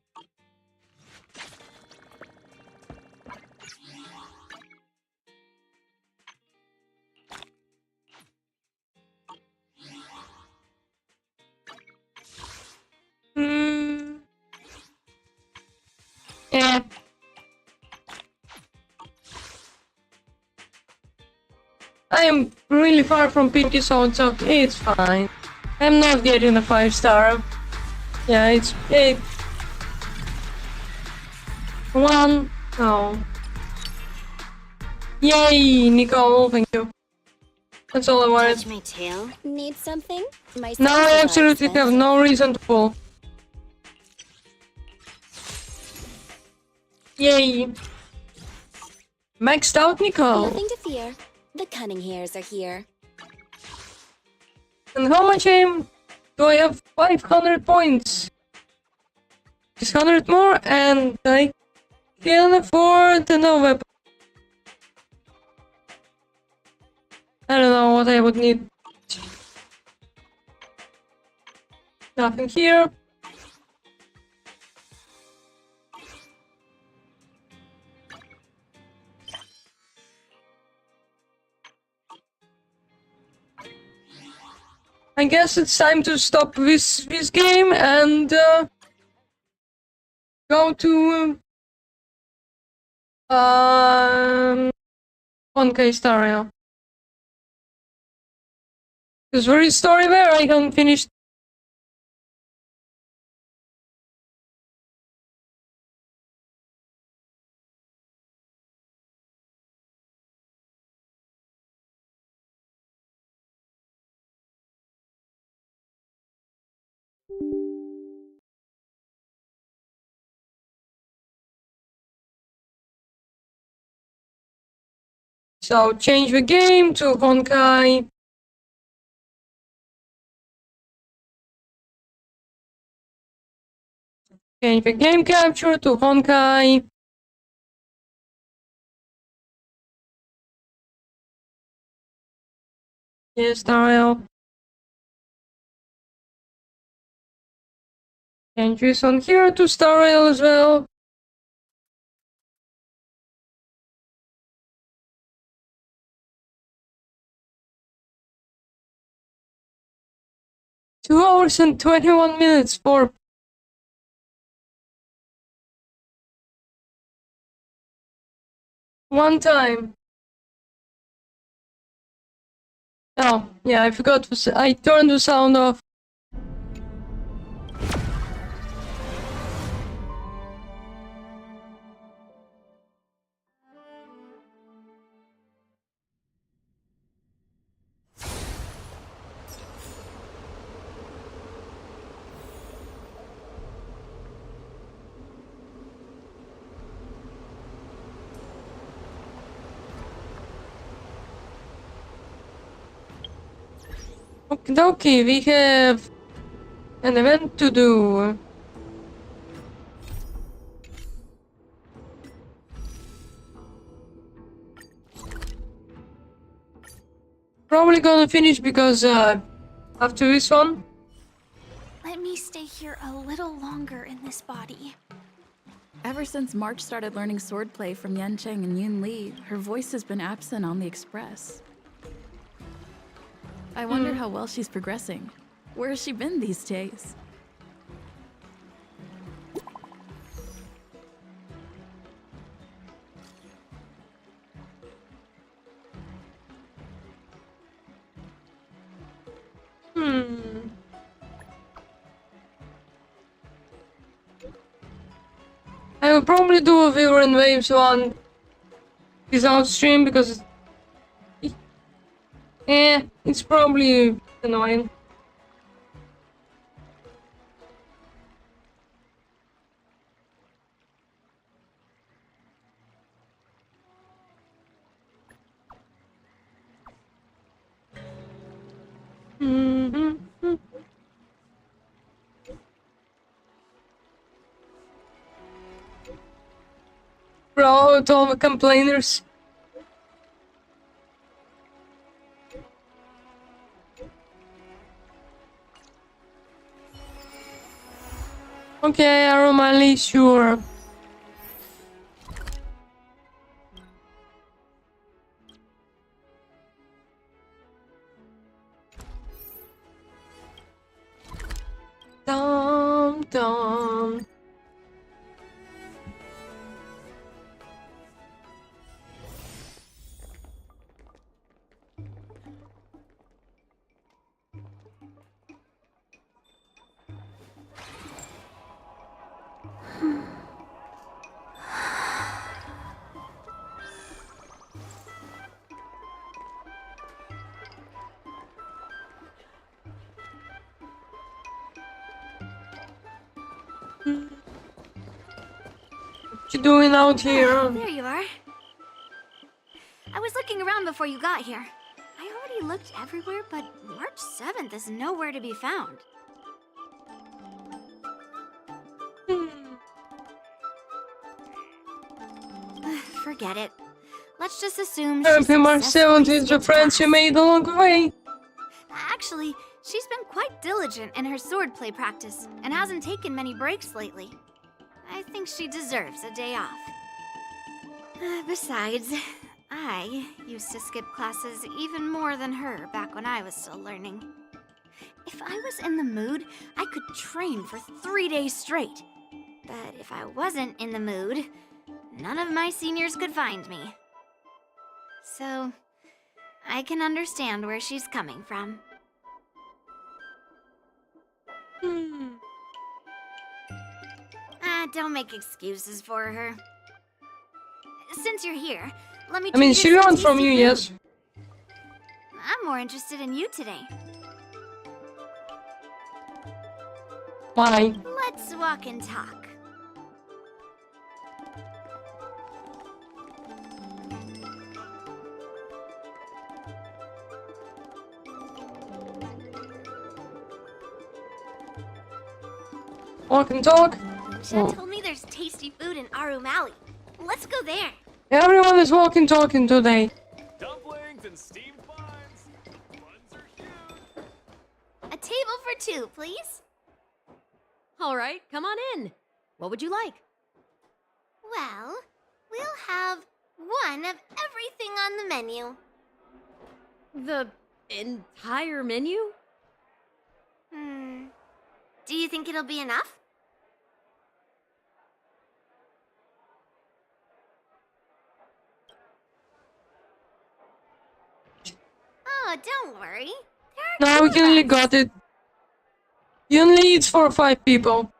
Yeah. I am really far from Pinky, so it's okay, it's fine. I'm not getting a 5-star. Yeah, it's 8. 1. No. Yay, Nicole, thank you. That's all I wanted. Touch my tail? Need something? My Now I absolutely have no reason to pull. Yay. Maxed out Nicole. Nothing to fear. The cunning hairs are here. And how much aim do I have? 500 points. 600 more and I can afford no weapon. I don't know what I would need. Nothing here. I guess it's time to stop this game and go to 1K Staria. Because there is story there I can finish. So change the game to Honkai. Change the game capture to Honkai. Yes, Dario. Change this on here to Star Rail as well. Two hours and 21 minutes for One time. Oh, yeah, I forgot to I turned the sound off. Okay, we have an event to do. Probably gonna finish because after this one. Let me stay here a little longer in this body. Ever since March started learning swordplay from Yan Cheng and Yun Li, her voice has been absent on the Express. I wonder how well she's progressing. Where has she been these days? I will probably do a Fever and Waves one without stream because it's probably annoying. Bro, to all the complainers. Okay, Aromali, sure. Dum dum. What you doing out here? There you are. I was looking around before you got here. I already looked everywhere, but March 7th is nowhere to be found. Forget it. Let's just assume she's Happy March 7th is the friends you made along the way. Actually, she's been quite diligent in her swordplay practice and hasn't taken many breaks lately. I think she deserves a day off. Besides, I used to skip classes even more than her back when I was still learning. If I was in the mood, I could train for 3 days straight. But if I wasn't in the mood, none of my seniors could find me. So, I can understand where she's coming from. Don't make excuses for her. Since you're here, let me. I mean, she learned from you, food. yes. I'm more interested in you today. Why? Let's walk and talk. Walk and talk. Shan told me there's tasty food in Arumali. Let's go there. Everyone is walking talking today. Dumplings and steamed buns. Buns are huge. A table for two, please. All right, come on in. What would you like? Well, we'll have one of everything on the menu. The entire menu? Do you think it'll be enough? Oh, don't worry. No, we only got it. You only eat for 5 people.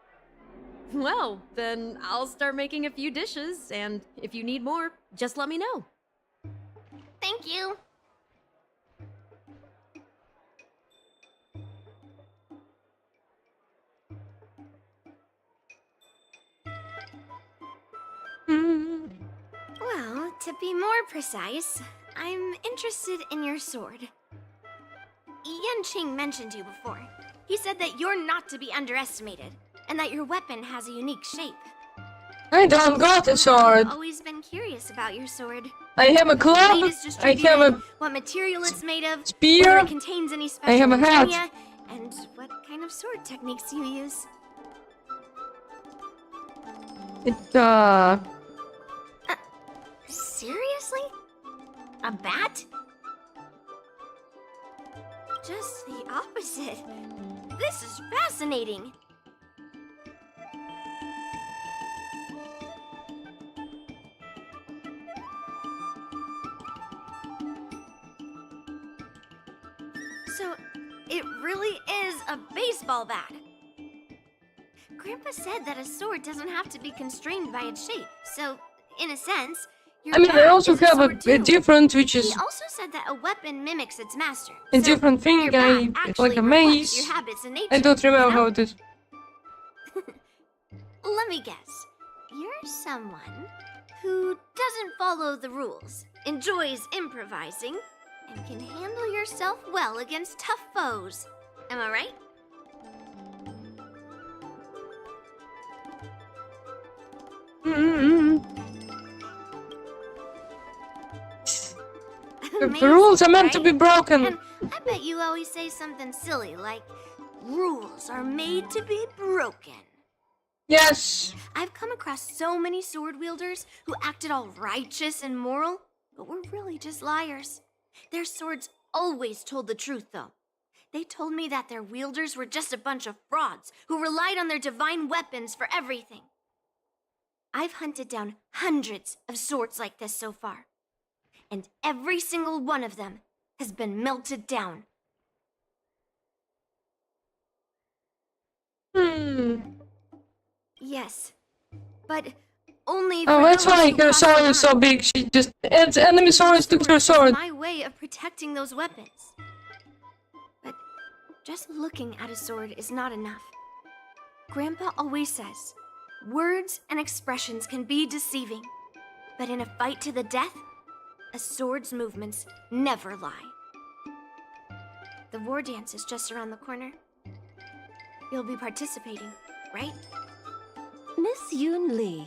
Well, then I'll start making a few dishes, and if you need more, just let me know. Thank you. Well, to be more precise, I'm interested in your sword. Yanqing mentioned you before. He said that you're not to be underestimated, and that your weapon has a unique shape. I don't got a sword. I've always been curious about your sword. I have a club. What weight is I distributed, have a what material it's made of, spear. whether it contains any special I have a hat. insignia, and what kind of sword techniques you use. Seriously? A bat? Just the opposite. This is fascinating. So, it really is a baseball bat. Grandpa said that a sword doesn't have to be constrained by its shape, so, in a sense, your I mean, I bat also is have sword a too. different, which is He also said that a weapon mimics its master. a so different thing. your bat It's actually like a reflects maze. your habits and nature, I don't remember you know? how it is. Let me guess. You're someone who doesn't follow the rules, enjoys improvising, and can handle yourself well against tough foes. Am I right? The rules are meant to be right? broken. And I bet you always say something silly like, rules are made to be broken. Yes. I've come across so many sword wielders who acted all righteous and moral, but were really just liars. Their swords always told the truth, though. They told me that their wielders were just a bunch of frauds who relied on their divine weapons for everything. I've hunted down hundreds of swords like this so far, and every single one of them has been melted down. Yes, but only for Oh, that's those why who her cross sword the is so line. big. She just adds enemy swords to her sword. My way of protecting those weapons. But just looking at a sword is not enough. Grandpa always says, words and expressions can be deceiving, but in a fight to the death, a sword's movements never lie. The war dance is just around the corner. You'll be participating, right? Miss Yoon Lee,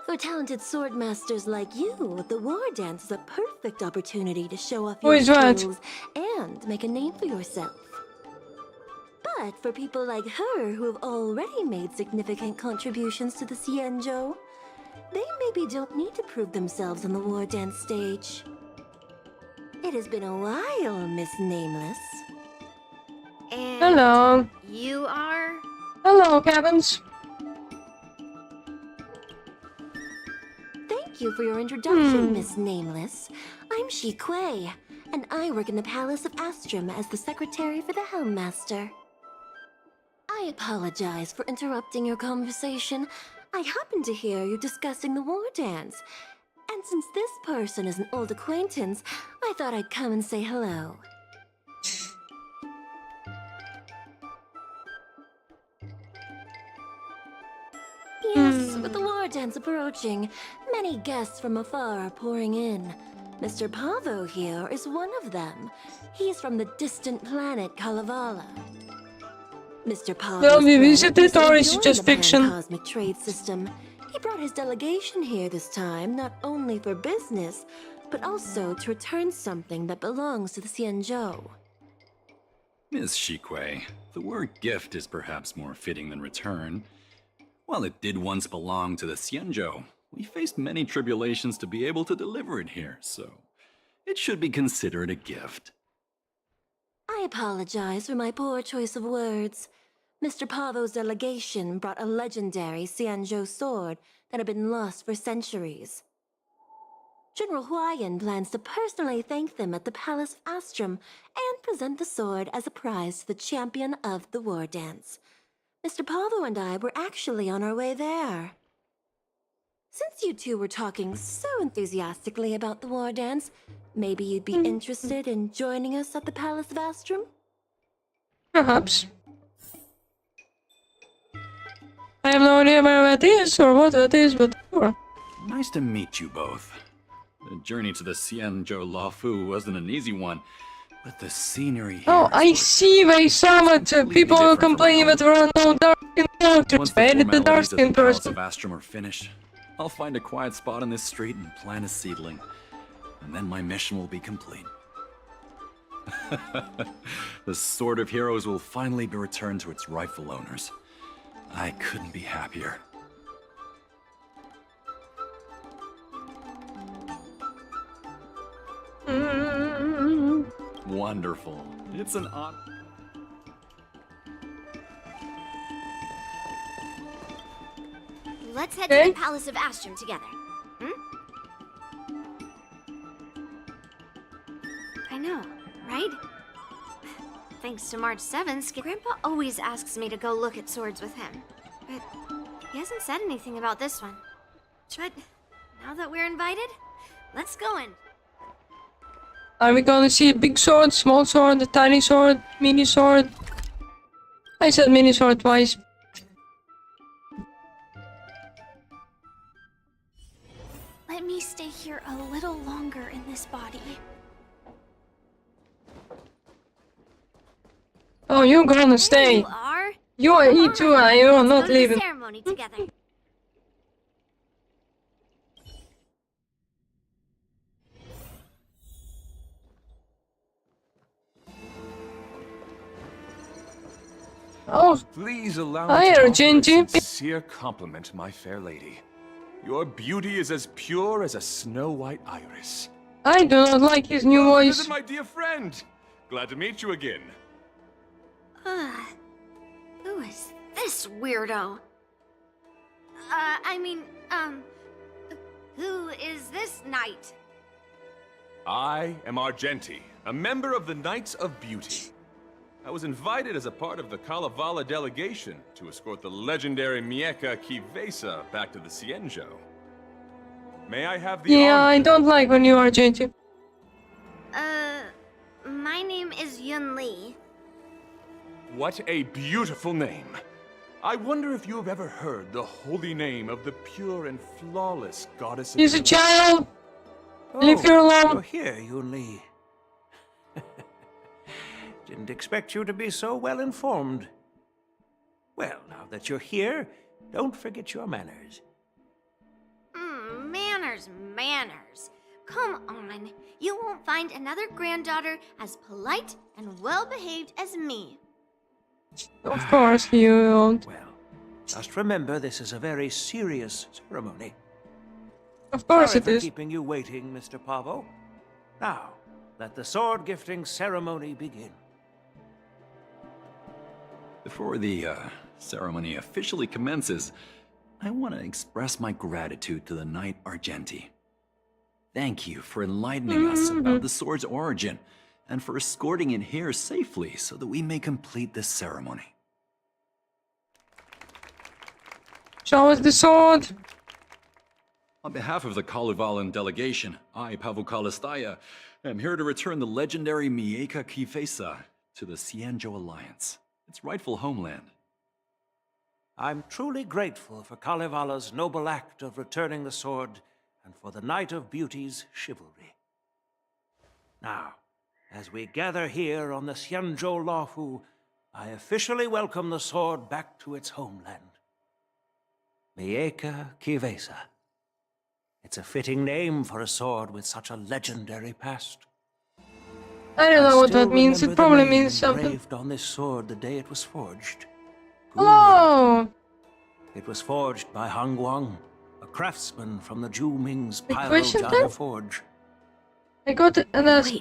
for talented sword masters like you, the war dance is a perfect opportunity to show off your Who is what? skills and make a name for yourself. But for people like her who have already made significant contributions to the Xianzhou, they maybe don't need to prove themselves on the war dance stage. It has been a while, Miss Nameless. And Hello. you are? Hello, Cabins. Thank you for your introduction, Miss Nameless. I'm Shi Kuei, and I work in the Palace of Astrum as the secretary for the Helmmaster. I apologize for interrupting your conversation. I happened to hear you discussing the war dance. And since this person is an old acquaintance, I thought I'd come and say hello. Yes, with the war dance approaching, many guests from afar are pouring in. Mr. Pavo here is one of them. He's from the distant planet Kalevala. Mr. Pavo's Well, we planet visited, or recently is it joined just the fiction? Pan-Cosmic Trade System. He brought his delegation here this time, not only for business, but also to return something that belongs to the Xianzhou. Miss Shikui, the word gift is perhaps more fitting than return. While it did once belong to the Xianzhou, we faced many tribulations to be able to deliver it here, so it should be considered a gift. I apologize for my poor choice of words. Mr. Pavo's delegation brought a legendary Xianzhou sword that had been lost for centuries. General Huayan plans to personally thank them at the Palace of Astrum and present the sword as a prize to the champion of the war dance. Mr. Pavo and I were actually on our way there. Since you two were talking so enthusiastically about the war dance, maybe you'd be interested in joining us at the Palace of Astrum? Perhaps. I have no idea where that is or what that is, but sure. Nice to meet you both. The journey to the Xianzhou Luofu wasn't an easy one, but the scenery here Oh, I see why some people will complain that there are no dark-skinned characters. Once the I edit the formalities at the dark-skinned Palace person. of Astrum are finished, I'll find a quiet spot on this street and plant a seedling. And then my mission will be complete. The Sword of Heroes will finally be returned to its rightful owners. I couldn't be happier. Wonderful. It's an honor. Let's head to the Palace of Astrum together. I know, right? Thanks to March 7th, Grandpa always asks me to go look at swords with him. But he hasn't said anything about this one. But now that we're invited, let's go in. Are we gonna see a big sword, small sword, a tiny sword, mini sword? I said mini sword twice. Let me stay here a little longer in this body. Oh, you're gonna stay. You are? You are E too, you're not Go to leaving. the ceremony together. Oh, Please allow hi, me to offer a Argenti. sincere compliment, my fair lady. Your beauty is as pure as a snow-white iris. I do not like his new Welcome to voice. visit my dear friend. Glad to meet you again. Who is this weirdo? Who is this knight? I am Argenti, a member of the Knights of Beauty. I was invited as a part of the Kalevala delegation to escort the legendary Mieka Kivesa back to the Xianzhou. May I have the Yeah, honor? I don't like when you are Argenti. My name is Yun Li. What a beautiful name. I wonder if you have ever heard the holy name of the pure and flawless goddess of He's a beauty. child. Leave her alone. You're here, Yun Li. Didn't expect you to be so well informed. Well, now that you're here, don't forget your manners. Manners. Come on. You won't find another granddaughter as polite and well-behaved as me. Of course you won't. Just remember, this is a very serious ceremony. Of course Sorry it for is. keeping you waiting, Mr. Pavo. Now, let the sword gifting ceremony begin. Before the ceremony officially commences, I want to express my gratitude to the Knight Argenti. Thank you for enlightening us about the sword's origin, and for escorting it here safely so that we may complete this ceremony. Show us the sword. On behalf of the Kalevalan delegation, I, Pavel Kalistaya, am here to return the legendary Mieka Kivesa to the Xianzhou Alliance, its rightful homeland. I'm truly grateful for Kalevala's noble act of returning the sword and for the Knight of Beauty's chivalry. Now, as we gather here on the Xianzhou Luofu, I officially welcome the sword back to its homeland. Mieka Kivesa. It's a fitting name for a sword with such a legendary past. I don't know what still that means. It remember the probably name means something. engraved on this sword the day it was forged. Hello! It was forged by Han Guang, a craftsman from the Zhu Ming's question Pyro time? Forge. I got it and that's...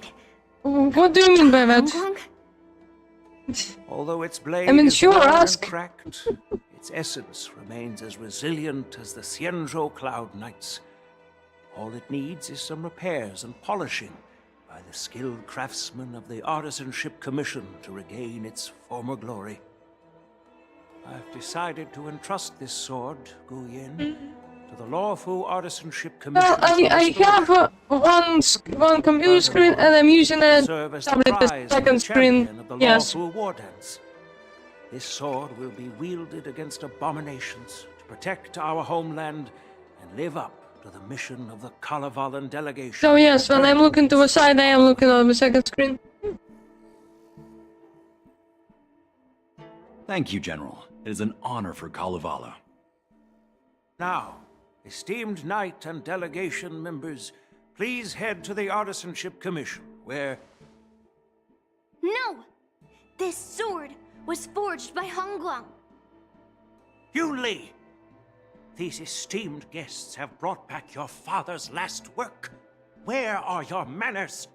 What do you mean by that? Although its blade I mean, is sure, worn and ask. cracked, its essence remains as resilient as the Xianzhou Cloud Knights. All it needs is some repairs and polishing by the skilled craftsmen of the Artisanship Commission to regain its former glory. I've decided to entrust this sword, Gu Yin, to the Lawful Artisanship Commission. Well, I have one computer screen and I'm using a tablet as second screen. Of the Yes. Lawful War Dance. This sword will be wielded against abominations to protect our homeland and live up to the mission of the Kalevalan delegation. So yes, when I'm looking to the side, I am looking on the second screen. Thank you, General. It is an honor for Kalevala. Now, esteemed knight and delegation members, please head to the Artisanship Commission, where... No! This sword was forged by Hongguang. Yun Li! These esteemed guests have brought back your father's last work. Where are your manners?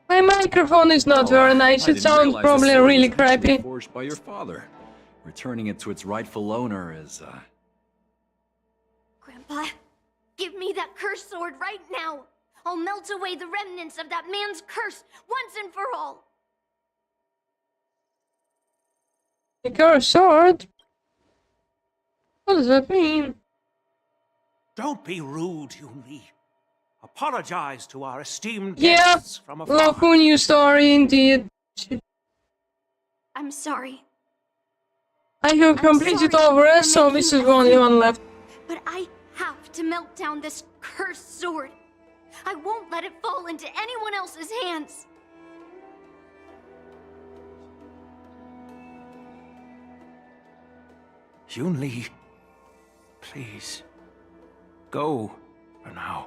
My microphone is not very nice. It sounds probably really crappy. Forged by your father. Returning it to its rightful owner is, Grandpa, give me that cursed sword right now. I'll melt away the remnants of that man's curse once and for all. A cursed sword? What does that mean? Don't be rude, Yun Li. Apologize to our esteemed Yeah, guests from afar. local news story indeed. I'm sorry, I have completed sorry all the rest, for so making this you is the only one left. but I have to melt down this cursed sword. I won't let it fall into anyone else's hands. Yun Li, please, go for now.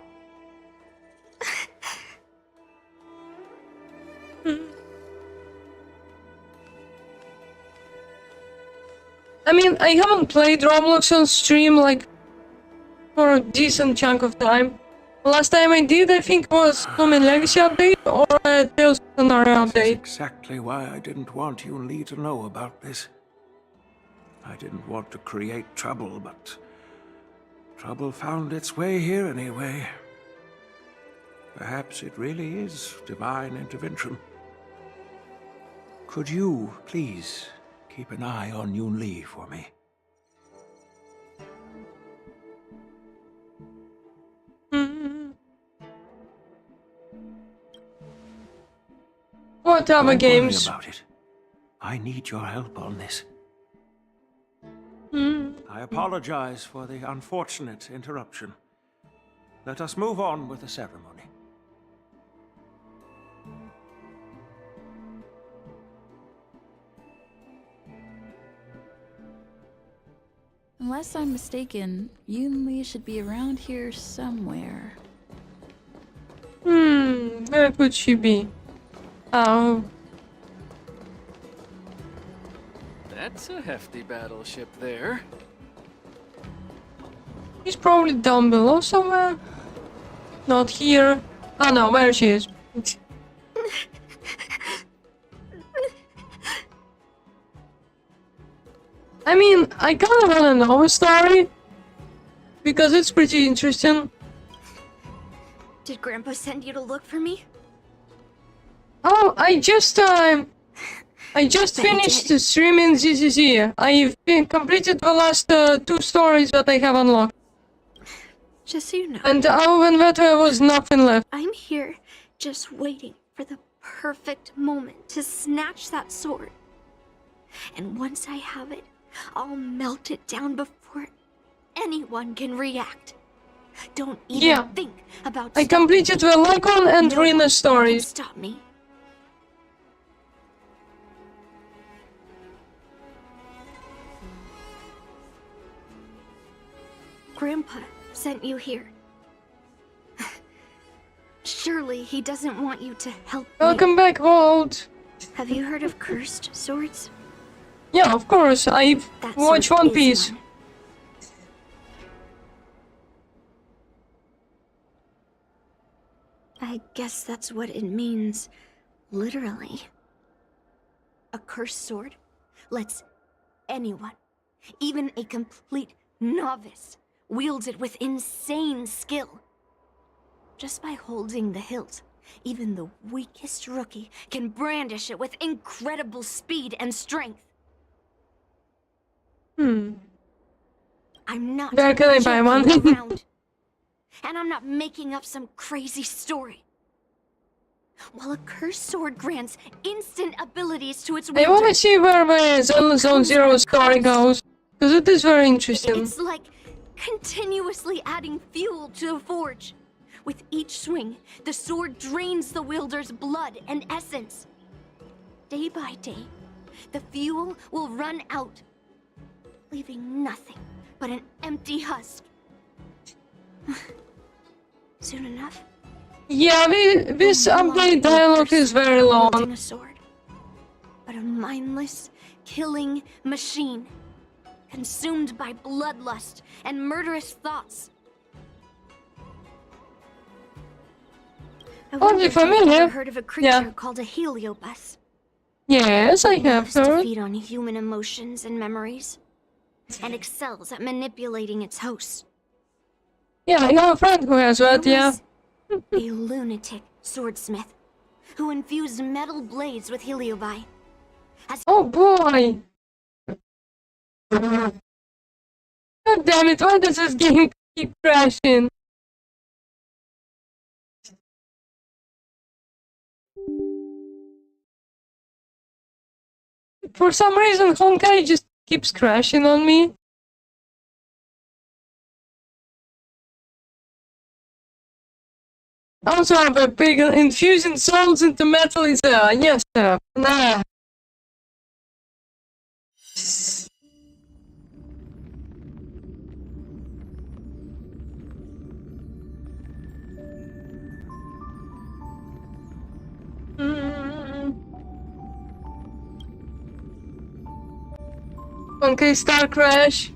I mean, I haven't played Roblox on stream like for a decent chunk of time. Last time I did, I think, was Human Legacy update or a Tales of Scenario This is update. exactly why I didn't want Yun Li to know about this. I didn't want to create trouble, but trouble found its way here anyway. Perhaps it really is divine intervention. Could you, please, keep an eye on Yun Li for me? What other Don't worry games? about it. I need your help on this. I apologize for the unfortunate interruption. Let us move on with the ceremony. Unless I'm mistaken, Yun Li should be around here somewhere. Where could she be? Oh. That's a hefty battleship there. She's probably down below somewhere. Not here. Oh no, where she is. I mean, I kind of want to know a story. Because it's pretty interesting. Did Grandpa send you to look for me? Oh, I just finished streaming ZZZ. I've completed the last 2 stories that I have unlocked. Just so you know. And other than that, there was nothing left. I'm here just waiting for the perfect moment to snatch that sword. And once I have it, I'll melt it down before anyone can react. Don't even think about I completed the Lycon and Rina stories. Stop me. Grandpa sent you here. Surely he doesn't want you to help me. Welcome back, Walt. Have you heard of cursed swords? Yeah, of course. I've watched One Piece. I guess that's what it means, literally. A cursed sword lets anyone, even a complete novice, wield it with insane skill. Just by holding the hilt, even the weakest rookie can brandish it with incredible speed and strength. I'm not Where can I buy one? joking around. And I'm not making up some crazy story. While a cursed sword grants instant abilities to its I wielder, want to see where my Zone Zero story goes, because it is very interesting. it's like continuously adding fuel to the forge. With each swing, the sword drains the wielder's blood and essence. Day by day, the fuel will run out, leaving nothing but an empty husk. Soon enough, Yeah, this update dialogue is very long. wielding a sword, but a mindless, killing machine, consumed by bloodlust and murderous thoughts. I wonder you if you've familiar? ever heard of a creature Yeah. called a heliobus. Yes, I have Loves to heard. feed on human emotions and memories, and excels at manipulating its hosts. Yeah, I know a friend who has that, yeah. A lunatic swordsmith who infused metal blades with heliobi. Oh boy! God damn it, why does this game keep crashing? For some reason, Honkai just keeps crashing on me. Also, I'm a big infusing souls into metal is yes, nah. Okay, Star Crash.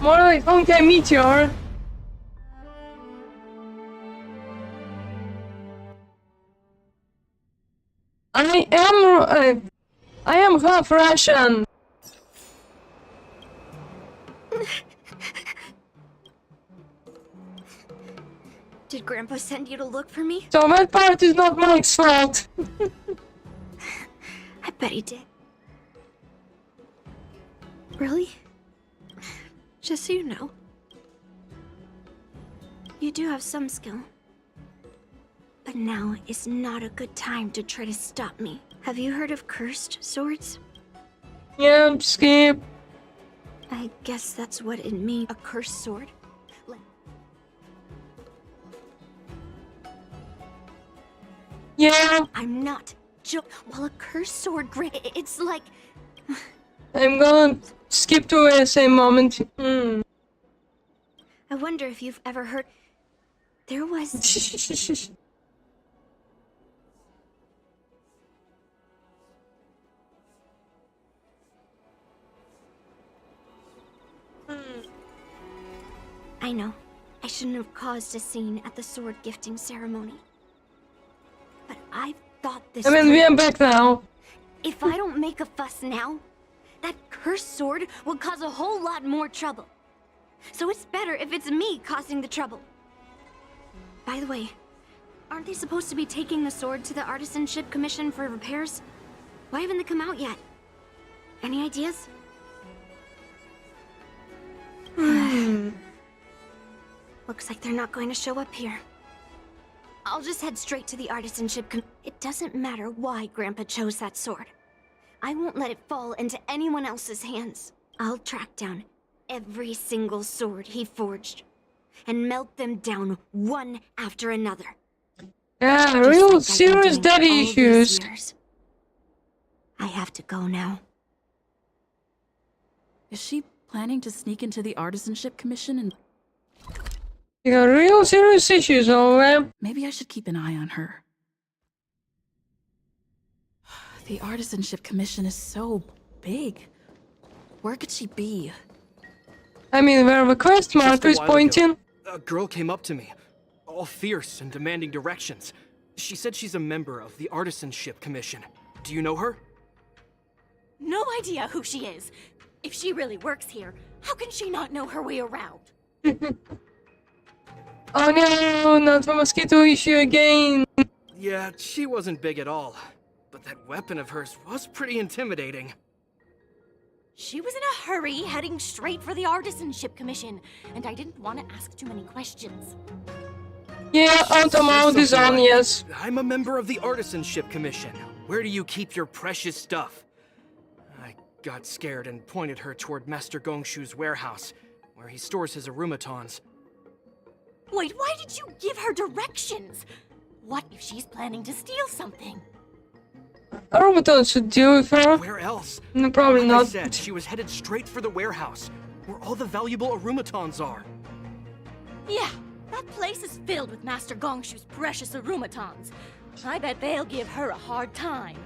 More like Honkai Meteor. I am half Russian. Did Grandpa send you to look for me? So that part is not Mike's fault. I bet he did. Really? Just so you know, you do have some skill. But now is not a good time to try to stop me. Have you heard of cursed swords? Yeah, skip. I guess that's what it means. A cursed sword? Yeah. I'm not while a cursed sword it's like... I'm gonna skip to a same moment. I wonder if you've ever heard... There was... I know. I shouldn't have caused a scene at the sword gifting ceremony. But I've thought this I mean, we are back now. If I don't make a fuss now, that cursed sword will cause a whole lot more trouble. So it's better if it's me causing the trouble. By the way, aren't they supposed to be taking the sword to the Artisanship Commission for repairs? Why haven't they come out yet? Any ideas? Looks like they're not going to show up here. I'll just head straight to the Artisanship It doesn't matter why Grandpa chose that sword. I won't let it fall into anyone else's hands. I'll track down every single sword he forged and melt them down one after another. Yeah, Just real like I've been serious doing daddy all these issues. years. I have to go now. Is she planning to sneak into the Artisanship Commission and... You got real serious issues, alright? Maybe I should keep an eye on her. The Artisanship Commission is so big. Where could she be? I mean, where the quest marker is pointing. A girl came up to me, all fierce and demanding directions. She said she's a member of the Artisanship Commission. Do you know her? No idea who she is. If she really works here, how can she not know her way around? Oh no, not the mosquito issue again. Yeah, she wasn't big at all. But that weapon of hers was pretty intimidating. She was in a hurry, heading straight for the Artisanship Commission, and I didn't want to ask too many questions. Yeah, Automount is on, yes. I'm a member of the Artisanship Commission. Where do you keep your precious stuff? I got scared and pointed her toward Master Gongshu's warehouse, where he stores his arumatons. Wait, why did you give her directions? What if she's planning to steal something? Arumatons should deal with her. Where else? No, probably Like not. I said, she was headed straight for the warehouse, where all the valuable arumatons are. Yeah, that place is filled with Master Gongshu's precious arumatons. I bet they'll give her a hard time.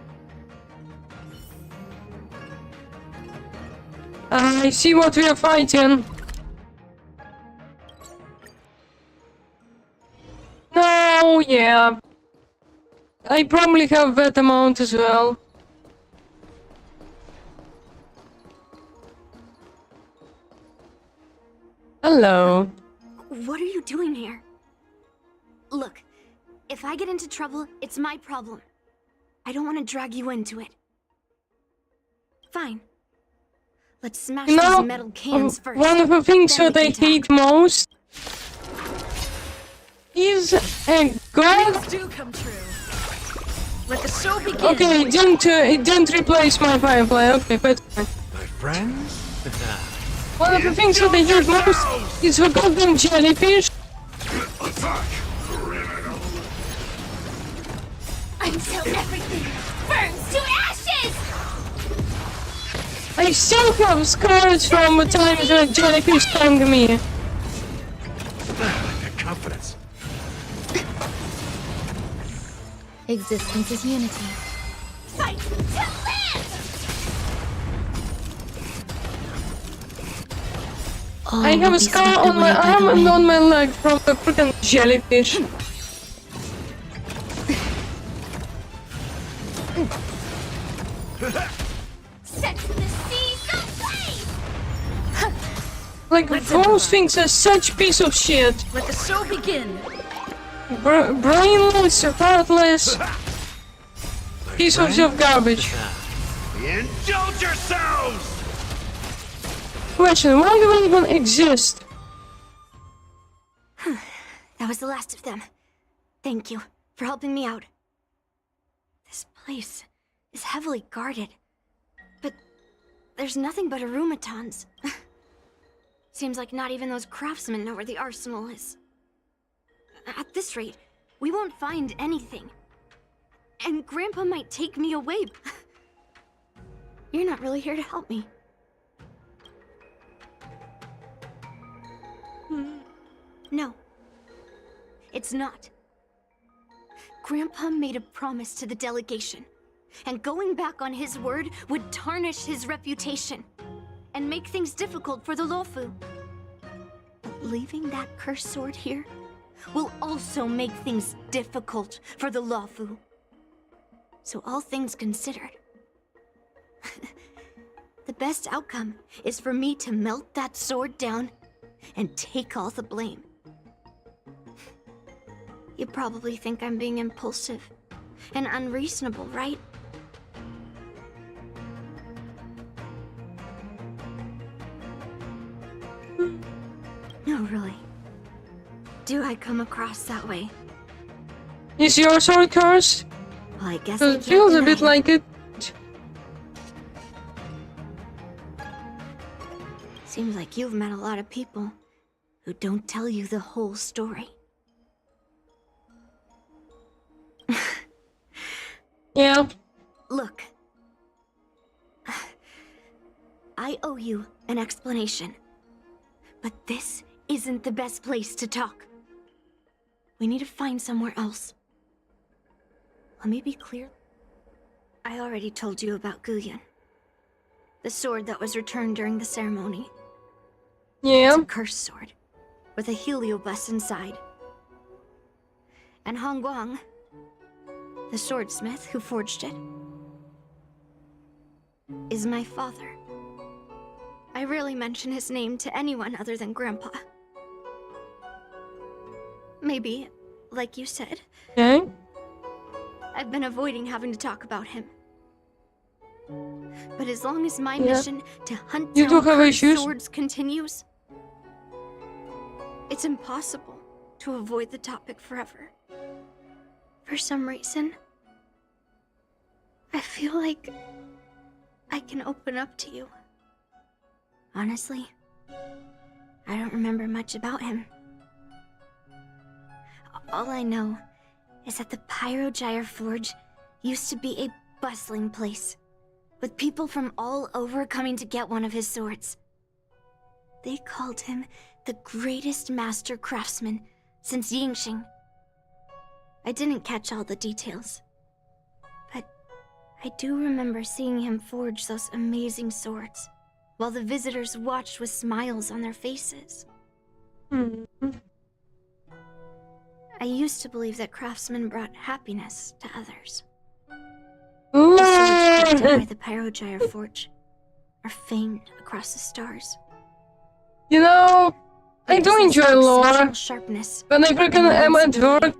I see what we are fighting. No, yeah. I probably have that amount as well. Hello. What are you doing here? Look, if I get into trouble, it's my problem. I don't want to drag you into it. Fine. Let's smash these metal cans first. One of the things then that we I can hate most is a god. Dreams do come true. Let the show begin. Okay, it didn't replace my firefly. Okay, but My friends? one of the things that I hate most is the goddamn jellyfish. Attack! Until everything burns to ashes! I still have scars from the times that jellyfish stung me. That confidence. Existence is unity. Fight to live! I have a scar on my arm and on my leg from the freaking jellyfish. Set the seas ablaze! Like, those things are such piece of shit. Let the show begin. Brainless, heartless pieces of garbage. Indulge yourselves! Question, why do I even exist? That was the last of them. Thank you for helping me out. This place is heavily guarded, but there's nothing but arumatons. Seems like not even those craftsmen know where the arsenal is. At this rate, we won't find anything. And Grandpa might take me away. You're not really here to help me. No. It's not. Grandpa made a promise to the delegation, and going back on his word would tarnish his reputation and make things difficult for the Lofu. But leaving that cursed sword here will also make things difficult for the Lofu. So all things considered, the best outcome is for me to melt that sword down and take all the blame. You probably think I'm being impulsive and unreasonable, right? No, really. Do I come across that way? Is your sword cursed? Well, I guess It feels a bit like it. Seems like you've met a lot of people who don't tell you the whole story. Yeah. Look. I owe you an explanation. But this isn't the best place to talk. We need to find somewhere else. Let me be clear. I already told you about Guyan. The sword that was returned during the ceremony. Yeah. It's a cursed sword, with a heliobus inside. And Hong Guang, the swordsmith who forged it, is my father. I rarely mention his name to anyone other than Grandpa. Maybe, like you said, I've been avoiding having to talk about him. But as long as my mission to hunt down cursed swords continues, it's impossible to avoid the topic forever. For some reason, I feel like I can open up to you. Honestly, I don't remember much about him. All I know is that the Pyrogyre Forge used to be a bustling place, with people from all over coming to get one of his swords. They called him the greatest master craftsman since Yingxing. I didn't catch all the details, but I do remember seeing him forge those amazing swords, while the visitors watched with smiles on their faces. I used to believe that craftsmen brought happiness to others. The swords crafted by the Pyrogyre Forge are famed across the stars. You know, I do enjoy lore. Sharpness. When I freaking am at work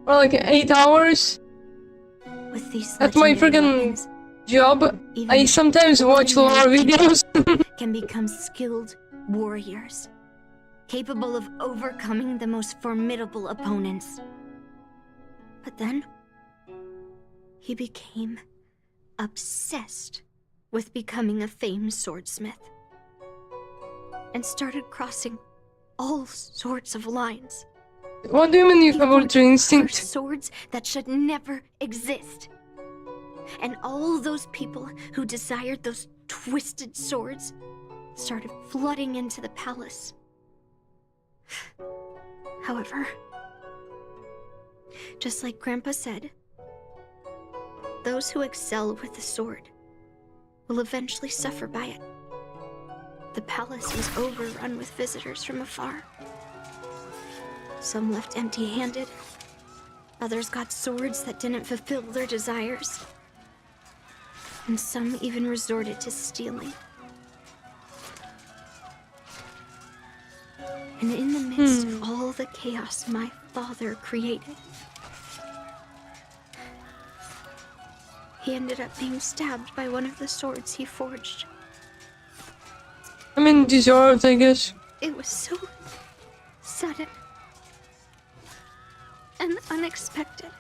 for like 8 hours with these at my freaking job, I sometimes watch lore videos. Can become skilled warriors, capable of overcoming the most formidable opponents. But then, he became obsessed with becoming a famed swordsmith, and started crossing all sorts of lines. What do you mean you have ultra instinct? Swords that should never exist. And all those people who desired those twisted swords started flooding into the palace. However, just like Grandpa said, those who excel with the sword will eventually suffer by it. The palace was overrun with visitors from afar. Some left empty-handed. Others got swords that didn't fulfill their desires. And some even resorted to stealing. And in the midst of all the chaos my father created, he ended up being stabbed by one of the swords he forged. I mean, deserved, I guess. It was so sudden and unexpected.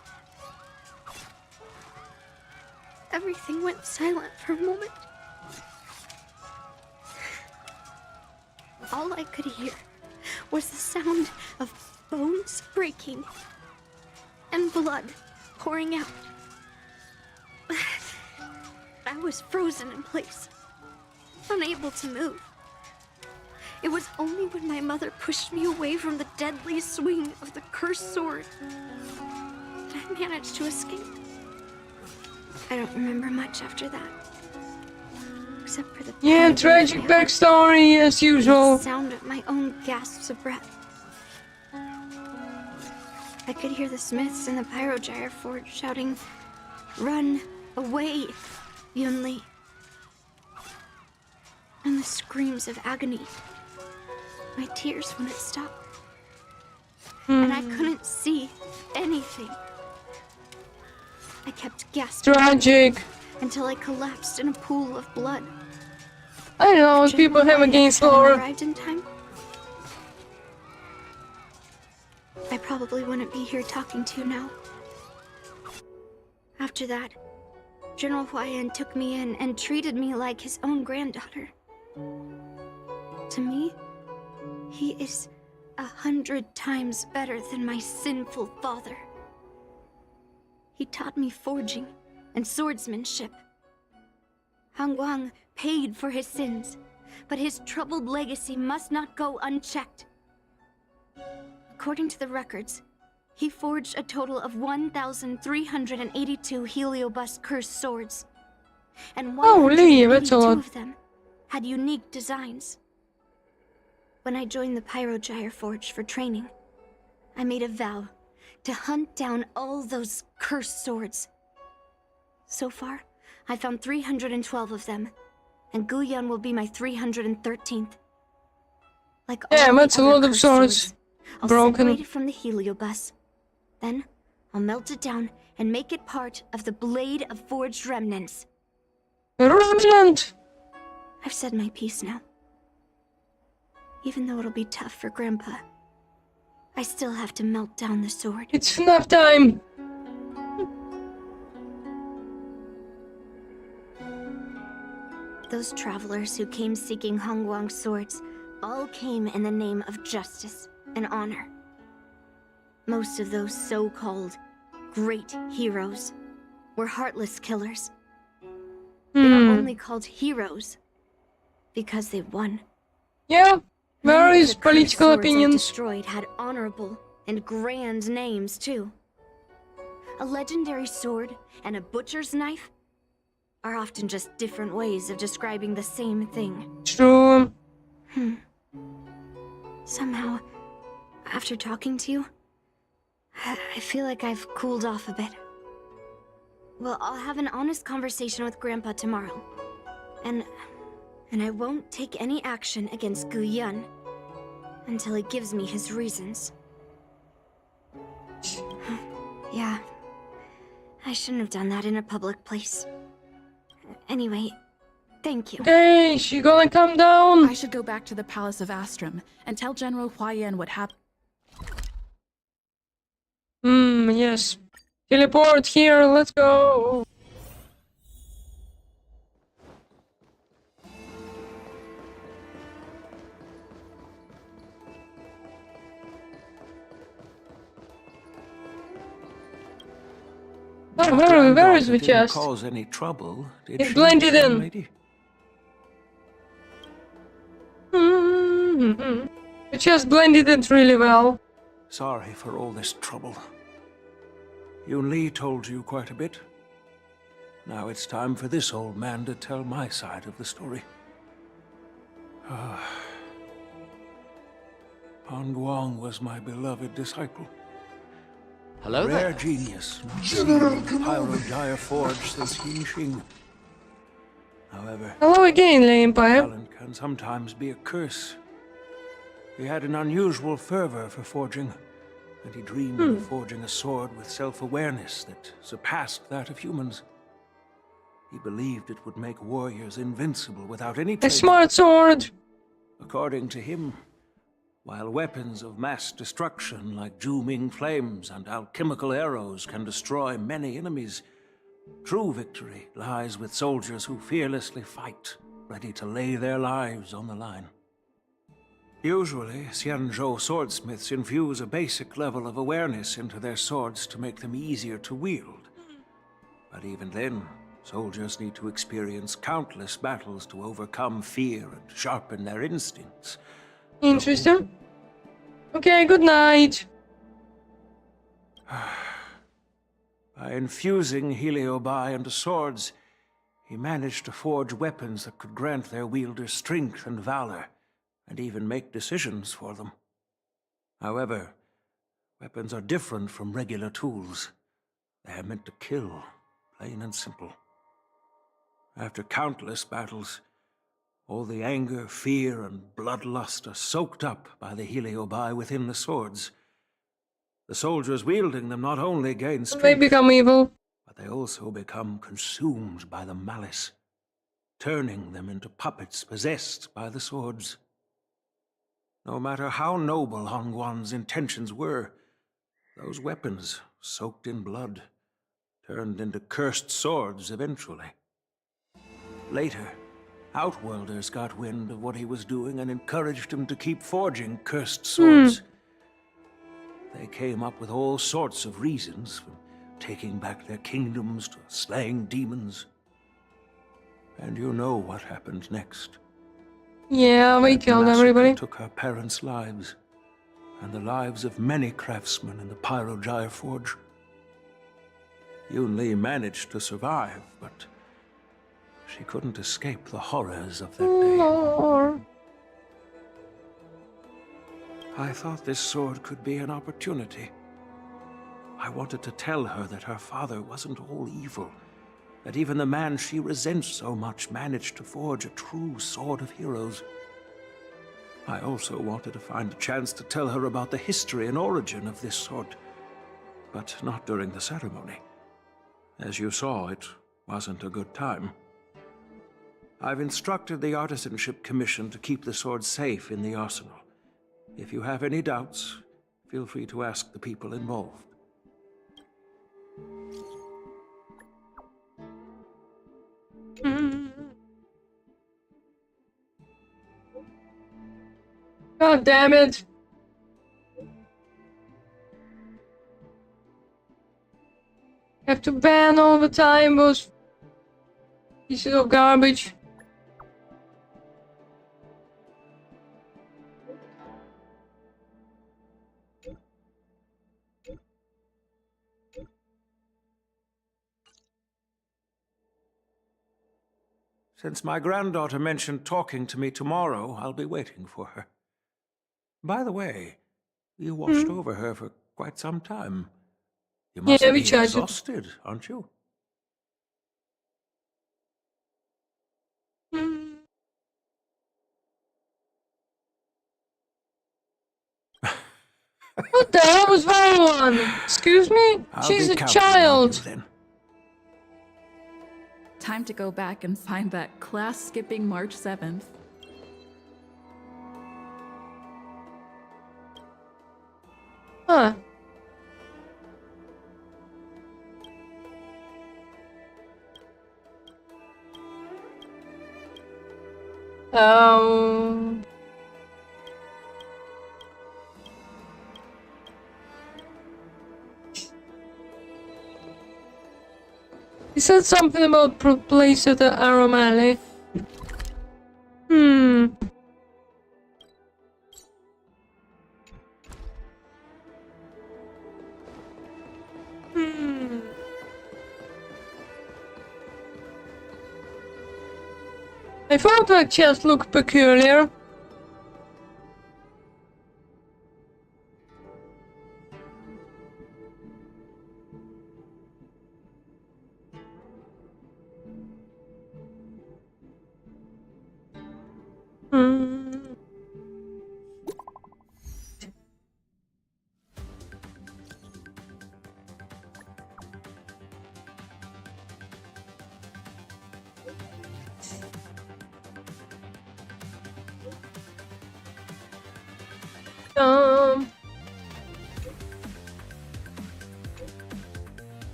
Everything went silent for a moment. All I could hear was the sound of bones breaking and blood pouring out. I was frozen in place, unable to move. It was only when my mother pushed me away from the deadly swing of the cursed sword that I managed to escape. I don't remember much after that, except for the tragic backstory as usual. The sound of my own gasps of breath. I could hear the smiths in the Pyrogyre Forge shouting, "Run away, Yunli!" And the screams of agony. My tears wouldn't stop. And I couldn't see anything. I kept gasping. Tragic. Until I collapsed in a pool of blood. I don't know what people have against lore. Arrived in time, I probably wouldn't be here talking to you now. After that, General Huayan took me in and treated me like his own granddaughter. To me, he is 100 times better than my sinful father. He taught me forging and swordsmanship. Han Guang paid for his sins, but his troubled legacy must not go unchecked. According to the records, he forged a total of 1,382 heliobus cursed swords, and 182 of them had unique designs. When I joined the Pyrogyre Forge for training, I made a vow to hunt down all those cursed swords. So far, I found 312 of them, and Guyun will be my 313th. Like all Damn, the that's a other lot of cursed swords. I'll Broken. separate it from the heliobus. Then, I'll melt it down and make it part of the Blade of Forged Remnants. Remnant! I've said my piece now. Even though it'll be tough for Grandpa, I still have to melt down the sword. It's FNAF time! Those travelers who came seeking Hongguang's swords all came in the name of justice and honor. Most of those so-called great heroes were heartless killers. They were only called heroes because they won. Yeah, various The cursed political swords I opinions. destroyed had honorable and grand names too. A legendary sword and a butcher's knife are often just different ways of describing the same thing. True. Somehow, after talking to you, I feel like I've cooled off a bit. Well, I'll have an honest conversation with Grandpa tomorrow. And I won't take any action against Guyun until he gives me his reasons. Yeah, I shouldn't have done that in a public place. Anyway, thank you. Okay, she gonna come down. I should go back to the Palace of Astrum and tell General Huayan what happened. Yes. Teleport here, let's go. Oh, where is the Didn't chest? cause any trouble, did It's she, blended young in. lady? The chest blended in really well. Sorry for all this trouble. Yun Li told you quite a bit. Now it's time for this old man to tell my side of the story. Hongguang was my beloved disciple. Hello Rare there. genius. General, Pyrogyre Forge since Yinxing. However, Hello again, Empire. talent can sometimes be a curse. He had an unusual fervor for forging, and he dreamed of forging a sword with self-awareness that surpassed that of humans. He believed it would make warriors invincible without any A training. smart sword. According to him, while weapons of mass destruction like Juming flames and alchemical arrows can destroy many enemies, true victory lies with soldiers who fearlessly fight, ready to lay their lives on the line. Usually, Xianzhou swordsmiths infuse a basic level of awareness into their swords to make them easier to wield. But even then, soldiers need to experience countless battles to overcome fear and sharpen their instincts. Interesting. Okay, good night. By infusing heliobi into swords, he managed to forge weapons that could grant their wielders strength and valor, and even make decisions for them. However, weapons are different from regular tools. They are meant to kill, plain and simple. After countless battles, all the anger, fear, and bloodlust are soaked up by the heliobi within the swords. The soldiers wielding them not only gain strength, They become evil. but they also become consumed by the malice, turning them into puppets possessed by the swords. No matter how noble Hongguang's intentions were, those weapons, soaked in blood, turned into cursed swords eventually. Later, Outworlders got wind of what he was doing and encouraged him to keep forging cursed swords. They came up with all sorts of reasons, from taking back their kingdoms to slaying demons. And you know what happened next. Yeah, we killed everybody. Took our parents' lives, and the lives of many craftsmen in the Pyrogyre Forge. Yun Li managed to survive, but she couldn't escape the horrors of that day. I thought this sword could be an opportunity. I wanted to tell her that her father wasn't all evil, that even the man she resents so much managed to forge a true sword of heroes. I also wanted to find a chance to tell her about the history and origin of this sword, but not during the ceremony. As you saw, it wasn't a good time. I've instructed the Artisanship Commission to keep the sword safe in the arsenal. If you have any doubts, feel free to ask the people involved. God damn it. Have to ban all the time those pieces of garbage. Since my granddaughter mentioned talking to me tomorrow, I'll be waiting for her. By the way, you watched over her for quite some time. You must be exhausted, aren't you? What the hell was that one? Excuse me? She's a child. Time to go back and find that class-skipping March 7th. Huh. He said something about place at the Aromale. I thought that chest looked peculiar.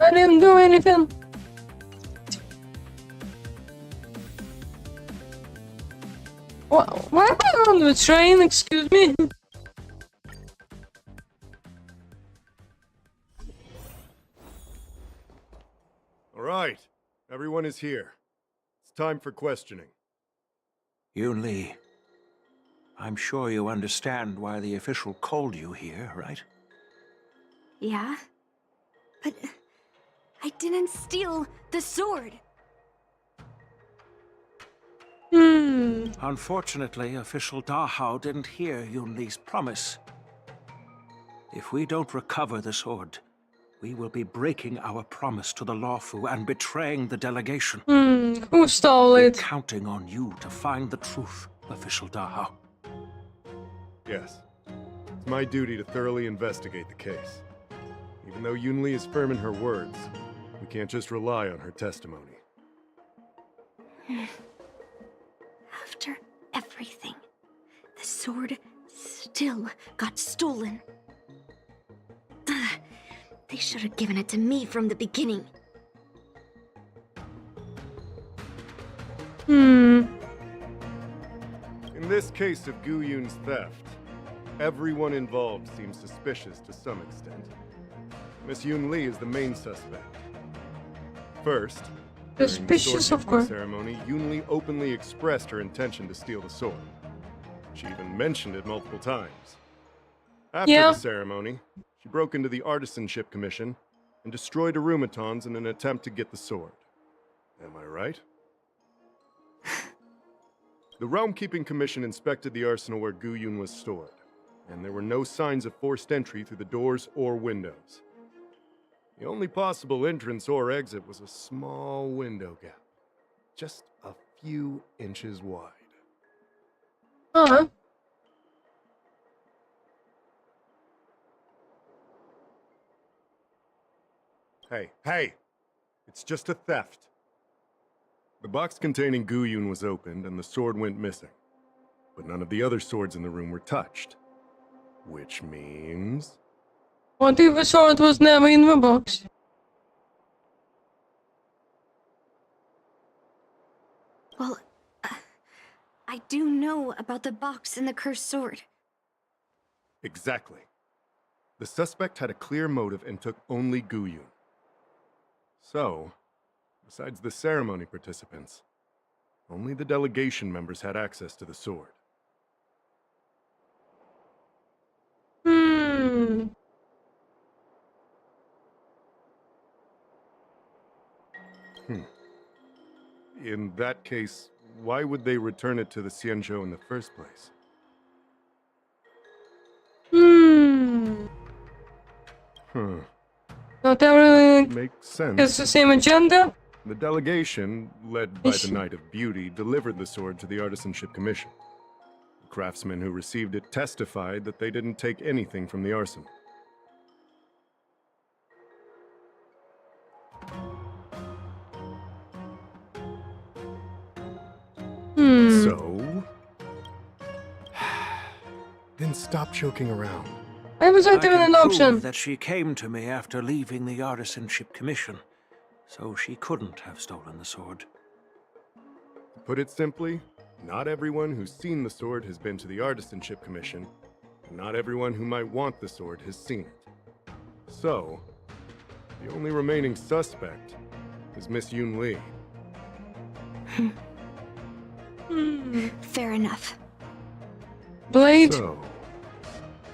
I didn't do anything. Why am I on the train? Excuse me. All right, everyone is here. It's time for questioning. Yun Li, I'm sure you understand why the official called you here, right? Yeah? But I didn't steal the sword. Unfortunately, official Dahao didn't hear Yun Li's promise. If we don't recover the sword, we will be breaking our promise to the Lawfu and betraying the delegation. Who stole it? We're counting on you to find the truth, official Dahao. Yes. It's my duty to thoroughly investigate the case. Even though Yun Li is firm in her words, we can't just rely on her testimony. After everything, the sword still got stolen. They should have given it to me from the beginning. In this case of Gu Yun's theft, everyone involved seems suspicious to some extent. Miss Yun Li is the main suspect. First, during the sword-gifting ceremony, Yun Li openly expressed her intention to steal the sword. She even mentioned it multiple times. After the ceremony, she broke into the Artisanship Commission and destroyed Arumatons in an attempt to get the sword. Am I right? The Realm Keeping Commission inspected the arsenal where Gu Yun was stored, and there were no signs of forced entry through the doors or windows. The only possible entrance or exit was a small window gap, just a few inches wide. Huh? Hey! It's just a theft. The box containing Gu Yun was opened and the sword went missing. But none of the other swords in the room were touched. Which means... What if the sword was never in the box? Well, I do know about the box and the cursed sword. Exactly. The suspect had a clear motive and took only Gu Yun. So, besides the ceremony participants, only the delegation members had access to the sword. In that case, why would they return it to the Xianzhou in the first place? Not that really makes sense. It's the same agenda? The delegation, led by the Knight of Beauty, delivered the sword to the Artisanship Commission. The craftsmen who received it testified that they didn't take anything from the arsenal. So... then stop joking around. I was not given an option. Prove that she came to me after leaving the Artisanship Commission, so she couldn't have stolen the sword. To put it simply, not everyone who's seen the sword has been to the Artisanship Commission, and not everyone who might want the sword has seen it. So, the only remaining suspect is Miss Yun Li. Fair enough. Blade? So,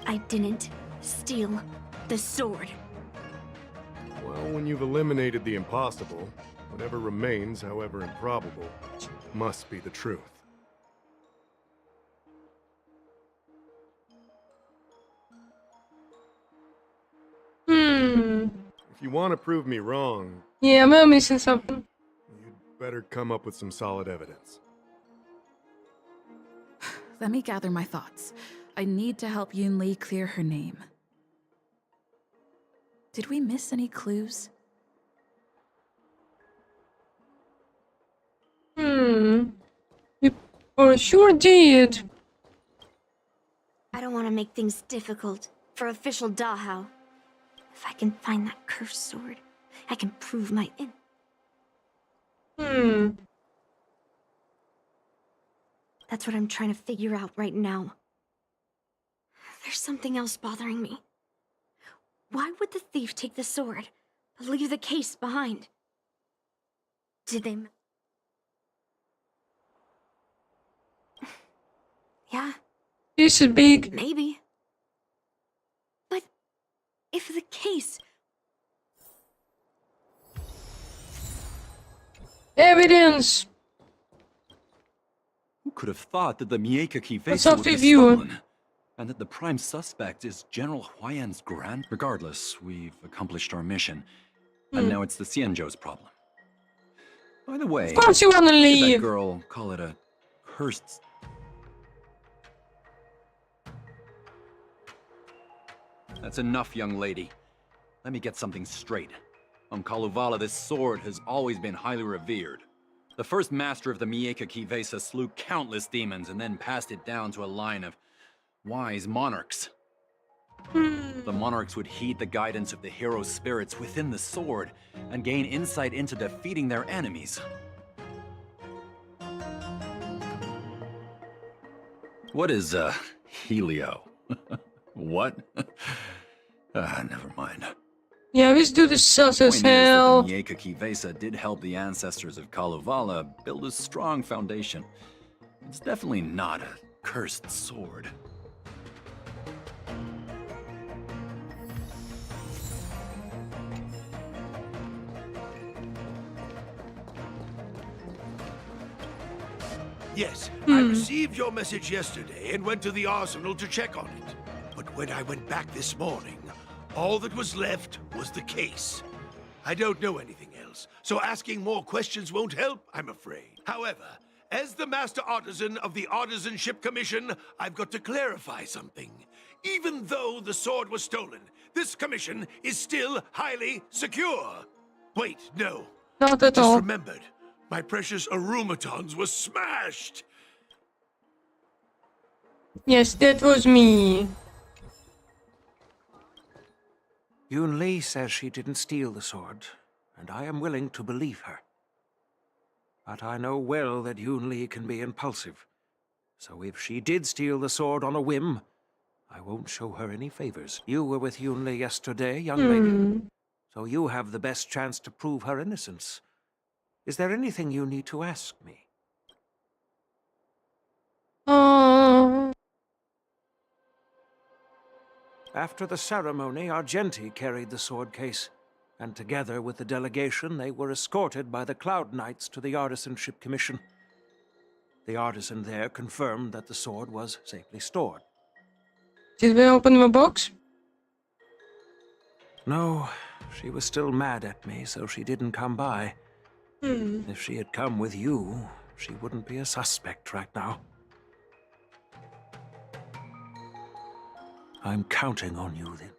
I didn't steal the sword. well, when you've eliminated the impossible, whatever remains, however improbable, must be the truth. If you want to prove me wrong, Yeah, I'm missing something. you'd better come up with some solid evidence. Let me gather my thoughts. I need to help Yun Li clear her name. Did we miss any clues? You for sure did. I don't want to make things difficult for official Dahao. If I can find that cursed sword, I can prove my That's what I'm trying to figure out right now. There's something else bothering me. Why would the thief take the sword, but leave the case behind? Did they... Yeah. This is big. Maybe. But if the case... Evidence! Who could have thought that the Miekaki What's vase up would be with you? stolen? And that the prime suspect is General Huayan's grand... Regardless, we've accomplished our mission. And now it's the Xianzhou's problem. By the way, Of course you wanna did leave. that girl call it a cursed... That's enough, young lady. Let me get something straight. On Kalevala, this sword has always been highly revered. The first master of the Miekaki Vesa slew countless demons and then passed it down to a line of wise monarchs. The monarchs would heed the guidance of the hero spirits within the sword and gain insight into defeating their enemies. What is, Helio? What? Never mind. Yeah, let's do this sus as Point is that hell. the Miekaki Vesa did help the ancestors of Kalevala build a strong foundation. It's definitely not a cursed sword. Yes, I received your message yesterday and went to the arsenal to check on it. But when I went back this morning, all that was left was the case. I don't know anything else, so asking more questions won't help, I'm afraid. However, as the Master Artisan of the Artisanship Commission, I've got to clarify something. Even though the sword was stolen, this commission is still highly secure. Wait, no. Not at Just all. remembered. My precious arumatons were smashed! Yes, that was me. Yoon Lee says she didn't steal the sword, and I am willing to believe her. But I know well that Yoon Lee can be impulsive. So if she did steal the sword on a whim, I won't show her any favors. You were with Yoon Lee yesterday, young lady. So you have the best chance to prove her innocence. Is there anything you need to ask me? After the ceremony, Argenti carried the sword case, and together with the delegation, they were escorted by the Cloud Knights to the Artisanship Commission. The artisan there confirmed that the sword was safely stored. Did we open the box? No, she was still mad at me, so she didn't come by. If she had come with you, she wouldn't be a suspect right now. I'm counting on you, then.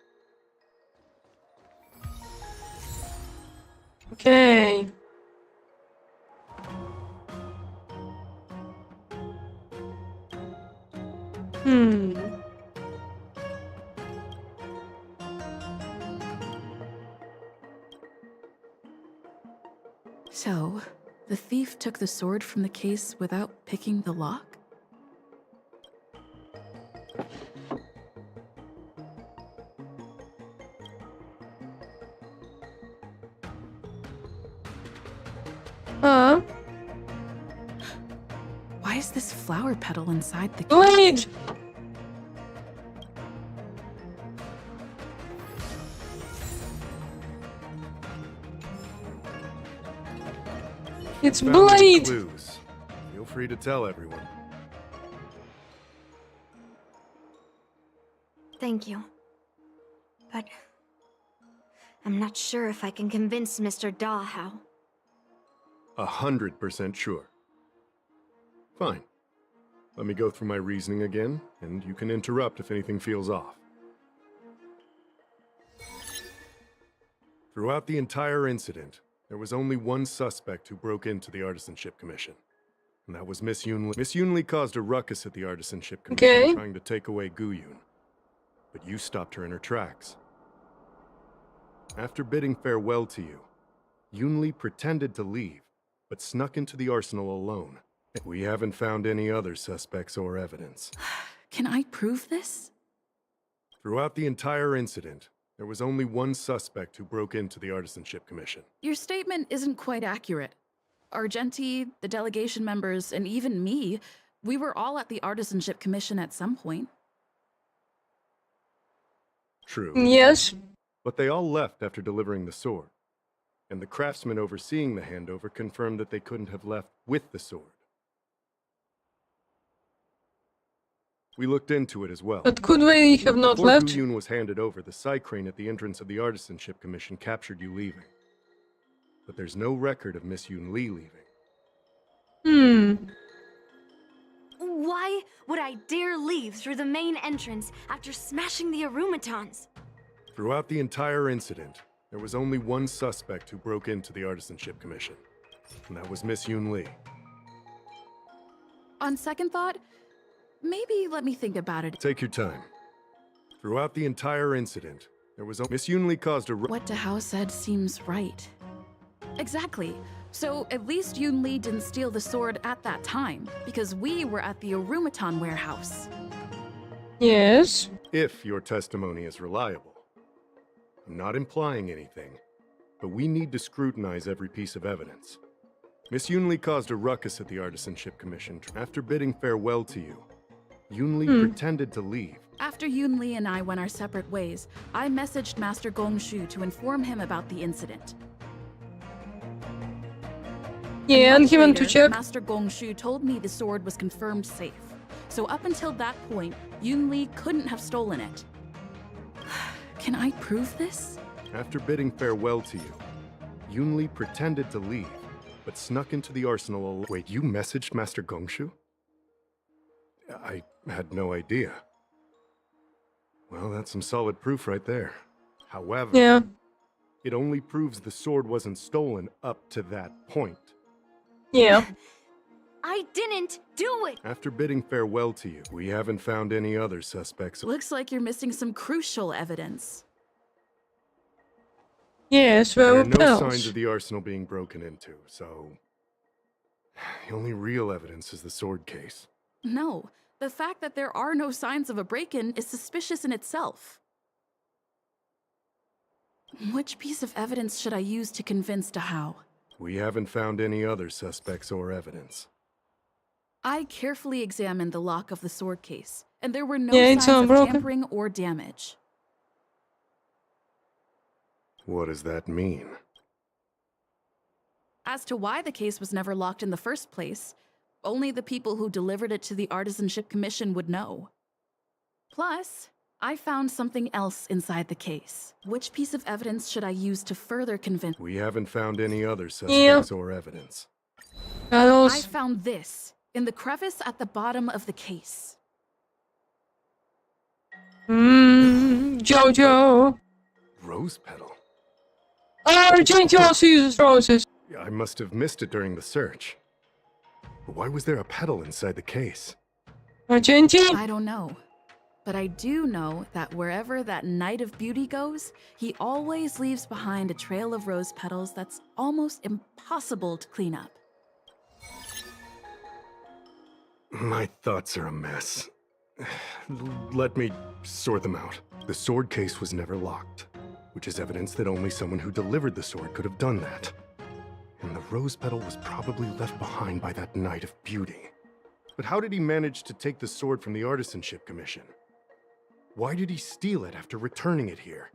Okay. So, the thief took the sword from the case without picking the lock? Why is this flower petal inside the Blade? It's Found any Blade! clues. Feel free to tell everyone. Thank you. But I'm not sure if I can convince Mr. Daw how. 100% sure. Fine. Let me go through my reasoning again, and you can interrupt if anything feels off. Throughout the entire incident, there was only one suspect who broke into the Artisanship Commission, and that was Miss Yoon Lee. Miss Yoon Lee caused a ruckus at the Artisanship Commission trying to take away Gu-Yoon, but you stopped her in her tracks. After bidding farewell to you, Yoon Lee pretended to leave, but snuck into the arsenal alone. We haven't found any other suspects or evidence. Can I prove this? Throughout the entire incident, there was only one suspect who broke into the Artisanship Commission. Your statement isn't quite accurate. Argenti, the delegation members, and even me, we were all at the Artisanship Commission at some point. True. Yes. But they all left after delivering the sword. And the craftsman overseeing the handover confirmed that they couldn't have left with the sword. We looked into it as well. But could we have not Before left? Gu-Yoon was handed over, the Psy Crane at the entrance of the Artisanship Commission captured you leaving. But there's no record of Miss Yoon Lee leaving. Why would I dare leave through the main entrance after smashing the arumatons? Throughout the entire incident, there was only one suspect who broke into the Artisanship Commission, and that was Miss Yoon Lee. On second thought, maybe let me think about it. Take your time. Throughout the entire incident, there was Miss Yoon Lee caused a What Dahao said seems right. Exactly. So at least Yoon Lee didn't steal the sword at that time, because we were at the Arumaton warehouse. Yes. If your testimony is reliable. I'm not implying anything, but we need to scrutinize every piece of evidence. Miss Yoon Lee caused a ruckus at the Artisanship Commission. After bidding farewell to you, Yoon Lee pretended to leave. After Yoon Lee and I went our separate ways, I messaged Master Gongshu to inform him about the incident. Yeah, and he went to check. Master Gongshu told me the sword was confirmed safe. So up until that point, Yun Li couldn't have stolen it. Can I prove this? After bidding farewell to you, Yun Li pretended to leave, but snuck into the arsenal. Wait, you messaged Master Gongshu? I had no idea. Well, that's some solid proof right there. However, yeah, it only proves the sword wasn't stolen up to that point. Yeah. I didn't do it! After bidding farewell to you, we haven't found any other suspects. Looks like you're missing some crucial evidence. Yes, there well, are no signs of the arsenal being broken into, so the only real evidence is the sword case. No, the fact that there are no signs of a break-in is suspicious in itself. Which piece of evidence should I use to convince Dahao? We haven't found any other suspects or evidence. I carefully examined the lock of the sword case, and there were no it's signs of unbroken. tampering or damage. What does that mean? As to why the case was never locked in the first place, only the people who delivered it to the Artisanship Commission would know. Plus, I found something else inside the case. Which piece of evidence should I use to further convince? We haven't found any other suspects or evidence. I found this in the crevice at the bottom of the case. Jojo. Rose petal? Argenti also uses roses. I must have missed it during the search. Why was there a petal inside the case? Argenti? I don't know. But I do know that wherever that Knight of Beauty goes, he always leaves behind a trail of rose petals that's almost impossible to clean up. My thoughts are a mess. Let me sort them out. The sword case was never locked, which is evidence that only someone who delivered the sword could have done that. And the rose petal was probably left behind by that Knight of Beauty. But how did he manage to take the sword from the Artisanship Commission? Why did he steal it after returning it here?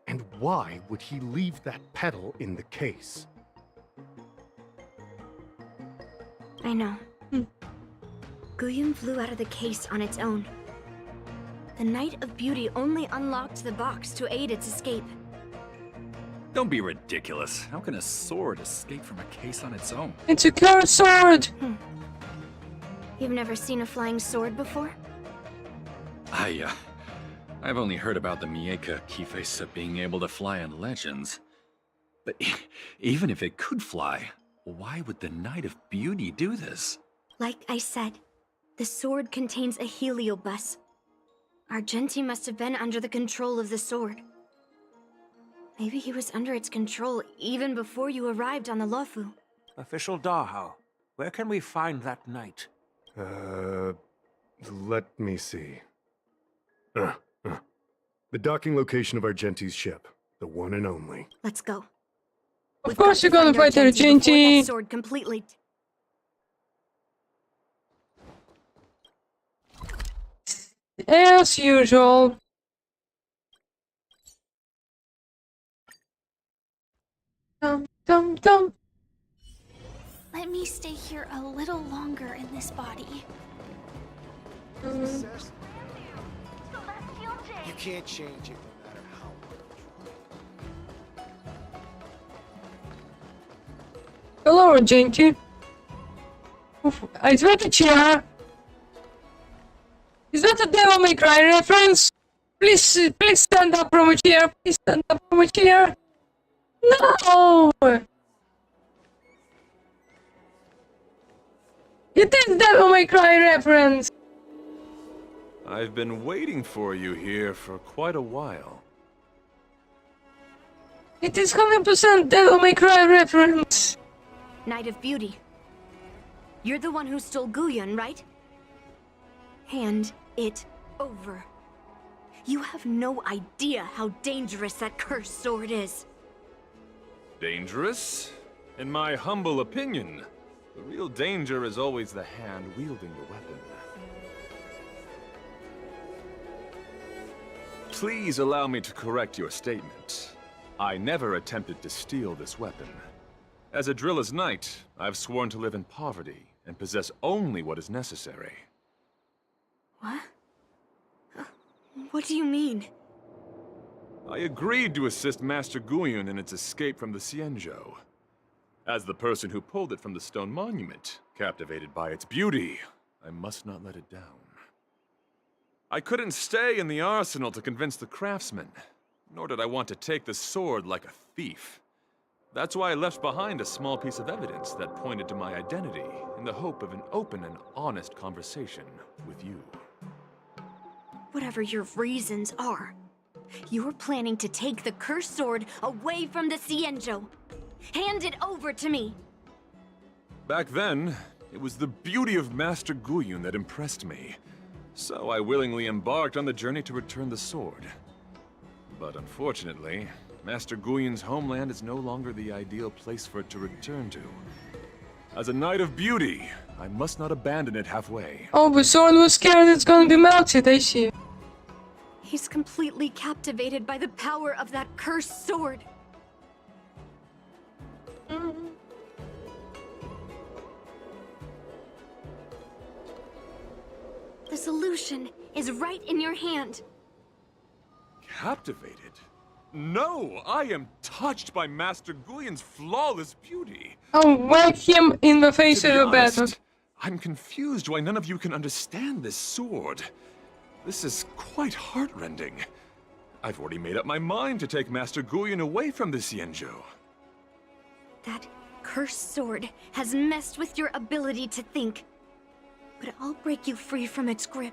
And why would he leave that petal in the case? I know. Guyun flew out of the case on its own. The Knight of Beauty only unlocked the box to aid its escape. Don't be ridiculous. How can a sword escape from a case on its own? It's a cursed sword! You've never seen a flying sword before? I've only heard about the Mieka Kifesa being able to fly in legends. But even if it could fly, why would the Knight of Beauty do this? Like I said, the sword contains a heliobus. Argenti must have been under the control of the sword. Maybe he was under its control even before you arrived on the Luofu. Official Dahao, where can we find that knight? Let me see. The docking location of Argenti's ship. The one and only. Let's go. Of course you're gonna fight Argenti! Sword completely. As usual. Dum dum dum. Let me stay here a little longer in this body. You can't change it no matter how much. Hello, Argenti. Is that a chair? Is that a Devil May Cry reference? Please stand up from a chair. Please stand up from a chair. No! It is Devil May Cry reference. I've been waiting for you here for quite a while. It is 100% Devil May Cry reference. Knight of Beauty. You're the one who stole Guyun, right? Hand it over. You have no idea how dangerous that cursed sword is. Dangerous? In my humble opinion, the real danger is always the hand wielding the weapon. Please allow me to correct your statement. I never attempted to steal this weapon. As a Drilla's knight, I've sworn to live in poverty and possess only what is necessary. What? What do you mean? I agreed to assist Master Guyun in its escape from the Xianzhou. As the person who pulled it from the stone monument, captivated by its beauty, I must not let it down. I couldn't stay in the arsenal to convince the craftsman, nor did I want to take the sword like a thief. That's why I left behind a small piece of evidence that pointed to my identity in the hope of an open and honest conversation with you. Whatever your reasons are, you're planning to take the cursed sword away from the Xianzhou. Hand it over to me! Back then, it was the beauty of Master Guyun that impressed me, so I willingly embarked on the journey to return the sword. But unfortunately, Master Guyun's homeland is no longer the ideal place for it to return to. As a Knight of Beauty, I must not abandon it halfway. Oh, but someone was scared it's gonna be melted, I see. He's completely captivated by the power of that cursed sword. The solution is right in your hand. Captivated? No, I am touched by Master Guyun's flawless beauty. Oh, whack him in the face with a bat. I'm confused why none of you can understand this sword. This is quite heartrending. I've already made up my mind to take Master Guyun away from the Xianzhou. That cursed sword has messed with your ability to think. But I'll break you free from its grip.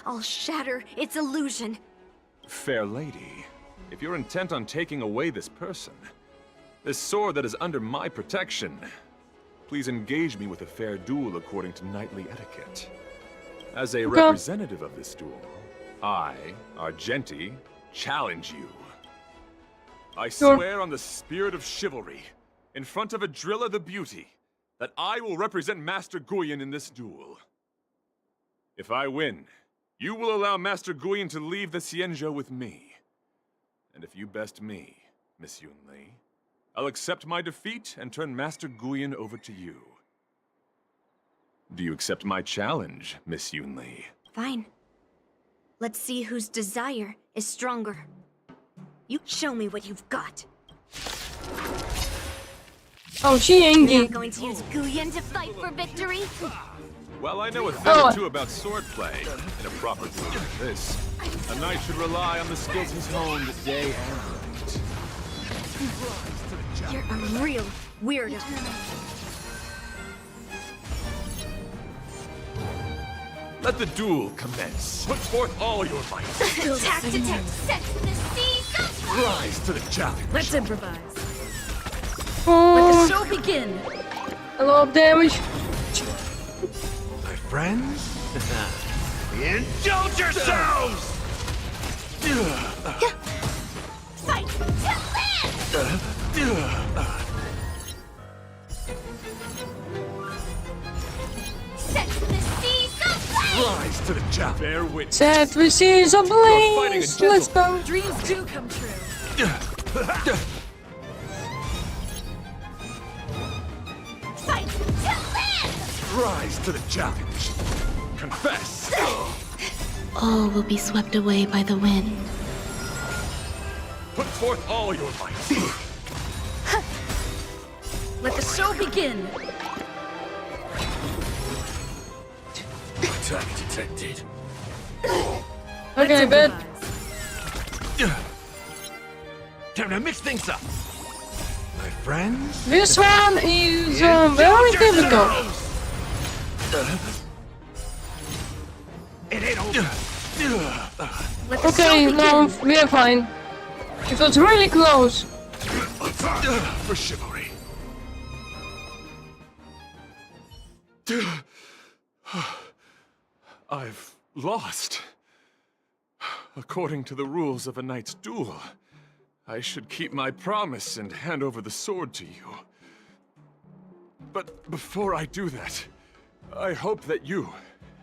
I'll shatter its illusion. Fair lady, if you're intent on taking away this person, this sword that is under my protection, please engage me with a fair duel according to knightly etiquette. As a representative of this duel, I, Argenti, challenge you. I swear on the spirit of chivalry, in front of Adrilla the Beauty, that I will represent Master Guyun in this duel. If I win, you will allow Master Guyun to leave the Xianzhou with me. And if you best me, Miss Yunli, I'll accept my defeat and turn Master Guyun over to you. Do you accept my challenge, Miss Yunli? Fine. Let's see whose desire is stronger. You show me what you've got. Oh, she angry. Not going to use Guyun to fight for victory? Well, I know a thing or two about swordplay. In a proper duel like this, a knight should rely on the skills he's honed day and night. You're a real weirdo. Let the duel commence. Put forth all your might. Attack to tech, set to the sea, Rise to the challenge. Let's improvise. Oh. Let the show begin. A lot of damage. My friends, indulge yourselves! Fight to live! Set to the sea, Rise to the challenge. Bear witness. Set the seas ablaze. Let's go. Dreams do come true. Fight to live! Rise to the challenge. Confess. All will be swept away by the wind. Put forth all your might. Let the show begin. Attack detected. Okay, bet. Time to mix things up. My friends, This one is very difficult. it ain't over. Okay, no, we are fine. It was really close. For chivalry. I've lost. According to the rules of a knight's duel, I should keep my promise and hand over the sword to you. But before I do that, I hope that you,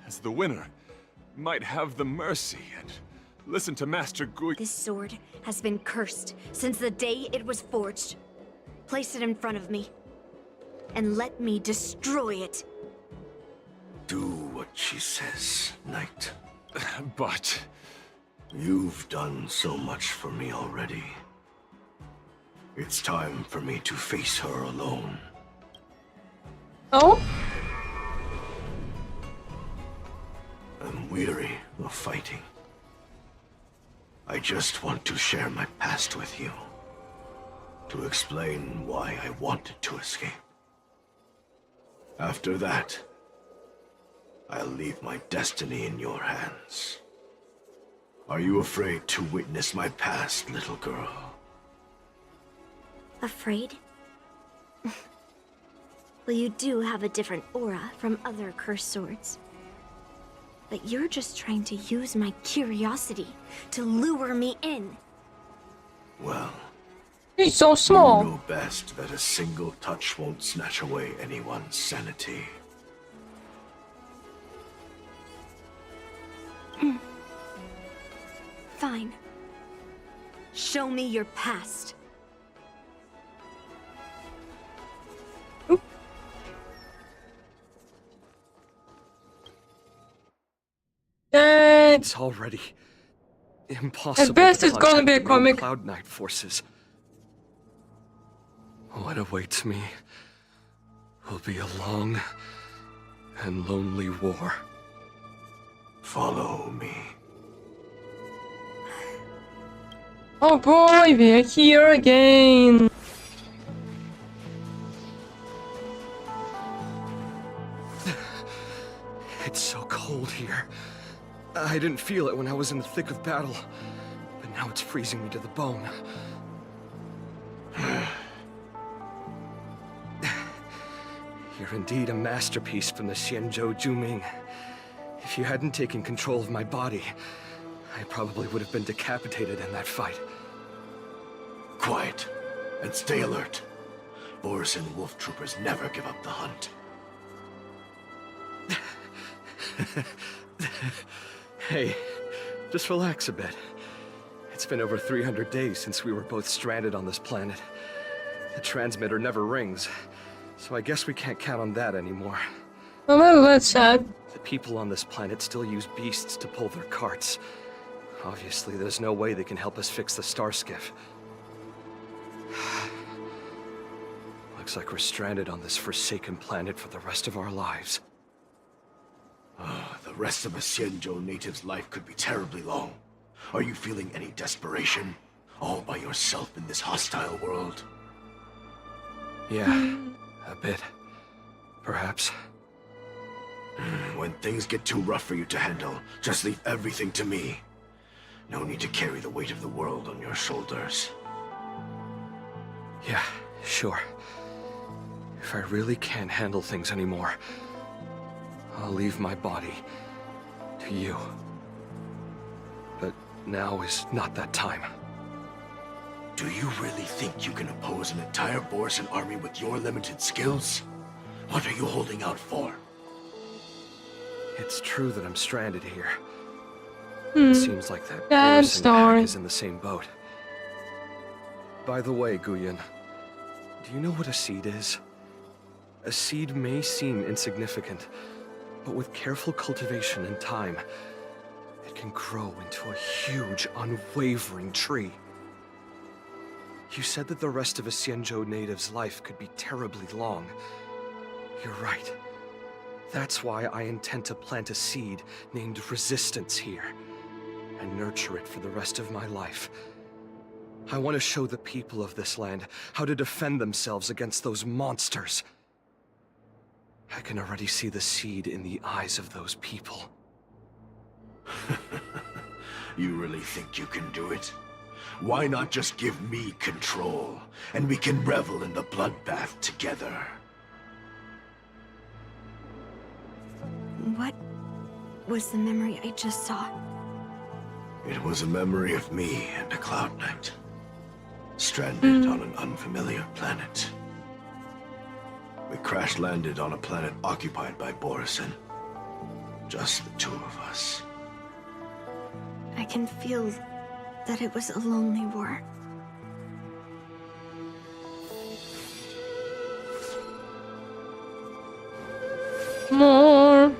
as the winner, might have the mercy and listen to Master Guyun. This sword has been cursed since the day it was forged. Place it in front of me. and let me destroy it. Do what she says, Knight. But... You've done so much for me already. It's time for me to face her alone. Oh? I'm weary of fighting. I just want to share my past with you. To explain why I wanted to escape. After that, I'll leave my destiny in your hands. Are you afraid to witness my past, little girl? Afraid? Well, you do have a different aura from other cursed swords. But you're just trying to use my curiosity to lure me in. Well, he's so small. You know best that a single touch won't snatch away anyone's sanity. Fine. Show me your past. It's already impossible. At best, to it's gonna be a contact the comic. Cloud Knight forces. What awaits me will be a long and lonely war. Follow me. Oh boy, we're here again. It's so cold here. I didn't feel it when I was in the thick of battle, but now it's freezing me to the bone. You're indeed a masterpiece from the Xianzhou Juming. If you hadn't taken control of my body, I probably would have been decapitated in that fight. Quiet, and stay alert. Boris and Wolf Troopers never give up the hunt. Hey, just relax a bit. It's been over 300 days since we were both stranded on this planet. The transmitter never rings, so I guess we can't count on that anymore. Well, that's sad. The people on this planet still use beasts to pull their carts. Obviously, there's no way they can help us fix the star skiff. Looks like we're stranded on this forsaken planet for the rest of our lives. The rest of a Xianzhou native's life could be terribly long. Are you feeling any desperation? All by yourself in this hostile world? Yeah, a bit. Perhaps. When things get too rough for you to handle, just leave everything to me. No need to carry the weight of the world on your shoulders. Yeah, sure. If I really can't handle things anymore, I'll leave my body to you. But now is not that time. Do you really think you can oppose an entire Borisan army with your limited skills? What are you holding out for? It's true that I'm stranded here. It seems like that Sad Borisan story. pack is in the same boat. By the way, Guyan, do you know what a seed is? A seed may seem insignificant, but with careful cultivation and time, it can grow into a huge, unwavering tree. You said that the rest of a Xianzhou native's life could be terribly long. You're right. That's why I intend to plant a seed named Resistance here, and nurture it for the rest of my life. I want to show the people of this land how to defend themselves against those monsters. I can already see the seed in the eyes of those people. You really think you can do it? Why not just give me control, and we can revel in the bloodbath together? What was the memory I just saw? It was a memory of me and a Cloud Knight. Stranded on an unfamiliar planet. We crash-landed on a planet occupied by Borisan. Just the two of us. I can feel that it was a lonely war. More.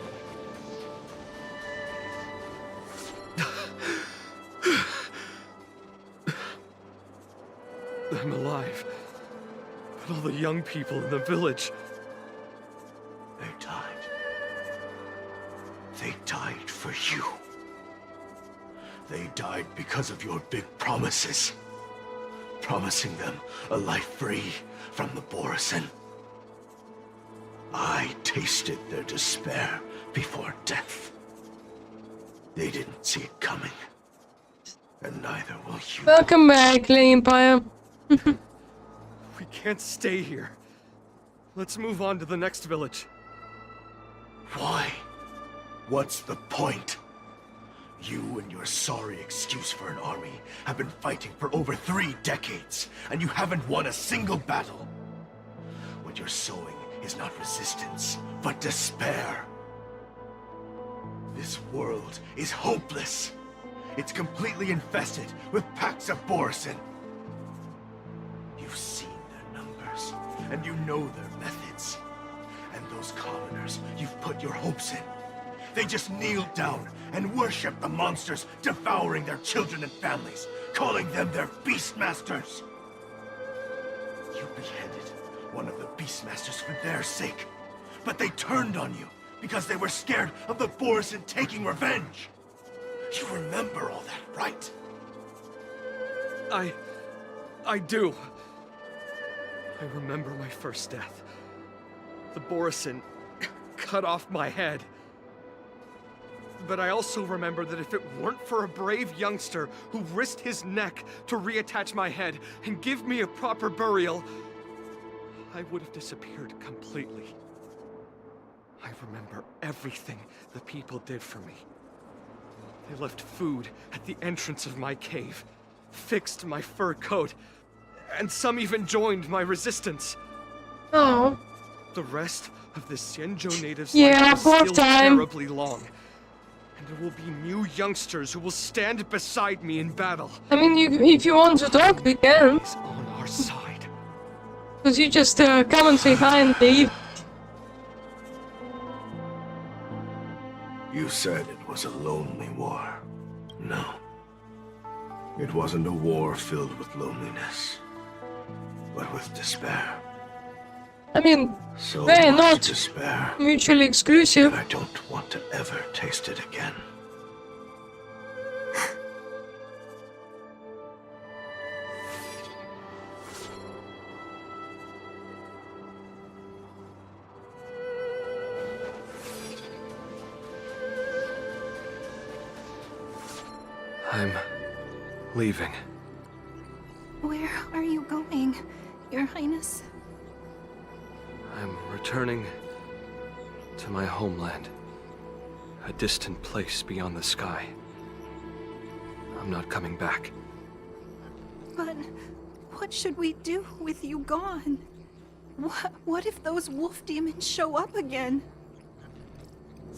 I'm alive. But all the young people in the village... They died. They died for you. They died because of your big promises. Promising them a life free from the Borisin. I tasted their despair before death. They didn't see it coming. And neither will you. Welcome back, Empire. We can't stay here. Let's move on to the next village. Why? What's the point? You and your sorry excuse for an army have been fighting for over 3 decades, and you haven't won a single battle. What you're sowing is not resistance, but despair. This world is hopeless. It's completely infested with packs of Borisin. You've seen their numbers, and you know their methods. And those commoners you've put your hopes in. They just kneel down and worship the monsters devouring their children and families, calling them their Beastmasters. You beheaded one of the Beastmasters for their sake, but they turned on you because they were scared of the Borisin taking revenge. You remember all that, right? I do. I remember my first death. The Borisin cut off my head. But I also remember that if it weren't for a brave youngster who risked his neck to reattach my head and give me a proper burial, I would have disappeared completely. I remember everything the people did for me. They left food at the entrance of my cave, fixed my fur coat, and some even joined my resistance. Oh. The rest of the Xianzhou natives' Yeah, life is still time. terribly long. And there will be new youngsters who will stand beside me in battle. I mean, if you want to talk, we can. He's on our side. Because you just come and say hi and leave. You said it was a lonely war. No. It wasn't a war filled with loneliness, but with despair. I mean, So they're much not despair. mutually exclusive. I don't want to ever taste it again. I'm leaving. Where are you going, Your Highness? I'm returning to my homeland. A distant place beyond the sky. I'm not coming back. But what should we do with you gone? What if those wolf demons show up again?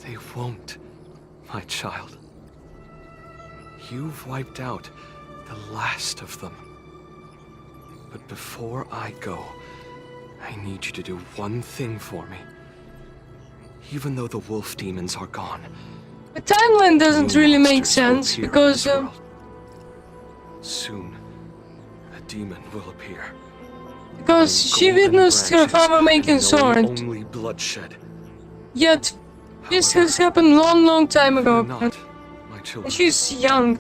They won't, my child. You've wiped out the last of them. But before I go, I need you to do one thing for me. Even though the wolf demons are gone. The timeline doesn't new really make monsters will sense appear in because this world. Soon, a demon will appear. she witnessed her father making sword. Only bloodshed. Yet this has happened long time ago. Not, my children. She's young.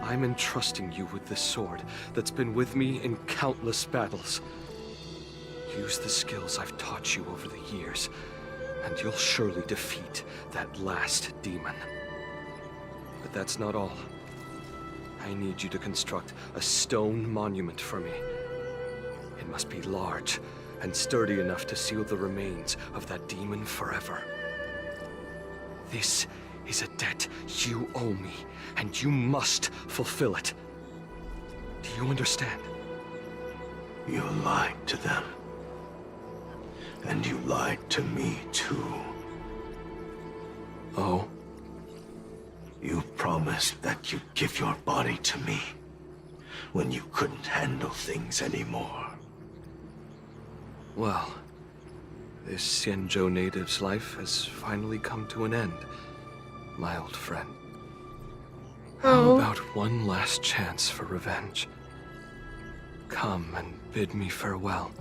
I'm entrusting you with this sword that's been with me in countless battles. Use the skills I've taught you over the years, and you'll surely defeat that last demon. But that's not all. I need you to construct a stone monument for me. It must be large and sturdy enough to seal the remains of that demon forever. This is a debt you owe me, and you must fulfill it. Do you understand? You lied to them. And you lied to me, too. Oh? You promised that you'd give your body to me when you couldn't handle things anymore. Well, This Xianzhou native's life has finally come to an end, my old friend. How about one last chance for revenge? Come and bid me farewell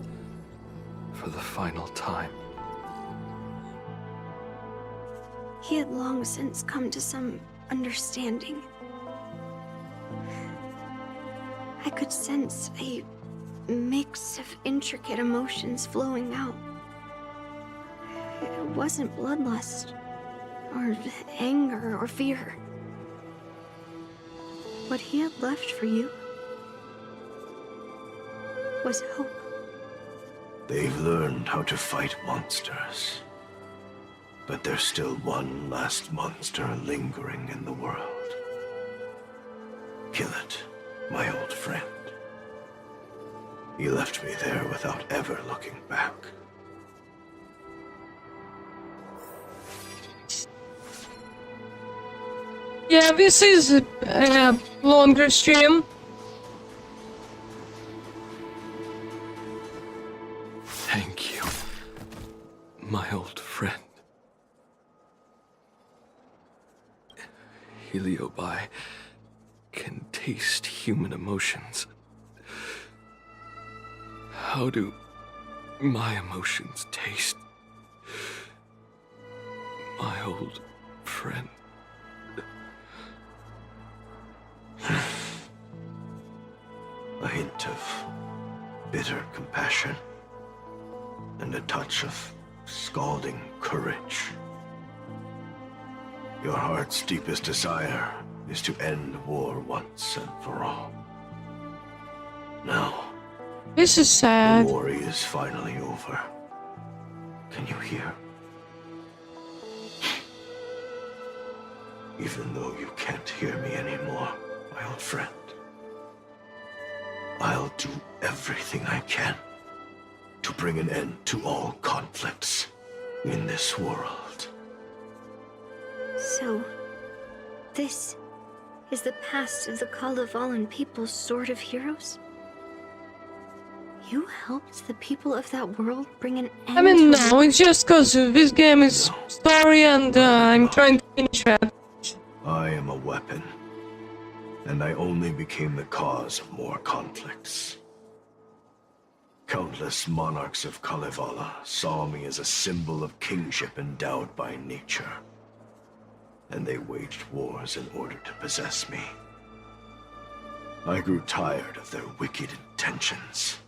for the final time. He had long since come to some understanding. I could sense a mix of intricate emotions flowing out. It wasn't bloodlust, or anger, or fear. What he had left for you was hope. They've learned how to fight monsters. But there's still one last monster lingering in the world. Kill it, my old friend. He left me there without ever looking back. Yeah, this is a longer stream. Thank you, my old friend. Heliobi can taste human emotions. How do my emotions taste, my old friend? A hint of bitter compassion and a touch of scalding courage. Your heart's deepest desire is to end war once and for all. Now, this is sad. The war is finally over. Can you hear? Even though you can't hear me anymore, my old friend, I'll do everything I can to bring an end to all conflicts in this world. So, this is the past of the Kalevalan people's Sword of Heroes? You helped the people of that world bring an end I mean, to no, it's just because this game is story and I'm trying to finish that. I am a weapon, and I only became the cause of more conflicts. Countless monarchs of Kalevala saw me as a symbol of kingship endowed by nature, and they waged wars in order to possess me. I grew tired of their wicked intentions.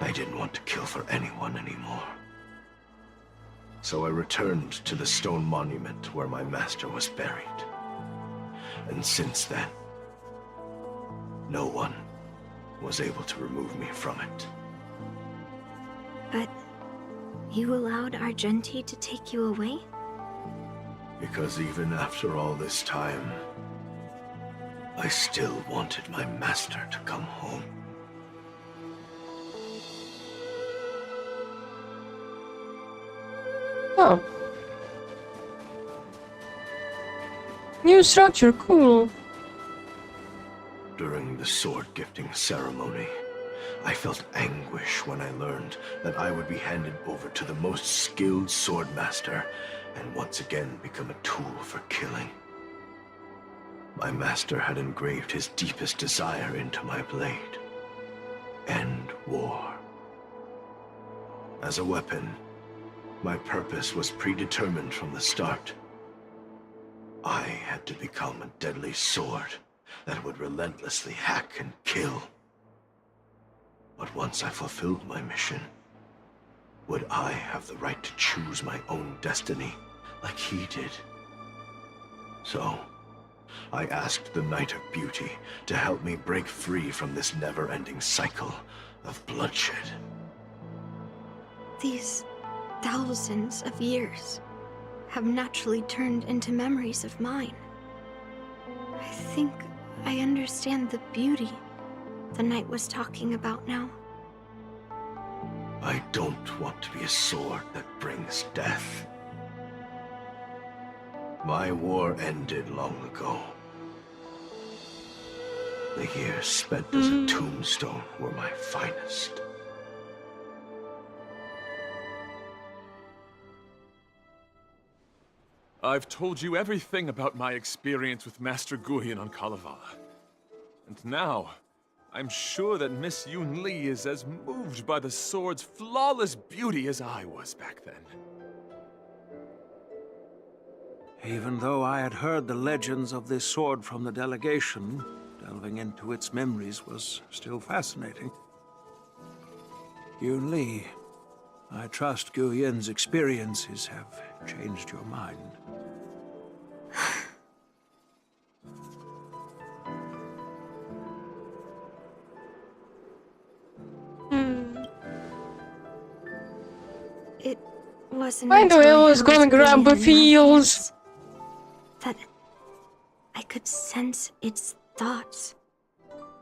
I didn't want to kill for anyone anymore. So I returned to the stone monument where my master was buried. And since then, no one was able to remove me from it. But you allowed Argenti to take you away? Because even after all this time, I still wanted my master to come home. Oh. New structure, cool. During the sword gifting ceremony, I felt anguish when I learned that I would be handed over to the most skilled swordmaster and once again become a tool for killing. My master had engraved his deepest desire into my blade. End war. As a weapon, my purpose was predetermined from the start. I had to become a deadly sword that would relentlessly hack and kill. But once I fulfilled my mission, would I have the right to choose my own destiny like he did? So, I asked the Knight of Beauty to help me break free from this never-ending cycle of bloodshed. These thousands of years have naturally turned into memories of mine. I think I understand the beauty the knight was talking about now. I don't want to be a sword that brings death. My war ended long ago. The years spent as a tombstone were my finest. I've told you everything about my experience with Master Guyan on Kalevala. And now, I'm sure that Miss Yun Li is as moved by the sword's flawless beauty as I was back then. Even though I had heard the legends of this sword from the delegation, delving into its memories was still fascinating. Yun Li, I trust Guyin's experiences have changed your mind. It wasn't Why the until hell I was gonna held grab Guyan the in my feels? hands that I could sense its thoughts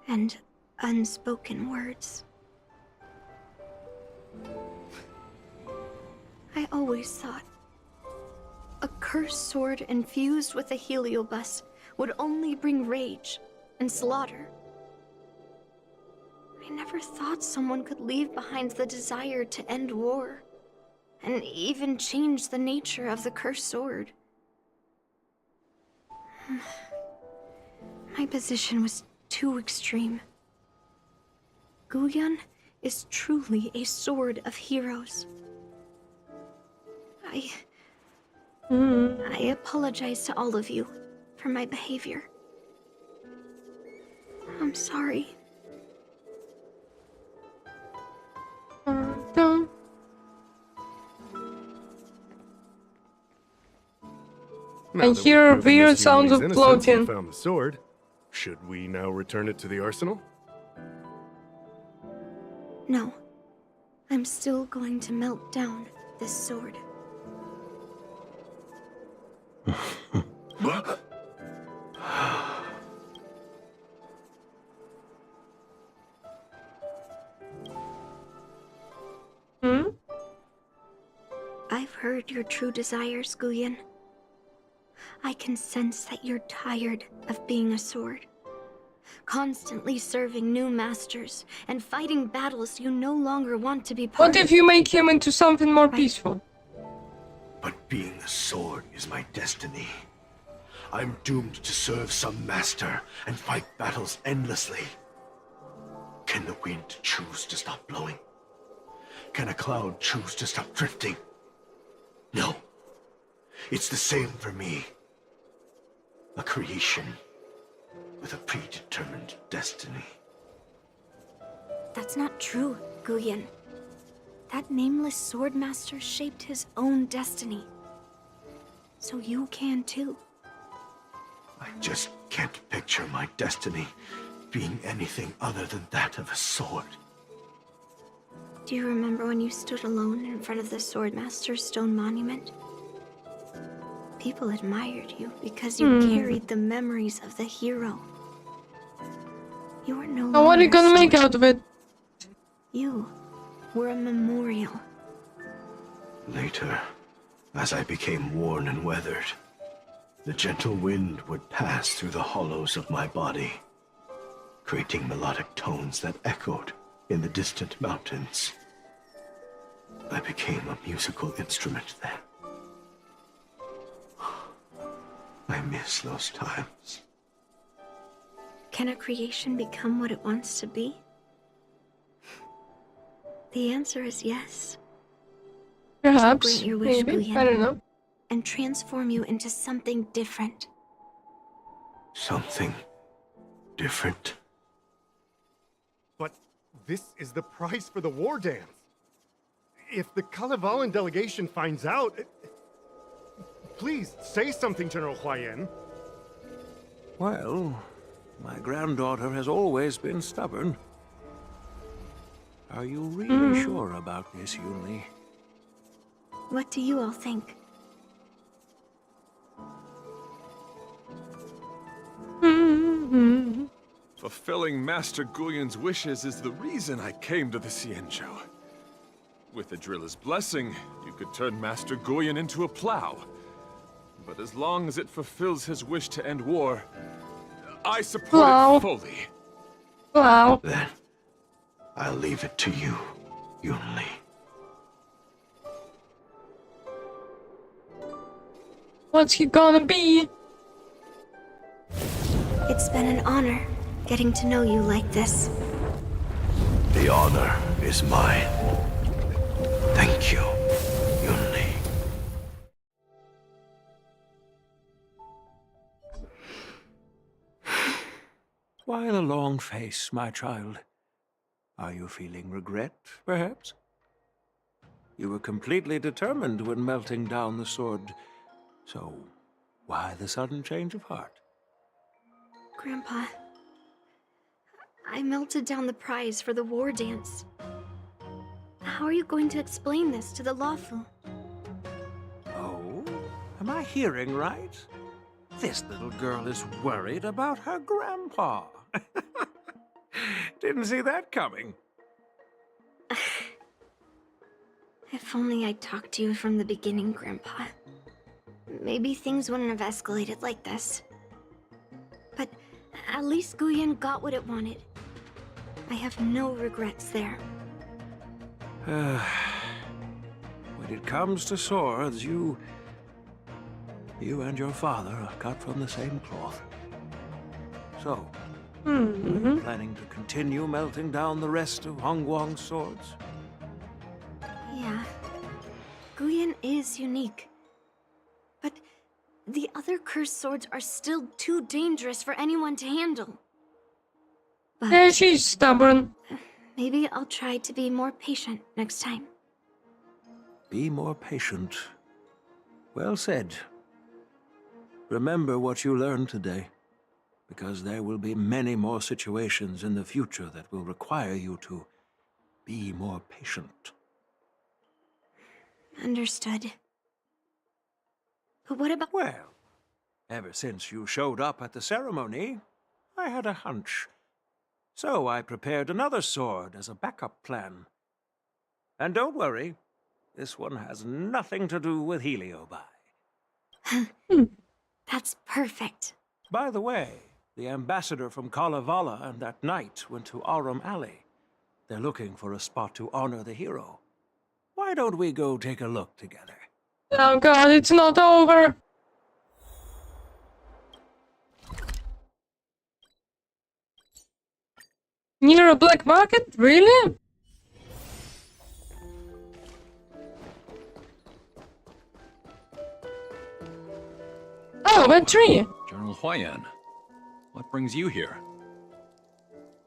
and unspoken words. I always thought a cursed sword infused with a heliobus would only bring rage and slaughter. I never thought someone could leave behind the desire to end war, and even change the nature of the cursed sword. My position was too extreme. Guyan is truly a sword of heroes. I apologize to all of you for my behavior. I'm sorry. Now I that hear we've proven weird Miss Yun sounds Li's of innocence and floating. found the sword, should we now return it to the arsenal? No. I'm still going to melt down this sword. I've heard your true desires, Guyan. I can sense that you're tired of being a sword. Constantly serving new masters and fighting battles you no longer want to be part What of. if you make him into something more peaceful? But being a sword is my destiny. I'm doomed to serve some master and fight battles endlessly. Can the wind choose to stop blowing? Can a cloud choose to stop drifting? No. It's the same for me. A creation with a predetermined destiny. That's not true, Guyan. That nameless swordmaster shaped his own destiny. So you can too. I just can't picture my destiny being anything other than that of a sword. Do you remember when you stood alone in front of the swordmaster's stone monument? People admired you because you carried the memories of the hero. You were no Now what are you longer a gonna make sword. out of it? You were a memorial. Later, as I became worn and weathered, the gentle wind would pass through the hollows of my body, creating melodic tones that echoed in the distant mountains. I became a musical instrument then. I miss those times. Can a creation become what it wants to be? The answer is yes. Perhaps, Grant your wish, maybe, Guyan, I don't know. and transform you into something different. Something different. But this is the price for the war dance. If the Kalevalan delegation finds out... Please, say something, General Huayan. Well, my granddaughter has always been stubborn. Are you really sure about this, Yun Li? What do you all think? Fulfilling Master Guyan's wishes is the reason I came to the Xianzhou. With Adrilla's blessing, you could turn Master Guyan into a plow. But as long as it fulfills his wish to end war, I support it fully. Wow. Then, I'll leave it to you, Yun Li. What's he gonna be? It's been an honor getting to know you like this. The honor is mine. Thank you, Yunli. Why the long face, my child? Are you feeling regret, perhaps? You were completely determined when melting down the sword. So, why the sudden change of heart? Grandpa, I melted down the prize for the war dance. How are you going to explain this to the lawful? Oh? Am I hearing right? This little girl is worried about her grandpa. Didn't see that coming. If only I'd talked to you from the beginning, Grandpa. Maybe things wouldn't have escalated like this. But at least Guyen got what it wanted. I have no regrets there. When it comes to swords, you and your father are cut from the same cloth. So, are you planning to continue melting down the rest of Hongguang's swords? Yeah. Guyen is unique. But the other cursed swords are still too dangerous for anyone to handle. But yeah, she's stubborn. maybe I'll try to be more patient next time. Be more patient. Well said. Remember what you learned today, because there will be many more situations in the future that will require you to be more patient. Understood. But what about... Well, ever since you showed up at the ceremony, I had a hunch. So I prepared another sword as a backup plan. And don't worry, this one has nothing to do with Heliobi. That's perfect. By the way, the ambassador from Kalevala and that knight went to Arum Alley. They're looking for a spot to honor the hero. Why don't we go take a look together? Oh god, it's not over. Near a black market? Really? Oh, a tree. General Huayan, what brings you here?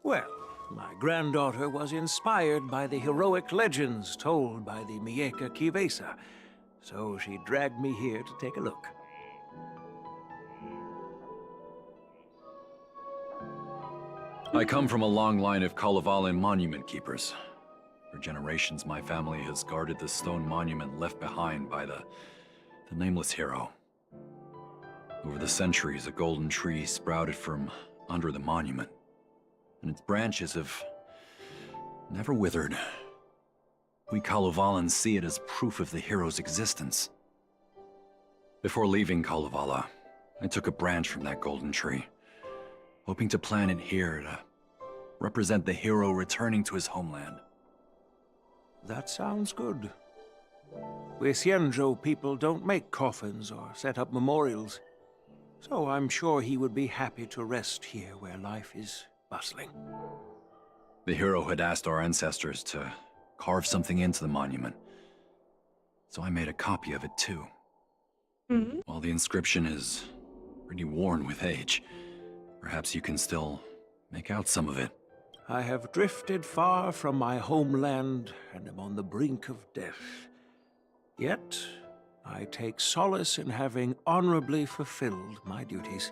Well, my granddaughter was inspired by the heroic legends told by the Mieka Kivesa, so she dragged me here to take a look. I come from a long line of Kalevalan monument keepers. For generations, my family has guarded the stone monument left behind by the nameless hero. Over the centuries, a golden tree sprouted from under the monument, and its branches have never withered. We Kalevalans see it as proof of the hero's existence. Before leaving Kalevala, I took a branch from that golden tree, hoping to plant it here to represent the hero returning to his homeland. That sounds good. We Xianzhou people don't make coffins or set up memorials, so I'm sure he would be happy to rest here where life is bustling. The hero had asked our ancestors to carve something into the monument, so I made a copy of it too. While the inscription is pretty worn with age, perhaps you can still make out some of it. I have drifted far from my homeland and am on the brink of death. Yet, I take solace in having honorably fulfilled my duties.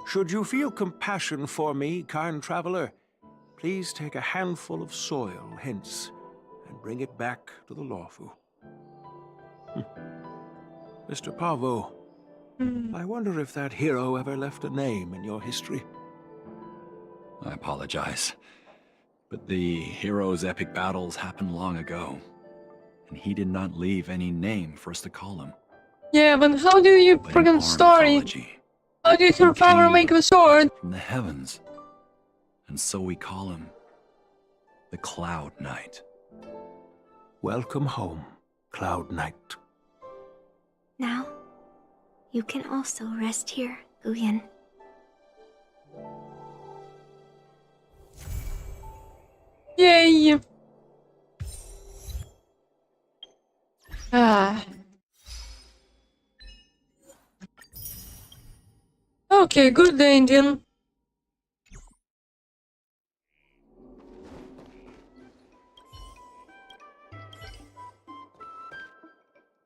Should you feel compassion for me, kind traveler, please take a handful of soil hence and bring it back to the lawful. Mr. Pavo, I wonder if that hero ever left a name in your history. I apologize, but the hero's epic battles happened long ago, and he did not leave any name for us to call him. Yeah, but how do you friggin' story? How did your father make a sword? From the heavens. And so we call him the Cloud Knight. Welcome home, Cloud Knight. Now, You can also rest here, Guyan. Yay! Ah. Okay, good day, Indian.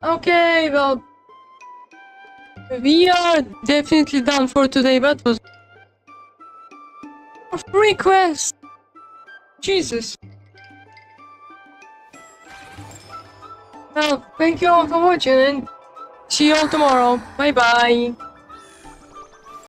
Okay, well, we are definitely done for today, but was a free quest. Jesus. Well, thank you all for watching and see you all tomorrow. Bye bye.